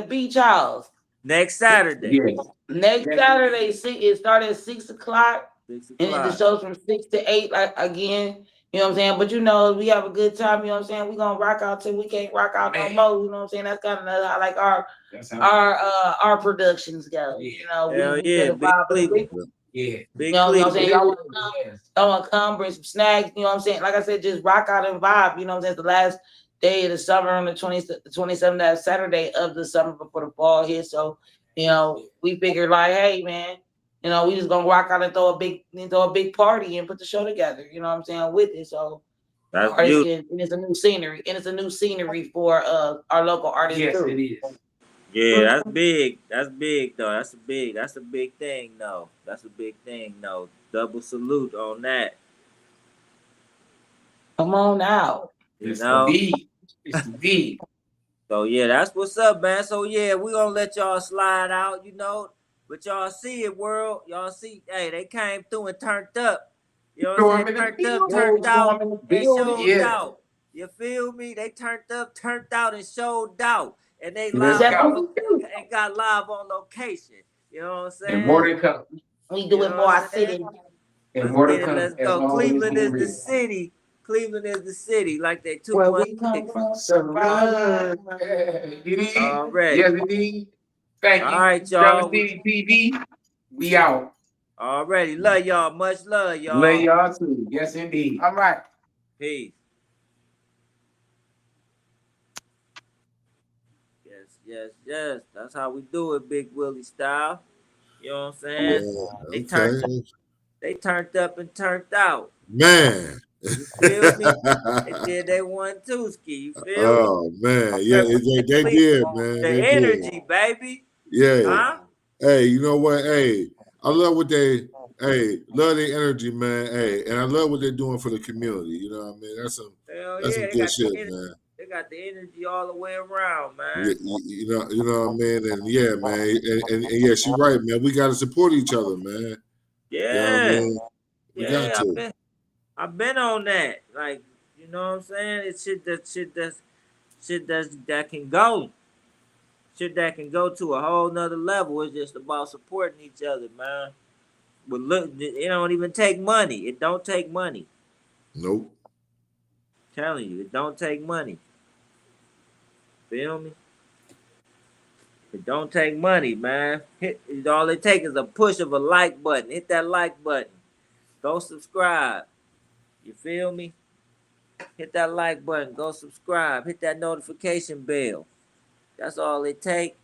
beach house. Next Saturday. Next Saturday, it started at 6 o'clock. 6 o'clock. And the show's from 6 to 8, like again. You know what I'm saying? But you know, we have a good time, you know what I'm saying? We're gonna rock out till we can't rock out no more. You know what I'm saying? That's kind of how like our productions go. You know, we yeah, big Cleveland. Yeah. Big you know what I'm saying? Y'all wanna come, bring some snacks, you know what I'm saying? Like I said, just rock out and vibe, you know what I'm saying? It's the last day of the summer on the 27th, that Saturday of the summer before the fall hits. So, you know, we figured like, hey man, you know, we just gonna rock out and throw a big party and put the show together, you know what I'm saying, with it. So that's and it's a new scenery. And it's a new scenery for our local artists. Yes, too. it is. Yeah, that's big. That's big though. That's a big thing though. That's a big thing though. Double salute on that. Come on out. It's the V. So yeah, that's what's up, man. So yeah, we gonna let y'all slide out, you know. But y'all see it, world. Y'all see, hey, they came through and turned up. You know what I'm saying? Turned up, turned out, and showed out. You feel me? They turned up, turned out, and showed out. And they live and got live on location. You know what I'm saying? And more to come. We do it for our city. And more to come. Let's go. Cleveland is the city. Cleveland is the city, like they 2.6. Where we come from, Already. Yes, indeed. Thank you. All right, y'all. City TV, we out. Already. Love y'all. Much love, y'all. Love y'all too. Yes, indeed. All right. Peace. Yes. That's how we do it, Big Willie style. You know what I'm saying? Yeah, they turned up and turned out. Man. You feel me? They did they 1-2 ski. You feel me? Oh man, yeah, they did, man. The energy, baby. Yeah. Huh? Hey, you know what? Hey, I love what love their energy, man. Hey, and I love what they're doing for the community. You know what I mean? That's some good shit, man. They got the energy all the way around, man. Yeah, you know what I mean? And yeah, man. And yeah, she's right, man. We gotta support each other, man. Yeah. You know what I mean? We got to. I've been on that. Like, you know what I'm saying? It's shit that can go. Shit that can go to a whole nother level. It's just about supporting each other, man. But look, it don't even take money. It don't take money. Nope. I'm telling you, it don't take money. Feel me? It don't take money, man. All it takes is a push of a like button. Hit that like button. Go subscribe. You feel me? Hit that like button. Go subscribe. Hit that notification bell. That's all it takes.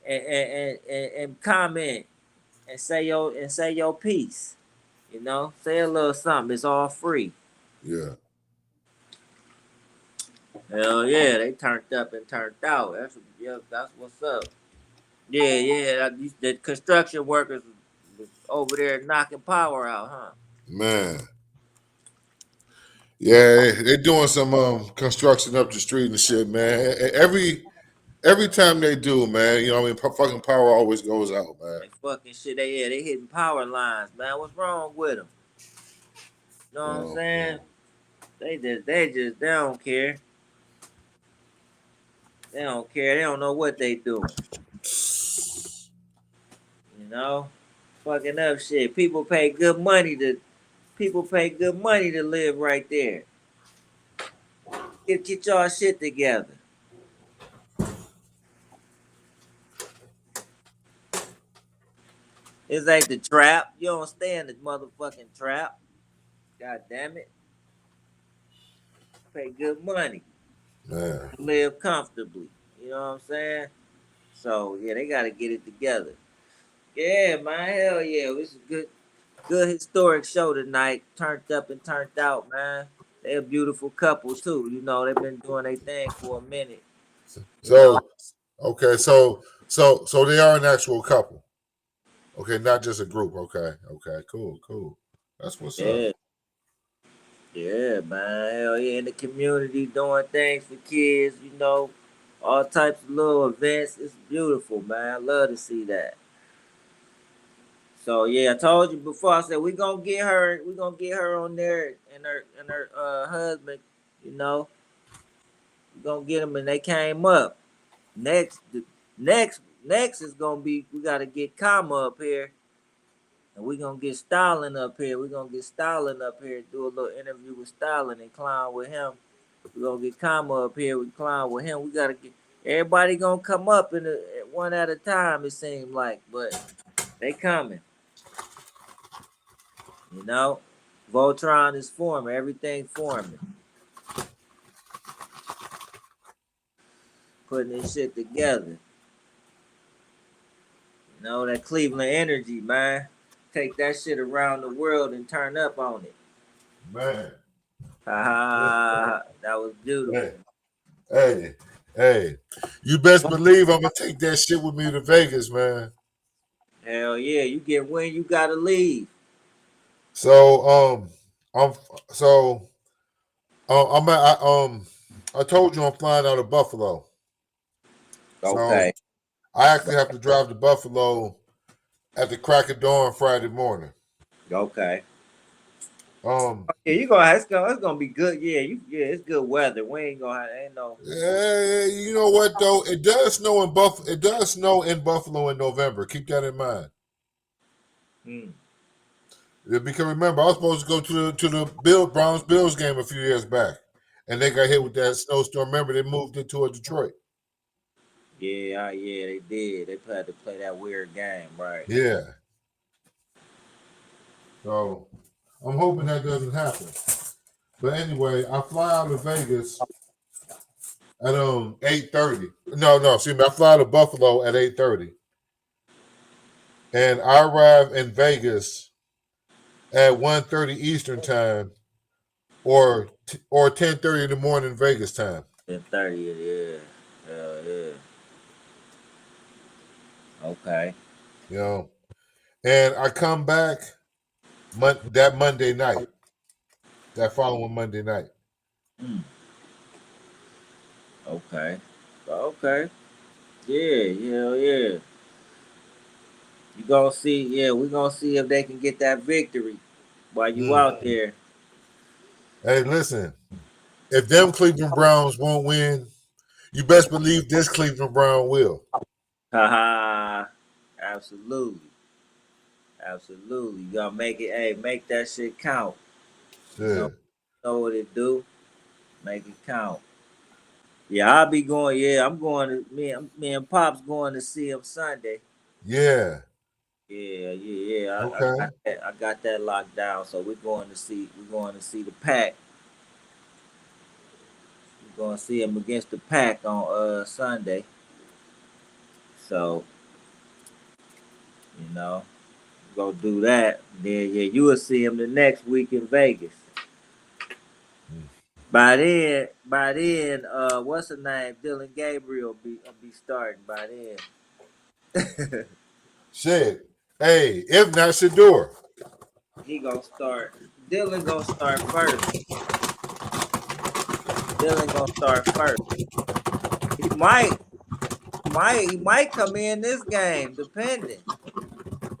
And comment and say your piece. You know, say a little something. It's all free. Yeah. Hell yeah, they turned up and turned out. That's what's up. Yeah. The construction workers was over there knocking power out, huh? Man. Yeah, they're doing some construction up the street and shit, man. Every time they do, man, you know what I mean? Fucking power always goes out, man. They fucking shit. They hitting power lines, man. What's wrong with them? You know what I'm saying? Man. They don't care. They don't care. They don't know what they doing. You know, fucking up shit. People pay good money to live right there. Get y'all shit together. It's like the trap. You don't stay in the motherfucking trap. God damn it. Pay good money. Man. Live comfortably. You know what I'm saying? So yeah, they gotta get it together. Yeah, man. Hell yeah. It was a good historic show tonight. Turned up and turned out, man. They're a beautiful couple too. You know, they've been doing their thing for a minute. So okay, so they are an actual couple. Okay, not just a group. Okay, cool. That's what's up. Yeah, man. Hell yeah, in the community doing things for kids, you know, all types of little events. It's beautiful, man. I love to see that. So yeah, I told you before. I said we gonna get her. We gonna get her on there and her husband. You know, we gonna get them, and they came up. Next is gonna be we gotta get Kama up here, and we gonna get Stalin up here. We gonna get Stalin up here, do a little interview with Stalin and clown with him. We gonna get Kama up here. We clown with him. We gotta get everybody gonna come up in one at a time. It seems like, but they coming. You know, Voltron is forming. Everything forming. Putting this shit together. You know, that Cleveland energy, man. Take that shit around the world and turn up on it. Man. Ha that was beautiful. Hey. You best believe I'm gonna take that shit with me to Vegas, man. Hell yeah, you get when you gotta leave. So I told you I'm flying out of Buffalo. Okay. So I actually have to drive to Buffalo at the crack of dawn Friday morning. Okay. Yeah, you gonna it's gonna be good. Yeah, it's good weather. We ain't gonna have ain't no. Yeah, you know what though? It does snow in Buffalo. It does snow in Buffalo in November. Keep that in mind. Because remember, I was supposed to go to the Browns Bills game a few years back, and they got hit with that snowstorm. Remember, they moved it to Detroit. Yeah, they did. They had to play that weird game, right? Yeah. So I'm hoping that doesn't happen. But anyway, I fly out of Vegas at 8:30. No, excuse me. I fly to Buffalo at 8:30, and I arrive in Vegas at 1:30 Eastern time, or 10:30 in the morning Vegas time. 10:30, yeah. Hell yeah. Okay. You know, and I come back that Monday night, that following Monday night. Okay. Yeah, hell yeah. You gonna see, we're gonna see if they can get that victory while you out there. Hey, listen, if them Cleveland Browns won't win, you best believe this Cleveland Brown will. Absolutely. You gotta make it, make that shit count. Yeah. You know what it do? Make it count. Yeah, I'll be going. Yeah, I'm going to me and Pop's going to see him Sunday. Yeah. Yeah. Okay. I got that locked down. So we're going to see the Pack. We're going to see him against the Pack on Sunday. So, you know, go do that. Then you will see him the next week in Vegas. By then, what's the name? Dylan Gabriel be starting by then. Shit. Hey, if not Shador. He gonna start. Dylan gonna start first. He might come in this game, depending.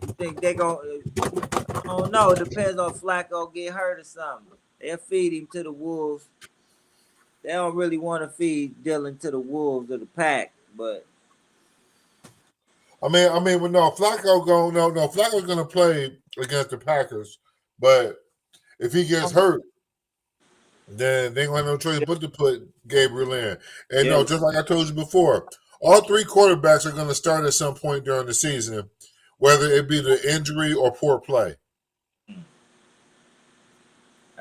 You think they gonna? I don't know. It depends on Flacco get hurt or something. They'll feed him to the Wolves. They don't really want to feed Dylan to the Wolves or the Pack, but I mean, well, no, Flacco's gonna play against the Packers, but if he gets hurt, then they ain't gonna have no choice but to put Gabriel in. And no, just like I told you before, all three quarterbacks are gonna start at some point during the season, whether it be the injury or poor play.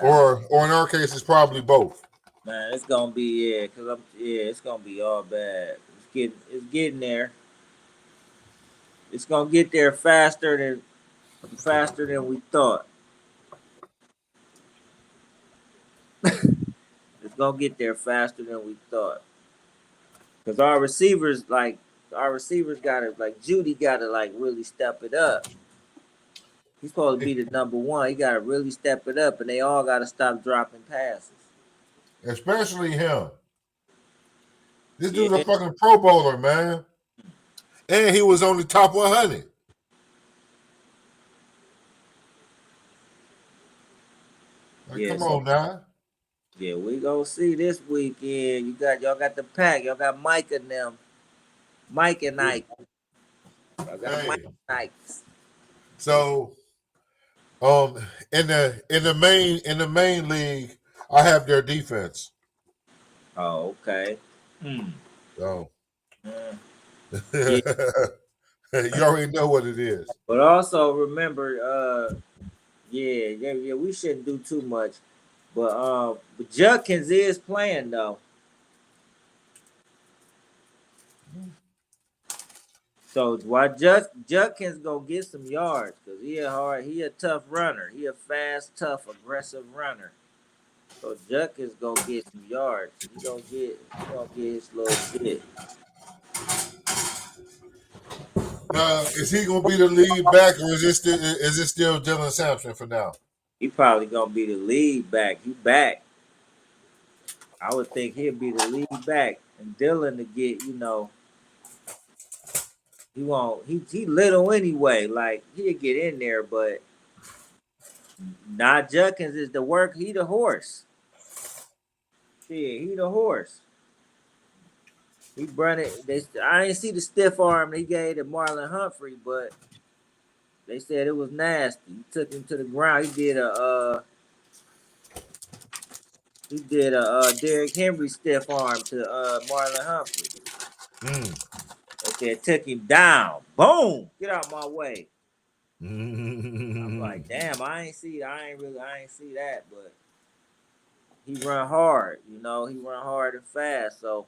Or in our case, it's probably both. Man, it's gonna be it's gonna be all bad. It's getting there. It's gonna get there faster than we thought. It's gonna get there faster than we thought. Cause our receivers gotta Judy gotta really step it up. He's supposed to be the number one. He gotta really step it up, and they all gotta stop dropping passes. Especially him. This dude's a fucking Pro Bowler, man. And he was on the top 100. Yeah, come so on now. yeah, we gonna see this weekend. Y'all got the pack. Y'all got Mike and them. Mike and Ike. Y'all got Mike Hey, and Ike. so in the main league, I have their defense. Oh, okay. So Mm. you Yeah. already know what it is. But also remember, yeah, we shouldn't do too much. But Judkins is playing though. So why Judkins gonna get some yards because he a tough runner. He a fast, tough, aggressive runner. So Judkins gonna get some yards. He gonna get his little shit. Now, is he gonna be the lead back, or is it still Dylan Sampson for now? He probably gonna be the lead back. He back. I would think he'll be the lead back, and Dylan to get he won't. He little anyway. Like he'll get in there, but not Judkins is the work. He the horse. Shit, he the horse. He run it. I didn't see the stiff arm he gave to Marlon Humphrey, but they said it was nasty. He took him to the ground. He did a Derrick Henry stiff arm to Marlon Humphrey. They said took him down. Boom! Get out my way. I'm like, damn, I ain't see that, but he run hard, he run hard and fast, so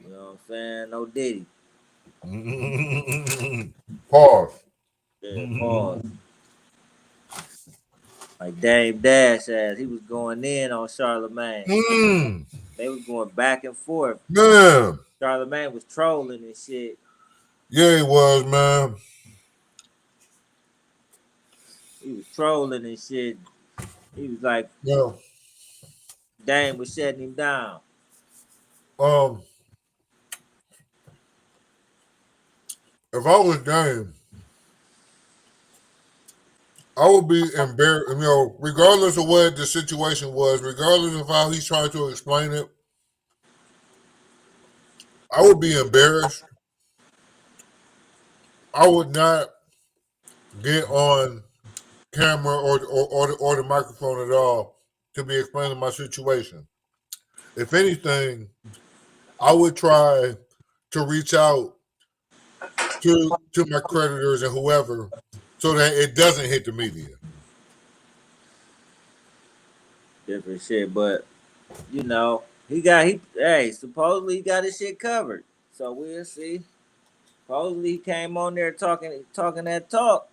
you know what I'm saying? No Diddy. Pause. Yeah, pause. Like Dame Dash ass, he was going in on Charlemagne. They was going back and forth. Man. Charlemagne was trolling and shit. Yeah, he was, man. He was trolling and shit. He was like, yeah. Dame was shutting him down. If I was Dame, I would be embarrassed, regardless of what the situation was, regardless of how he's trying to explain it, I would be embarrassed. I would not get on camera or the microphone at all to be explaining my situation. If anything, I would try to reach out to my creditors and whoever so that it doesn't hit the media. Different shit, but supposedly he got his shit covered. So we'll see. Supposedly he came on there talking that talk.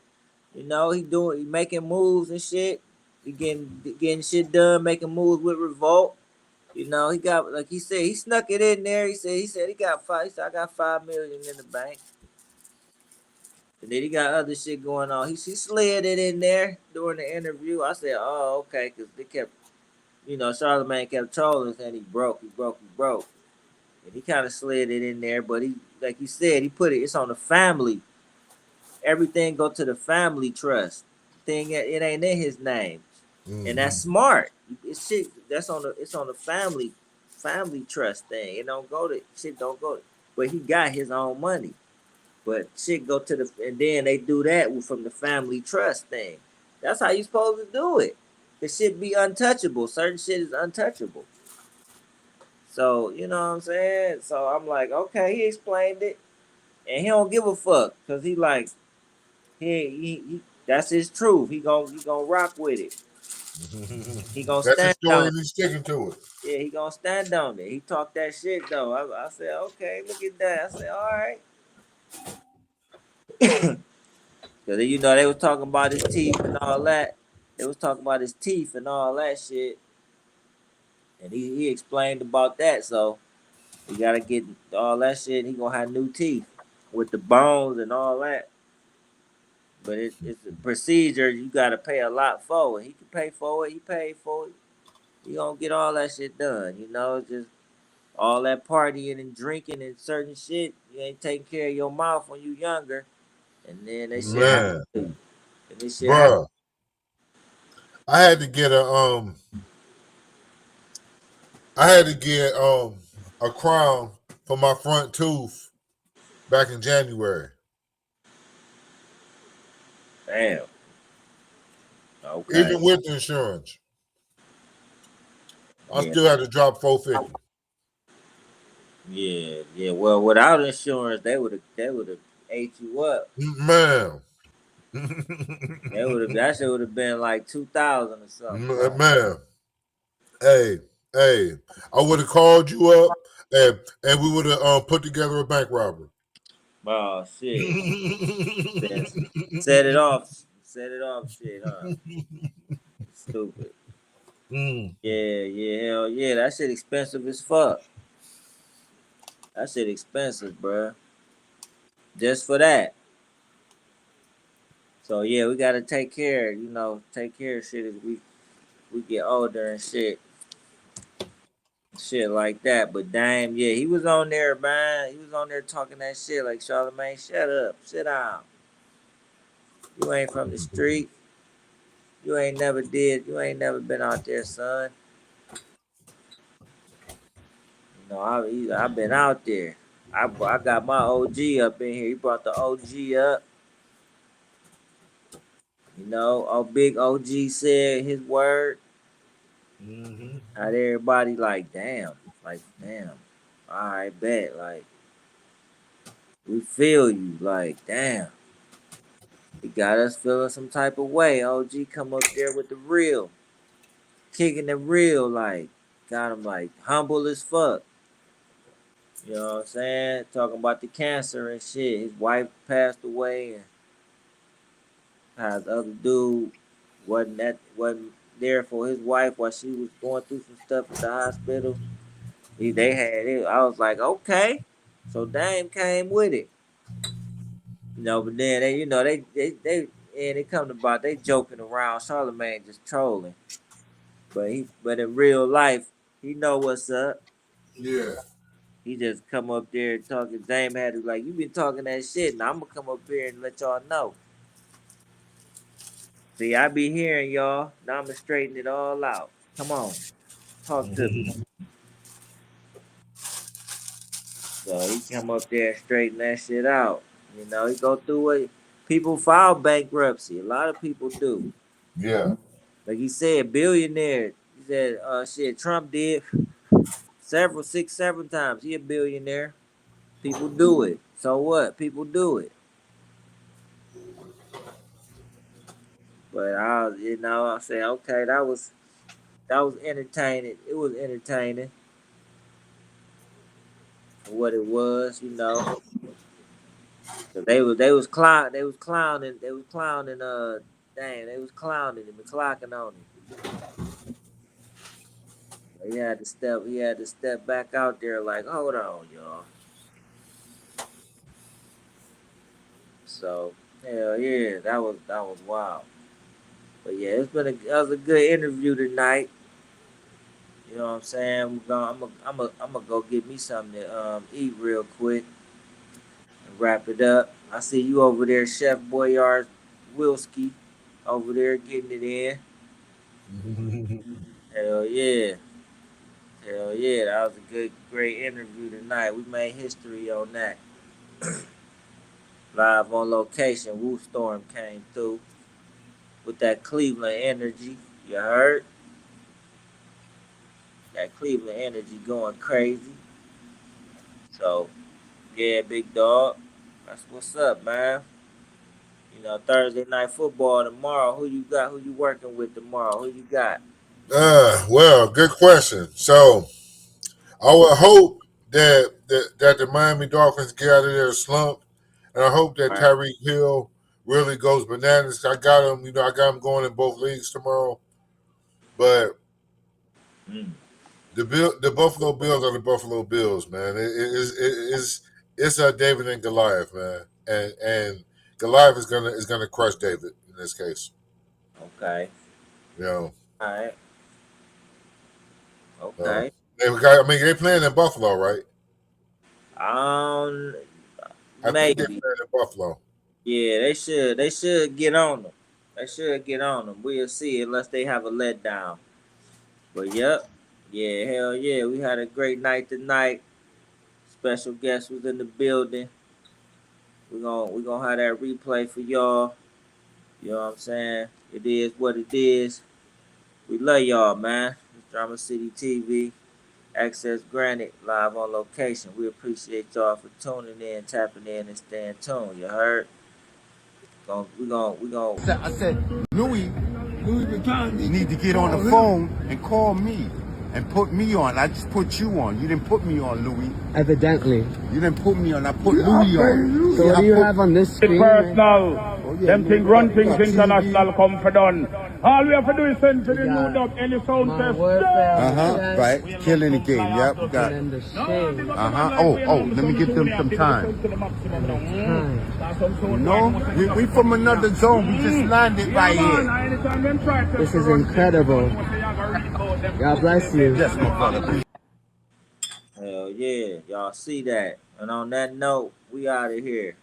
He making moves and shit. He getting shit done, making moves with Revolt. He got, like he said, he snuck it in there. He said he got I got $5 million in the bank. And then he got other shit going on. He slid it in there during the interview. I said, oh, okay, because they kept, Charlemagne kept trolling saying he broke. And he kind of slid it in there, but he, like you said, it's on the family. Everything go to the family trust. It ain't in his name. And that's smart. It's on the family trust thing. It don't go to but he got his own money. But shit go to and then they do that from the family trust thing. That's how you supposed to do it. The shit be untouchable. Certain shit is untouchable. So, you know what I'm saying? So I'm like, okay, he explained it. And he don't give a fuck. Cause he like, he that's his truth. He gonna rock with it. He gonna That's stand his story on and he's sticking to it. Yeah, he gonna stand on it. He talked that shit though. I said, okay, look at that. I said, all right. Cause they was talking about his teeth and all that. They was talking about his teeth and all that shit. And he explained about that. So he gotta get all that shit. He gonna have new teeth with the bones and all that. But it's a procedure you gotta pay a lot for. He can pay for it. He paid for it. He gonna get all that shit done. Just all that partying and drinking and certain shit. You ain't taking care of your mouth when you younger. And then they shit happen to you. And this shit happen. I had to get a a crown for my front tooth back in January. Damn. Okay. Even with insurance, I Yeah. still had to drop $450. Yeah. Well, without insurance, they would have ate you up. Man. That shit would have been like 2,000 or something. Man. Hey, I would have called you up and we would have put together a bank robbery. Oh shit. Set it off. Set it off shit, huh? Stupid. Yeah, hell yeah. That shit expensive as fuck. That shit expensive, bruh. Just for that. So yeah, we gotta take care of shit as we get older and shit. Shit like that. But damn, yeah, he was on there, man. He was on there talking that shit like Charlemagne, shut up, sit down. You ain't from the street. You ain't never been out there, son. You know, I've been out there. I got my OG up in here. He brought the OG up. You know, big OG said his word. Had everybody like, damn. All right, bet. Like, we feel you. Like, damn. He got us feeling some type of way. OG come up there with the real. Kicking the real, like, got him like humble as fuck. You know what I'm saying? Talking about the cancer and shit. His wife passed away, and how the other dude wasn't there for his wife while she was going through some stuff at the hospital. They had it. I was like, okay. So Dame came with it. You know, but then they come about they joking around. Charlemagne just trolling. But in real life, he know what's up. Yeah. He just come up there talking. Dame had to like, you been talking that shit, and I'm gonna come up here and let y'all know. See, I be hearing y'all. Now I'm gonna straighten it all out. Come on, talk to me. So he come up there and straighten that shit out. You know, he go through it. People file bankruptcy. A lot of people do. Yeah. Like he said, billionaire. He said, shit, Trump did 6, 7 times. He a billionaire. People do it. So what? People do it. But I say, okay, that was entertaining. It was entertaining for what it was, you know. So they was clowning him and clocking on him. He had to step back out there like, hold on, y'all. So hell yeah, that was wild. But yeah, that was a good interview tonight. You know what I'm saying? I'm gonna go get me something to eat real quick and wrap it up. I see you over there, Chef Boyard Wilski, over there getting it in. Hell yeah. Hell yeah, that was a great interview tonight. We made history on that. Live on location, Woo Storm came through with that Cleveland energy. You heard? That Cleveland energy going crazy. So, yeah, big dog. That's what's up, man. You know, Thursday night football tomorrow. Who you got? Who you working with tomorrow? Who you got? Well, good question. So I would hope that the Miami Dolphins get out of their slump, and I hope that Tyreek Hill really goes bananas. I got him, I got him going in both leagues tomorrow. But the Buffalo Bills are the Buffalo Bills, man. It's a David and Goliath, man, and Goliath is gonna crush David in this case. Okay. You know. All right. Okay. They're playing in Buffalo, right? Maybe. I think they're playing in Buffalo. Yeah, they should get on them. They should get on them. We'll see unless they have a letdown. But yep. Yeah, hell yeah. We had a great night tonight. Special guest was in the building. We're gonna have that replay for y'all. You know what I'm saying? It is what it is. We love y'all, man. It's Drama City TV. Access granted, live on location. We appreciate y'all for tuning in, tapping in, and staying tuned. You heard? We gonna. I said, Louis Vuitton, you need to get on the phone and call me and put me on. I just put you on. You didn't put me on, Louis. Evidently. You didn't put me on. I put Louis on. So what do you have on this screen? Personal. Them thing run things international come for done. All we have to do is send to the new dub any sound test. Right. Killing the game. Yep. We got. Oh. Let me give them some time. No, we from another zone. We just landed right here. This is incredible. God bless you. Yes, my brother. Hell yeah. Y'all see that. And on that note, we out of here.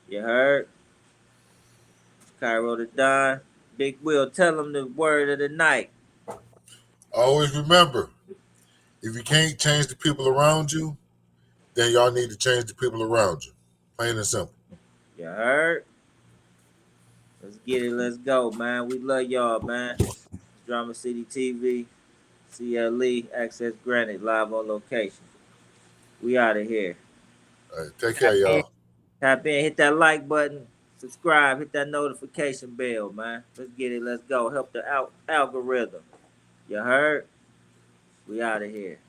You heard? Cairo the Don. Big Will, tell them the word of the night. Always remember, if you can't change the people around you, then y'all need to change the people around you. Plain and simple. You heard? Let's get it. Let's go, man. We love y'all, man. Drama City TV, CLE, access granted, live on location. We out of here. All right, take care, y'all. Tap in, hit that like button, subscribe, hit that notification bell, man. Let's get it. Let's go. Help the algorithm. You heard? We out of here.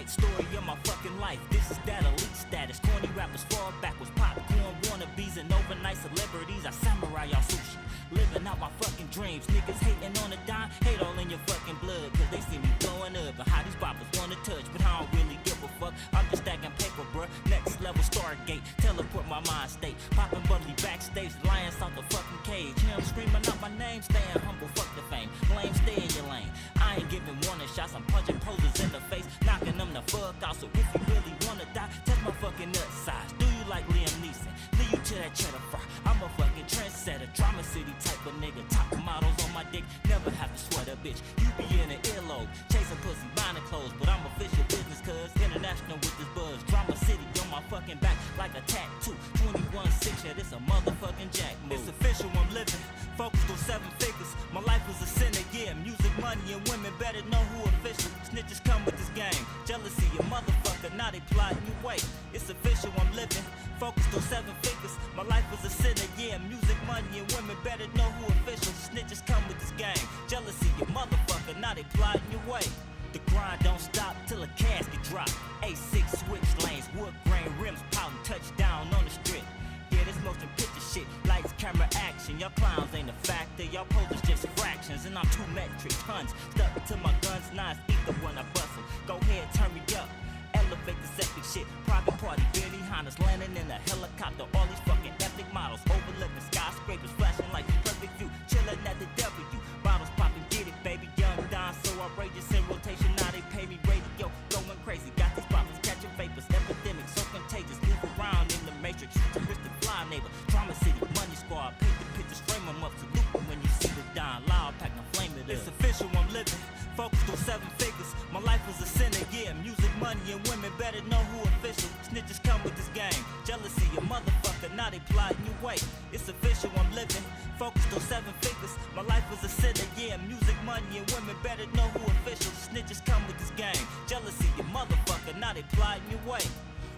Story of my fucking life. This is that elite status. Corny rappers fall backwards. Popcorn wannabes and overnight celebrities. I samurai y'all sushi. Living out my fucking dreams. Niggas hating on the dime. Hate all in your fucking blood. Cause they see me blowing up. And how these boppers wanna touch. But I don't really give a fuck. I'm just stacking paper, bruh. Next level Stargate. Teleport my mind state. Popping bubbly backstage. Lions out the fucking cage. Hear them screaming out my name. Staying humble. Fuck the fame. Lame, stay in your lane. I ain't giving warning shots. I'm punching posers in the face. Knocking them the fuck out. So if you really wanna die, test my fucking nut size. Do you like Liam Neeson? Leave you to that cheddar fry. I'm a fucking trendsetter. Drama City type of nigga. Top models on my dick. Never have to sweat a bitch. You be in an earlobe. Chasing pussy, buying clothes. But I'm official business cuz. International with this buzz. Drama City on my fucking back like a tattoo. 21-6, yeah, this a motherfucking jack move. It's official, I'm living. Focused on 7 figures. My life was a sinner, yeah. Music, money, and women better know who official. Snitches come with this game. Jealousy, a motherfucker, now they plotting you wait. It's official, I'm living. Focused on 7 figures. My life was a sinner, yeah. Music, money, and women better know who official. Snitches come with this game. Jealousy, a motherfucker, now they plotting you wait. The grind don't stop till a casket drop. A6 switch lanes, wood grain rims, pouting touchdown on the strip. Yeah, this motion picture shit, lights, camera, action. Y'all clowns ain't a factor, y'all posers just fractions. And I'm 2 metric tons, stuck to my guns, 9's ether when I bust 'em. Go ahead, turn me up, elevate the septic shit. Private party, Benny Hanna's landing in a helicopter. All these fucking epic models, overlooking skyscrapers, flashing like perfect view. Chilling at the W, bottles popping, get it, baby. Young Don, so outrageous in rotation. Now they pay me radio, going crazy. Got these bottles catching vapors, epidemic, so contagious. Move around in the matrix, futuristic fly neighbor. Drama City, money squad, paint the pictures, frame them up, salute them when you see the Don. Loud pack, now flame it up. It's official, I'm living. Focused on 7 figures. My life was a sinner, yeah. Music, money, and women better know who official. Snitches come with this game. Jealousy, a motherfucker, now they plotting you wait. It's official, I'm living. Focused on 7 figures. My life was a sinner, yeah. Music, money, and women better know who official. Snitches come with this game. Jealousy, a motherfucker, now they plotting you wait.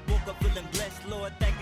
Woke up feeling blessed, Lord, thank